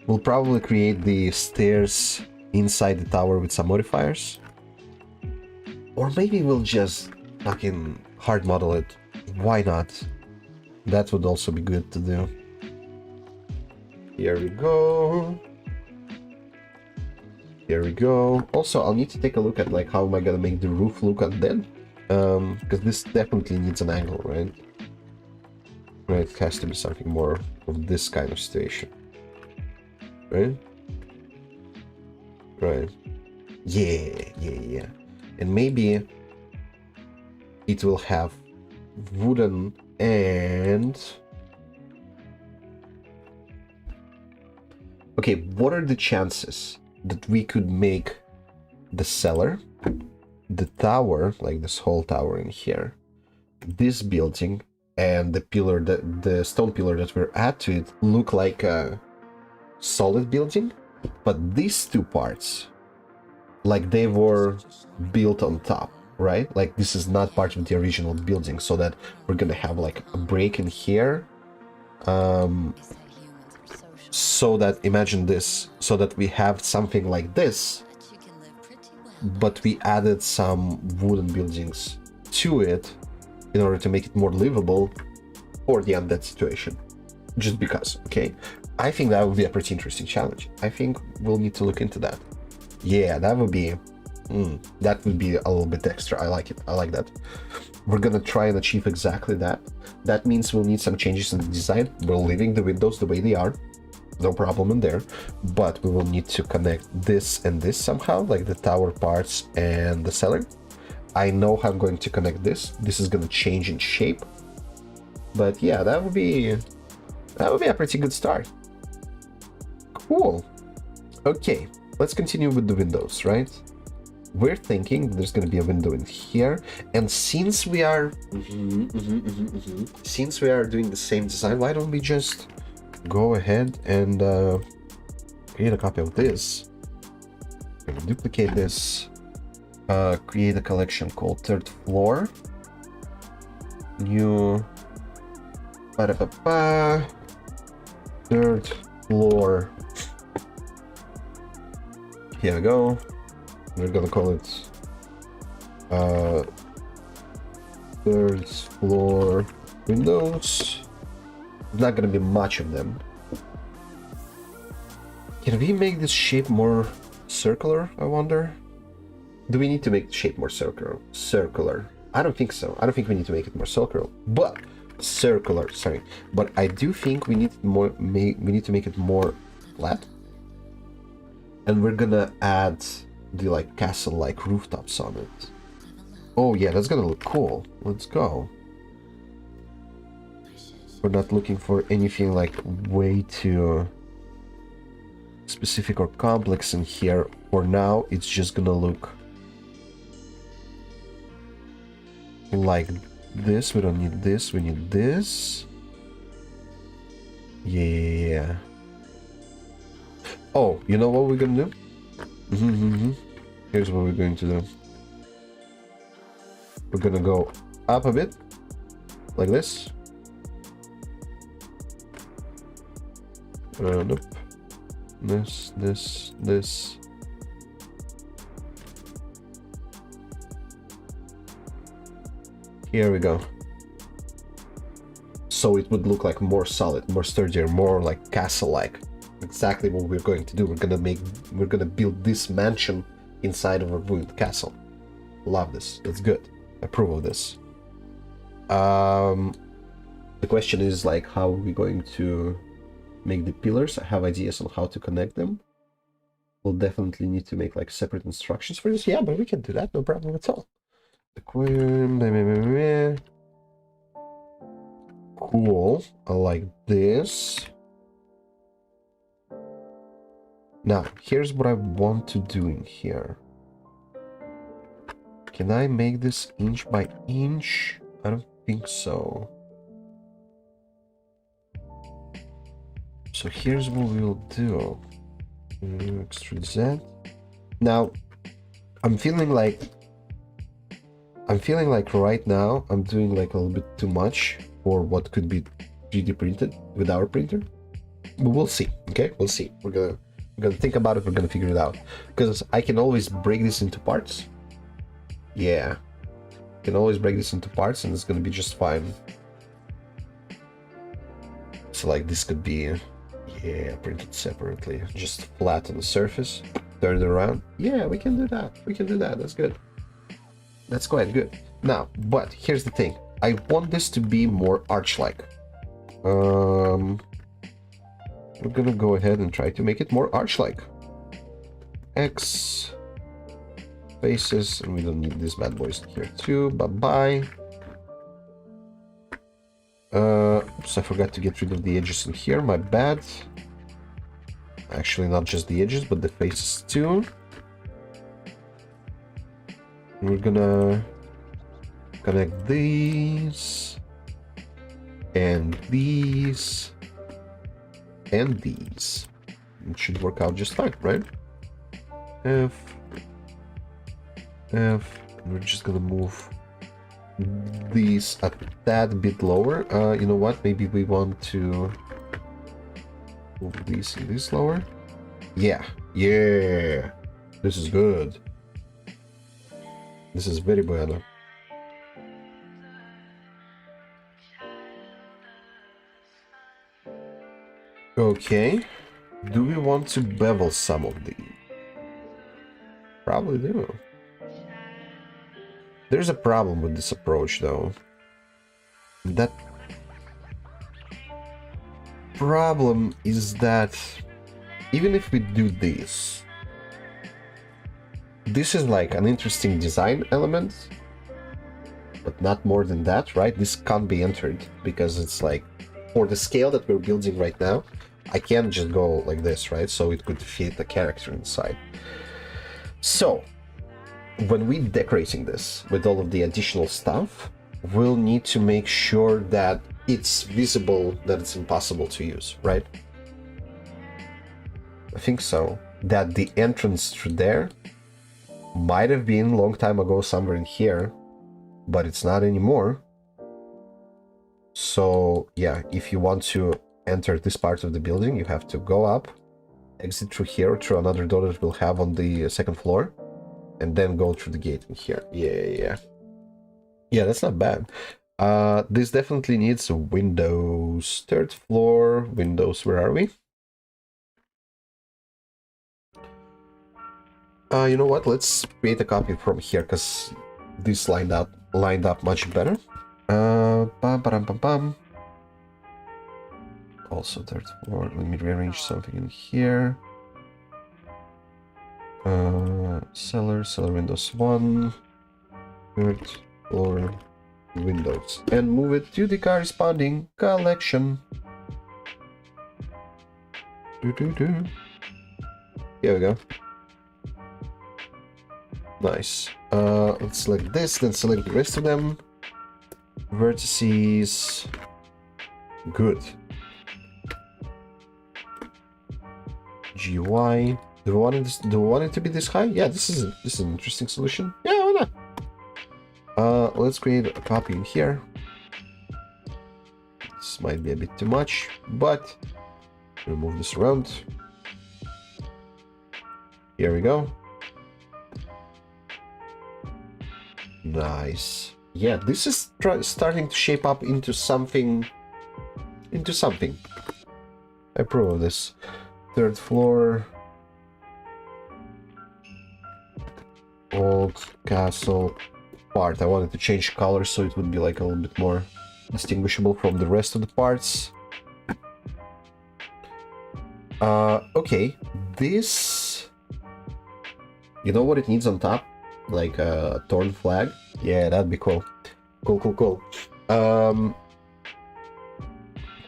We'll probably create the stairs inside the tower with some modifiers. Or maybe we'll just fucking hard model it. Why not? That would also be good to do. Here we go. Here we go. Also, I'll need to take a look at like how am I gonna make the roof look undead. Because this definitely needs an angle, right? Right, it has to be something more of this kind of situation. Right? Right. Yeah. And maybe it will have wooden and... Okay, what are the chances that we could make the cellar, the tower, like this whole tower in here, this building, and the pillar, the stone pillar that we're at to it, look like a solid building, but these two parts, like they were built on top, right? Like this is not part of the original building, so that we're gonna have like a break in here. So that, imagine this, so that we have something like this, but we added some wooden buildings to it in order to make it more livable for the undead situation. Just because, okay? I think that would be a pretty interesting challenge. I think we'll need to look into that. Yeah, that would be a little bit extra. I like it. I like that. We're gonna try and achieve exactly that. That means we'll need some changes in the design. We're leaving the windows the way they are. No problem in there. But we will need to connect this and this somehow, like the tower parts and the cellar. I know how I'm going to connect this. This is gonna change in shape. But yeah, that would be a pretty good start. Cool. Okay, let's continue with the windows, right? We're thinking there's going to be a window in here, and since we are since we are doing the same design, why don't we just go ahead and create a copy of this, and duplicate this, create a collection called third floor, new third floor. Here we go. We're gonna call it third floor windows. There's not gonna be much of them. Can we make this shape more circular, I wonder? Do we need to make the shape more circular? I don't think so. I don't think we need to make it more circular, but sorry. But I do think we need more. We need to make it more flat. And we're gonna add the like castle-like rooftops on it. Oh yeah, that's gonna look cool. Let's go. We're not looking for anything like way too specific or complex in here. For now, it's just gonna look like this. We don't need this, we need this. Yeah. Oh, you know what we're gonna do? Here's what we're going to do. We're gonna go up a bit, like this. Nope. This. Here we go. So it would look like more solid, more sturdier, more like castle-like. Exactly what we're going to do. We're gonna build this mansion inside of a ruined castle. Love this. That's good. Approve of this. The question is like, how are we going to make the pillars? I have ideas on how to connect them. We'll definitely need to make like separate instructions for this. Yeah, but we can do that. No problem at all. Cool. I like this. Now, here's what I want to do in here. Can I make this inch by inch? I don't think so. So here's what we'll do. Extrude Z. Now, I'm feeling like right now I'm doing like a little bit too much for what could be 3D printed with our printer. But we'll see. Okay, we'll see. We're gonna think about it. We're gonna figure it out, because I can always break this into parts. Yeah, I can always break this into parts, and it's gonna be just fine. So like this could be, yeah, printed separately, just flat on the surface, turn it around. Yeah, we can do that. We can do that. That's good. That's quite good. Now, but here's the thing. I want this to be more arch-like. We're gonna go ahead and try to make it more arch-like. X faces, and we don't need these bad boys here too. Bye-bye. Oops, I forgot to get rid of the edges in here. My bad. Actually, not just the edges, but the faces too. We're gonna connect these and these and these. It should work out just fine, right? F. We're just gonna move these a tad bit lower. You know what? Maybe we want to move these and this lower. Yeah. This is good. This is very bueno. Okay. Do we want to bevel some of these? Probably do. There's a problem with this approach, though. That problem is that even if we do this, this is like an interesting design element, but not more than that, right? This can't be entered because it's like, for the scale that we're building right now, I can't just go like this, right? So it could fit a character inside. So when we're decorating this with all of the additional stuff, we'll need to make sure that it's visible, that it's impossible to use, right? I think so. That the entrance through there might have been a long time ago somewhere in here, but it's not anymore. So yeah, if you want to enter this part of the building, you have to go up, exit through here, through another door that we'll have on the second floor, and then go through the gate in here. Yeah, that's not bad. This definitely needs windows. Third floor, windows, where are we? You know what, let's create a copy from here, because this lined up much better. Bam. Also third floor, let me rearrange something in here. Cellar windows 1, third floor windows, and move it to the corresponding collection. Here we go. Nice. Let's select this, then select the rest of them. Vertices. Good. GUI. Do we want it to be this high? Yeah, this is an interesting solution. Yeah, why not? Let's create a copy in here. This might be a bit too much, but we'll move this around. Here we go. Nice. Yeah, this is starting to shape up into something. I approve of this. Third floor. Old castle part. I wanted to change color so it would be like a little bit more distinguishable from the rest of the parts. Okay. This... You know what it needs on top? Like a torn flag? Yeah, that'd be cool. Cool.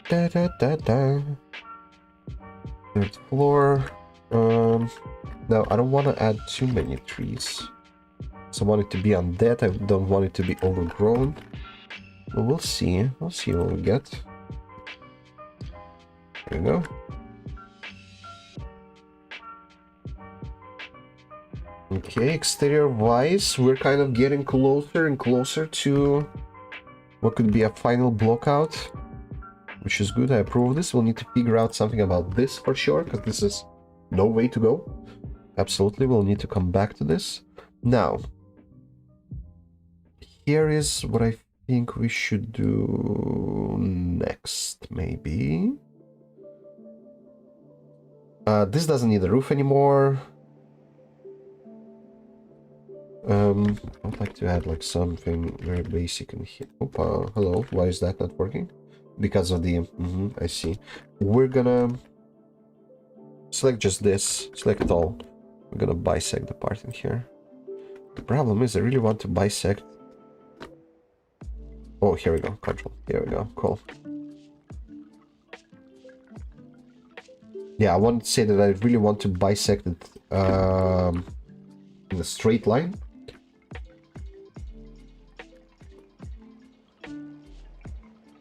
Third floor. Now, I don't want to add too many trees. So I want it to be undead. I don't want it to be overgrown. But we'll see. We'll see what we get. There we go. Okay, exterior-wise, we're kind of getting closer and closer to what could be a final blockout, which is good. I approve of this. We'll need to figure out something about this for sure, because this is no way to go. Absolutely, we'll need to come back to this. Now, here is what I think we should do next, maybe. This doesn't need a roof anymore. I'd like to add like something very basic in here. Opa, hello. Why is that not working? Because of the... I see. We're gonna select just this. Select it all. We're gonna bisect the part in here. The problem is I really want to bisect... Oh, here we go. Control. Here we go. Cool. Yeah, I want to say that I really want to bisect it in a straight line.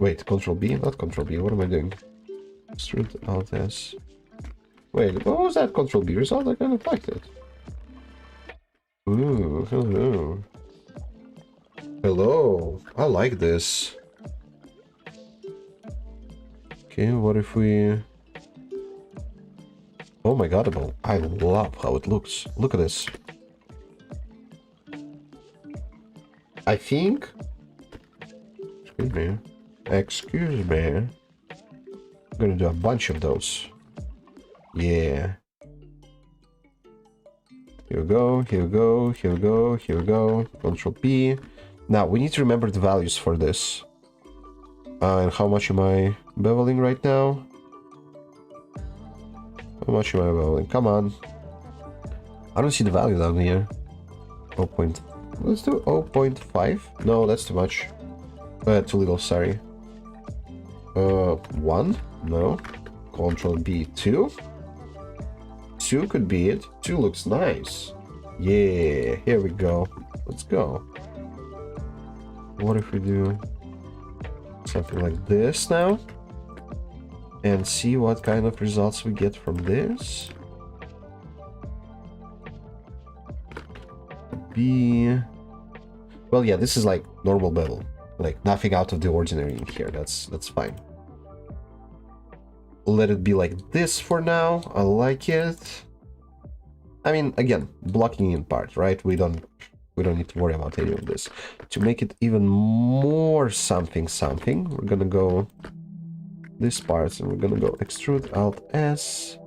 Wait, Control B? Not Control B. What am I doing? Extrude out as... Wait, what was that Control B result? I kind of liked it. Ooh, hello. Hello. I like this. Okay, what if we... Oh my god, I love how it looks. Look at this. I think... Excuse me. I'm gonna do a bunch of those. Yeah. Here we go, here we go, here we go, here we go. Control P. Now, we need to remember the values for this. And how much am I beveling right now? How much am I beveling? Come on. I don't see the value down here. 0. Let's do 0.5. No, that's too much. Too little, sorry. 1? No. Control B. 2? 2 could be it. 2 looks nice. Yeah, here we go. Let's go. What if we do something like this now? And see what kind of results we get from this. Be... Well, yeah, this is like normal bevel. Like nothing out of the ordinary in here. That's fine. Let it be like this for now. I like it. I mean, again, blocking in part, right? We don't need to worry about any of this. To make it even more something, we're gonna go this part and we're gonna go extrude Alt S.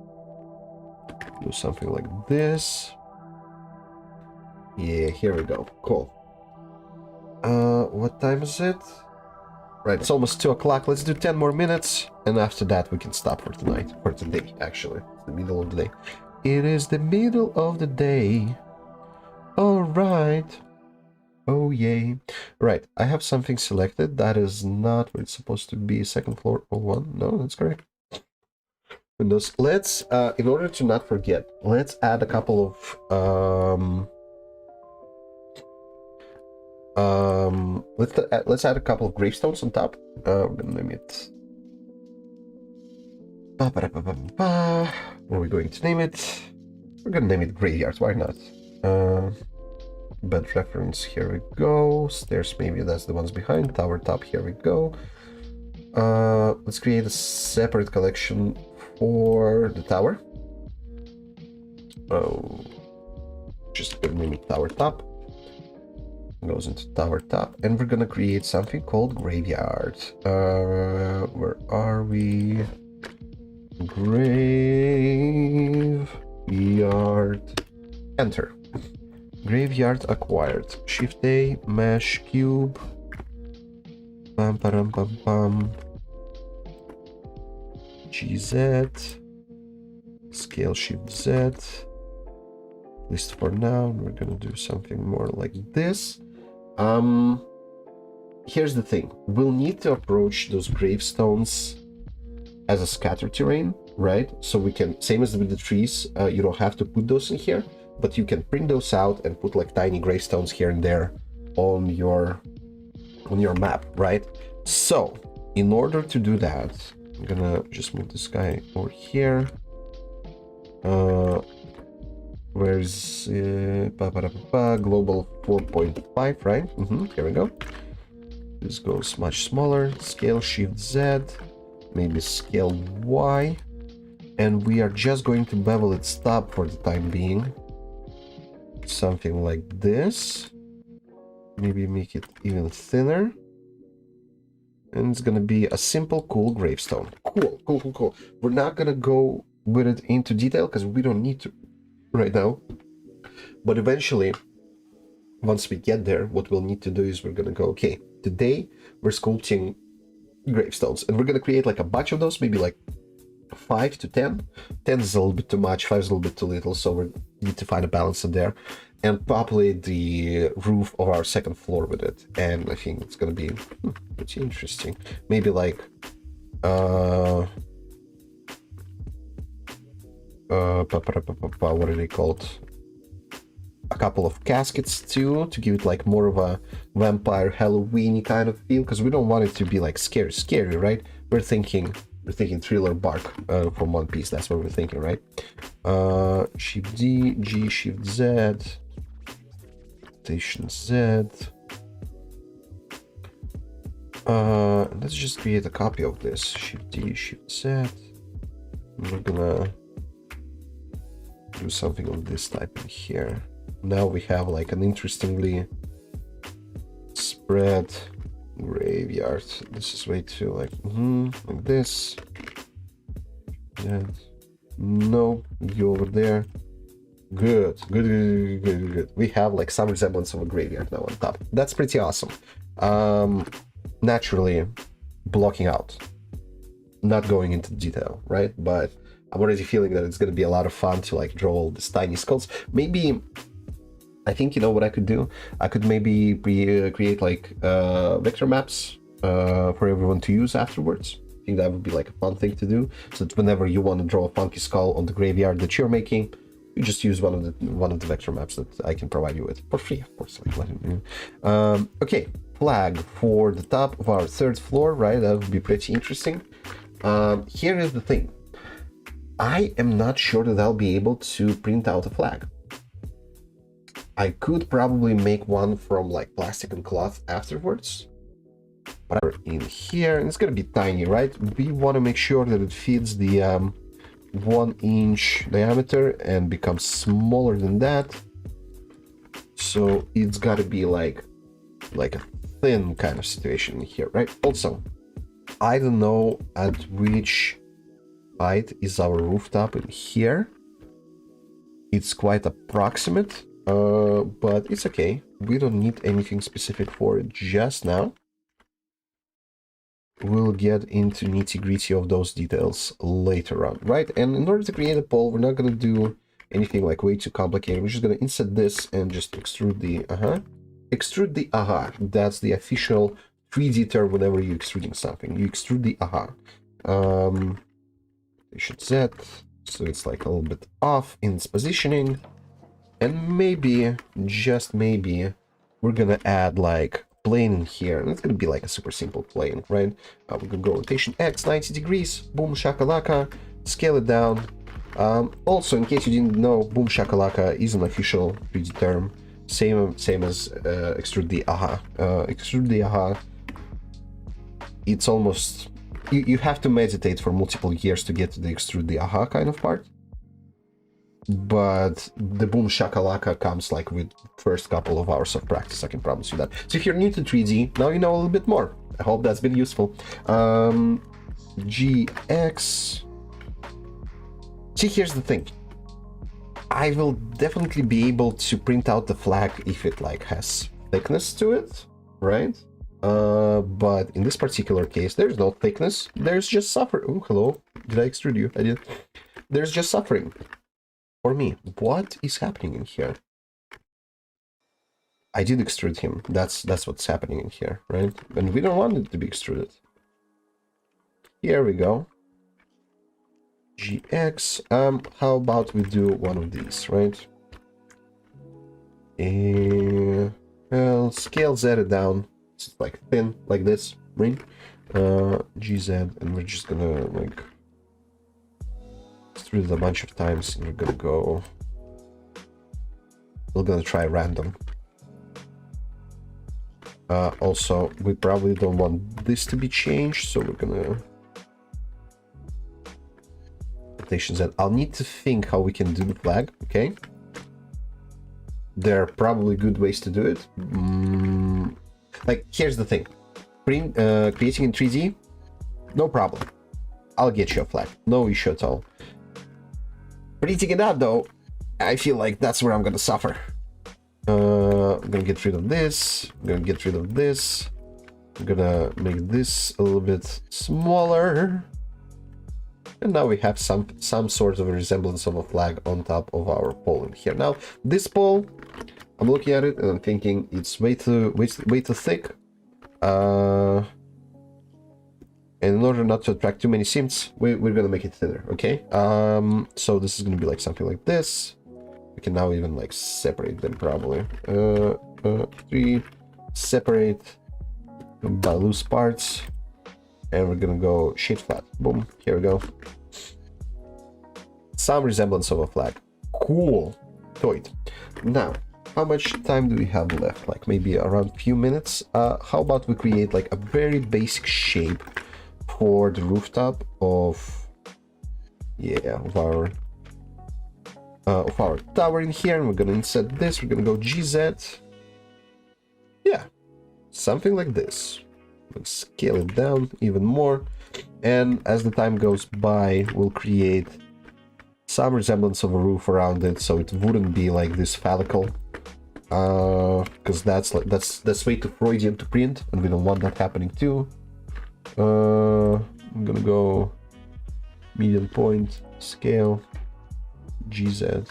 Do something like this. Yeah, here we go. Cool. What time is it? Right, it's almost 2 o'clock. Let's do 10 more minutes, and after that we can stop for tonight. For today, actually. It's the middle of the day. It is the middle of the day. Alright. Oh, yay. Right, I have something selected. That is not where it's supposed to be. Second floor 01. No, that's correct. Windows. Let's, in order to not forget, let's add a couple of... let's add a couple of gravestones on top. We're gonna name it. What are we going to name it? We're gonna name it Graveyard. Why not? Bed reference. Here we go. Stairs. Maybe that's the ones behind. Tower top. Here we go. Let's create a separate collection for the tower. Oh, just gonna name it Tower top. Goes into tower top, and we're gonna create something called Graveyard. Where are we? Graveyard. Enter. Graveyard acquired. Shift A, mesh cube. Pam pam pam pam. GZ. Scale Shift Z. At least for now, we're gonna do something more like this. Here's the thing. We'll need to approach those gravestones as a scatter terrain, right? So we can, same as with the trees, you don't have to put those in here, but you can print those out and put like tiny gravestones here and there on your map, right? So in order to do that, I'm gonna just move this guy over here. Where's global 4.5, right? Here we go. This goes much smaller. Scale Shift Z, maybe scale Y, and we are just going to bevel its top for the time being. Something like this. Maybe make it even thinner. And it's gonna be a simple, cool gravestone. Cool. We're not gonna go with it into detail because we don't need to right now, but eventually, once we get there, what we'll need to do is we're gonna go, okay, today we're sculpting gravestones, and we're gonna create like a bunch of those, maybe like 5 to 10. 10 is a little bit too much, 5 is a little bit too little, so we need to find a balance in there, and populate the roof of our second floor with it. And I think it's gonna be pretty interesting. Maybe like what are they called? A couple of caskets too, to give it like more of a vampire Halloween-y kind of feel, because we don't want it to be like scary, right? We're thinking thriller bark from One Piece. That's what we're thinking, right? Shift D, G, Shift Z, Station Z. Let's just create a copy of this. Shift D, Shift Z. We're gonna do something of this type in here. Now we have like an interestingly spread graveyard. This is way too like like this. And no, you over there. Good, good, good, good, good, good. We have like some resemblance of a graveyard now on top. That's pretty awesome. Naturally, blocking out, not going into detail, right? But I'm already feeling that it's going to be a lot of fun to like draw all these tiny skulls. Maybe, I think, you know what I could do? I could maybe create like vector maps for everyone to use afterwards. I think that would be like a fun thing to do, so that whenever you want to draw a funky skull on the graveyard that you're making, you just use one of the vector maps that I can provide you with for free, of course. Okay, flag for the top of our 3rd floor, right? That would be pretty interesting. Here is the thing. I am not sure that I'll be able to print out a flag. I could probably make one from like plastic and cloth afterwards. But in here, and it's gonna be tiny, right? We want to make sure that it fits the 1-inch diameter and becomes smaller than that. So it's gotta be like a thin kind of situation here, right? Also, I don't know at which height is our rooftop in here. It's quite approximate, but it's okay. We don't need anything specific for it just now. We'll get into nitty-gritty of those details later on, right? And in order to create a pole, we're not going to do anything like way too complicated. We're just going to insert this and just extrude the extrude the That's the official 3D term whenever you're extruding something. You extrude the Station Z, so it's like a little bit off in its positioning. And maybe, just maybe, we're gonna add like plane in here, and it's gonna be like a super simple plane, right? We're gonna go rotation X 90 degrees, boom shakalaka, scale it down. Also, in case you didn't know, boom shakalaka is an official 3D term, same as extrude the extrude the it's almost, you have to meditate for multiple years to get to the extrude the kind of part. But the boom shakalaka comes like with first couple of hours of practice, I can promise you that. So if you're new to 3D, now you know a little bit more. I hope that's been useful. GX. See, here's the thing. I will definitely be able to print out the flag if it like has thickness to it, right? But in this particular case, there's no thickness. There's just suffering. Oh, hello. Did I extrude you? I did. There's just suffering. For me, what is happening in here? I did extrude him. That's what's happening in here, right? And we don't want it to be extruded. Here we go. GX. How about we do one of these, right? Well, scale Z it down. It's like thin, like this, right? GZ, and we're just gonna like through it a bunch of times, and we're gonna try random. Also, we probably don't want this to be changed, so we're gonna rotations that I'll need to think how we can do the flag. Okay, there are probably good ways to do it. Like, here's the thing, creating in 3D, no problem, I'll get you a flag, no issue at all. Printing it out though, I feel like that's where I'm gonna suffer. I'm gonna get rid of this, I'm gonna get rid of this, I'm gonna make this a little bit smaller, and now we have some sort of a resemblance of a flag on top of our pole in here. Now this pole, I'm looking at it and I'm thinking it's way too thick, and in order not to attract too many sims, we're gonna make it thinner. Okay, so this is gonna be like something like this. We can now even like separate them probably. 3 separate by loose parts, and we're gonna go shade flat. Boom, here we go. Some resemblance of a flag. Cool. Toit. Now, how much time do we have left? Like maybe around a few minutes. How about we create like a very basic shape for the rooftop of our tower in here, and we're gonna insert this. We're gonna go GZ. Yeah, something like this. Let's scale it down even more, and as the time goes by, we'll create some resemblance of a roof around it, so it wouldn't be like this phallical. Because that's way too Freudian to print, and we don't want that happening too. I'm gonna go medium point, scale, GZ.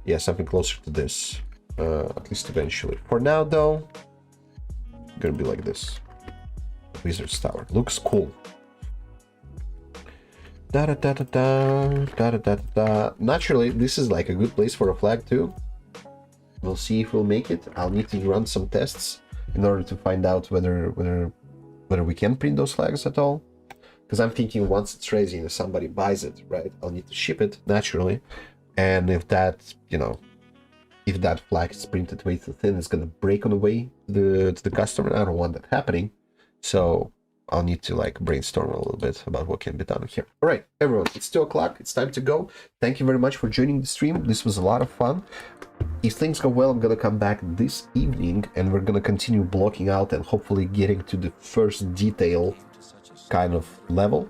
Yeah, something closer to this, at least eventually. For now, though, gonna be like this. Wizard's Tower looks cool. Da da da da da da da da da. Naturally, this is like a good place for a flag too. We'll see if we'll make it. I'll need to run some tests in order to find out whether we can print those flags at all. Because I'm thinking once it's ready and somebody buys it, right? I'll need to ship it naturally, and if that, you know, if that flag is printed way too thin, it's gonna break on the way to the customer. I don't want that happening, so I'll need to like brainstorm a little bit about what can be done here. All right, everyone, it's 2 o'clock. It's time to go. Thank you very much for joining the stream. This was a lot of fun. If things go well, I'm gonna come back this evening and we're gonna continue blocking out and hopefully getting to the first detail kind of level.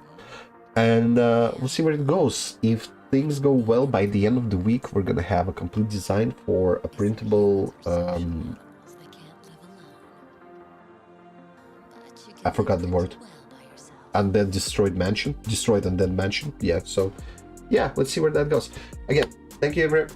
And we'll see where it goes. If things go well, by the end of the week, we're gonna have a complete design for a printable I forgot the word. Undead destroyed mansion. Destroyed undead mansion. Yeah, so yeah, let's see where that goes. Again, thank you very much.